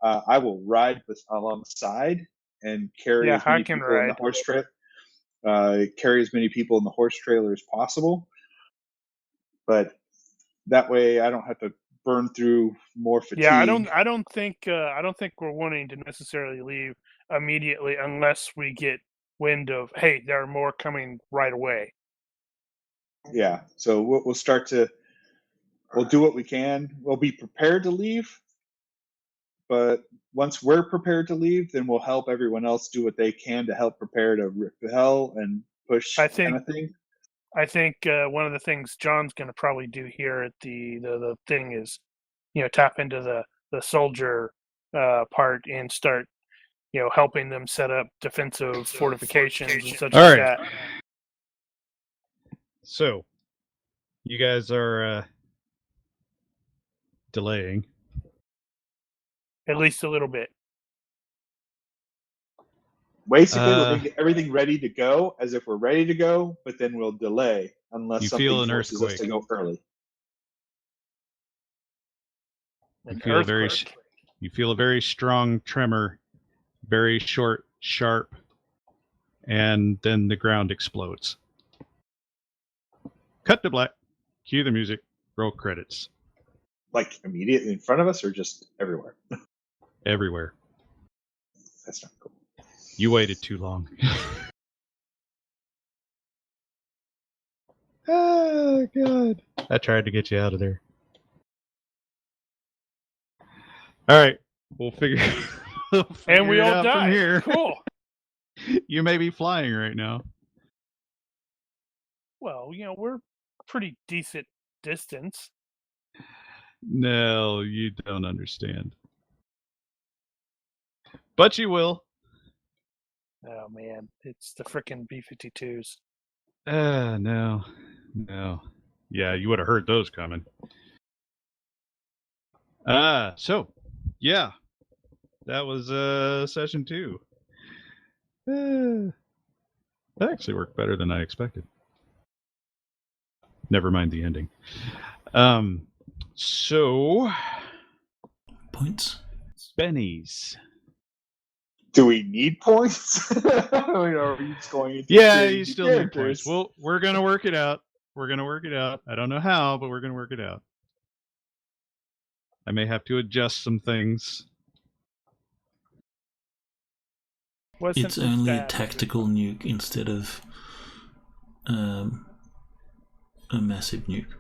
I will ride alongside and carry Yeah, as many I can people in the ride. horse trailer. carry as many people in the horse trailer as possible. But that way, I don't have to burn through more fatigue. Yeah, I don't think we're wanting to necessarily leave immediately unless we get wind of, hey, there are more coming right away. Yeah, so we'll start to. We'll do what we can. We'll be prepared to leave, but once we're prepared to leave, then we'll help everyone else do what they can to help prepare to repel and push kind of thing. I think one of the things John's going to probably do here at the thing is, tap into the soldier part and start, helping them set up defensive fortifications and such like that. So, you guys are delaying. At least a little bit. Basically, we're going to get everything ready to go as if we're ready to go, but then we'll delay unless something forces us to go early. You feel a very strong tremor, very short, sharp, and then the ground explodes. Cut to black. Cue the music. Roll credits. Like immediately in front of us, or just everywhere? Everywhere. That's not cool. You waited too long. Oh, God. I tried to get you out of there. All right. We'll figure and we it all out die. From here. Cool. You may be flying right now. Well, we're pretty decent distance. No, you don't understand. But you will. Oh, man. It's the frickin' B-52s. No. Yeah, you would have heard those coming. So, yeah. That was session 2. That actually worked better than I expected. Never mind the ending. So... Points? Bennies. Do we need points? Are we just going into you still characters? need points. Well, we're going to work it out. I don't know how, but we're going to work it out. I may have to adjust some things. It's only a tactical nuke instead of a massive nuke.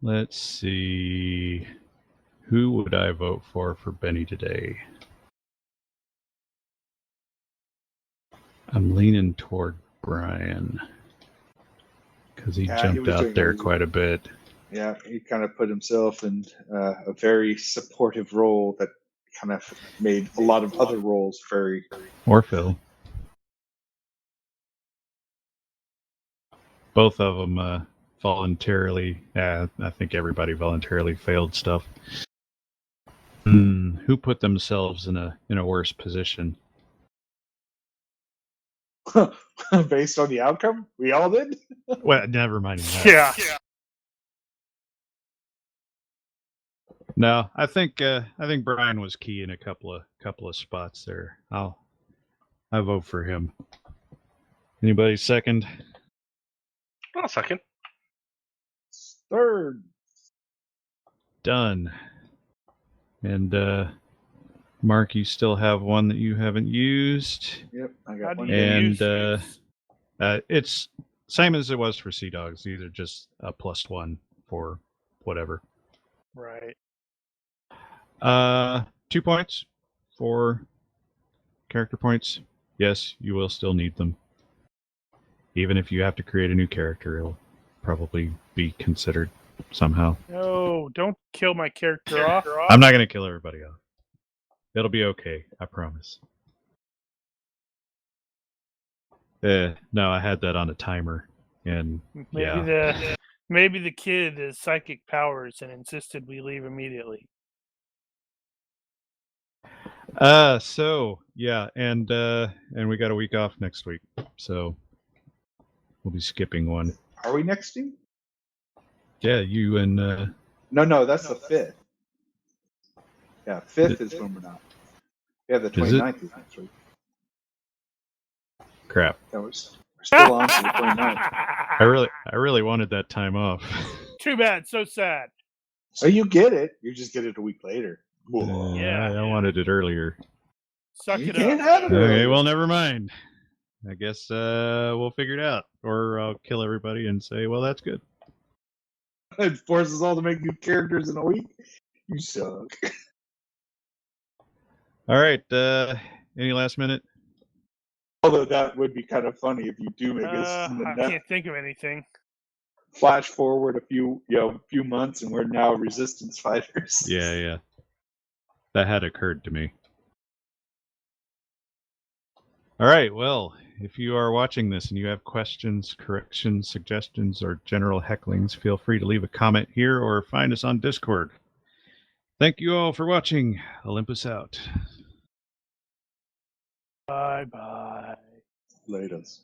Let's see. Who would I vote for Benny today? I'm leaning toward Brian because he jumped out there quite a bit. Yeah, he kind of put himself in a very supportive role that kind of made a lot of other roles very... Or Phil. Both of them voluntarily... I think everybody voluntarily failed stuff. Who put themselves in a worse position? Based on the outcome? We all did? Well, never mind that. Yeah. No, I think Brian was key in a couple of spots there. I vote for him. Anybody second? I'll second. Third. Done. And Mark, you still have one that you haven't used. Yep, I got one. And it's same as it was for Sea Dogs. These are just a +1 for whatever. Right. 2 points for character points. Yes, you will still need them. Even if you have to create a new character, it'll probably be considered somehow. No, don't kill my character off. I'm not going to kill everybody off. It'll be okay, I promise. No, I had that on a timer, and maybe the kid has psychic powers and insisted we leave immediately. So yeah, and we got a week off next week, so we'll be skipping one. Are we next week? Yeah, you and No, that's the 5th. Yeah, 5th is when we're not. Yeah, the 29th is next week. Crap. That was we're still on to the 29th. I really wanted that time off. Too bad. So sad. So you get it. You just get it a week later. Yeah. I wanted it earlier. Suck You it can't up. have it Okay, earlier. well, never mind. I guess we'll figure it out. Or I'll kill everybody and say, well, that's good. It forces all to make new characters in a week. You suck. All right. Any last minute? Although that would be kind of funny if you do make us I can't think of anything. flash forward a few months and we're now resistance fighters. Yeah. That had occurred to me. All right. Well, if you are watching this and you have questions, corrections, suggestions, or general hecklings, feel free to leave a comment here or find us on Discord. Thank you all for watching. Olympus out. Bye-bye. Laters.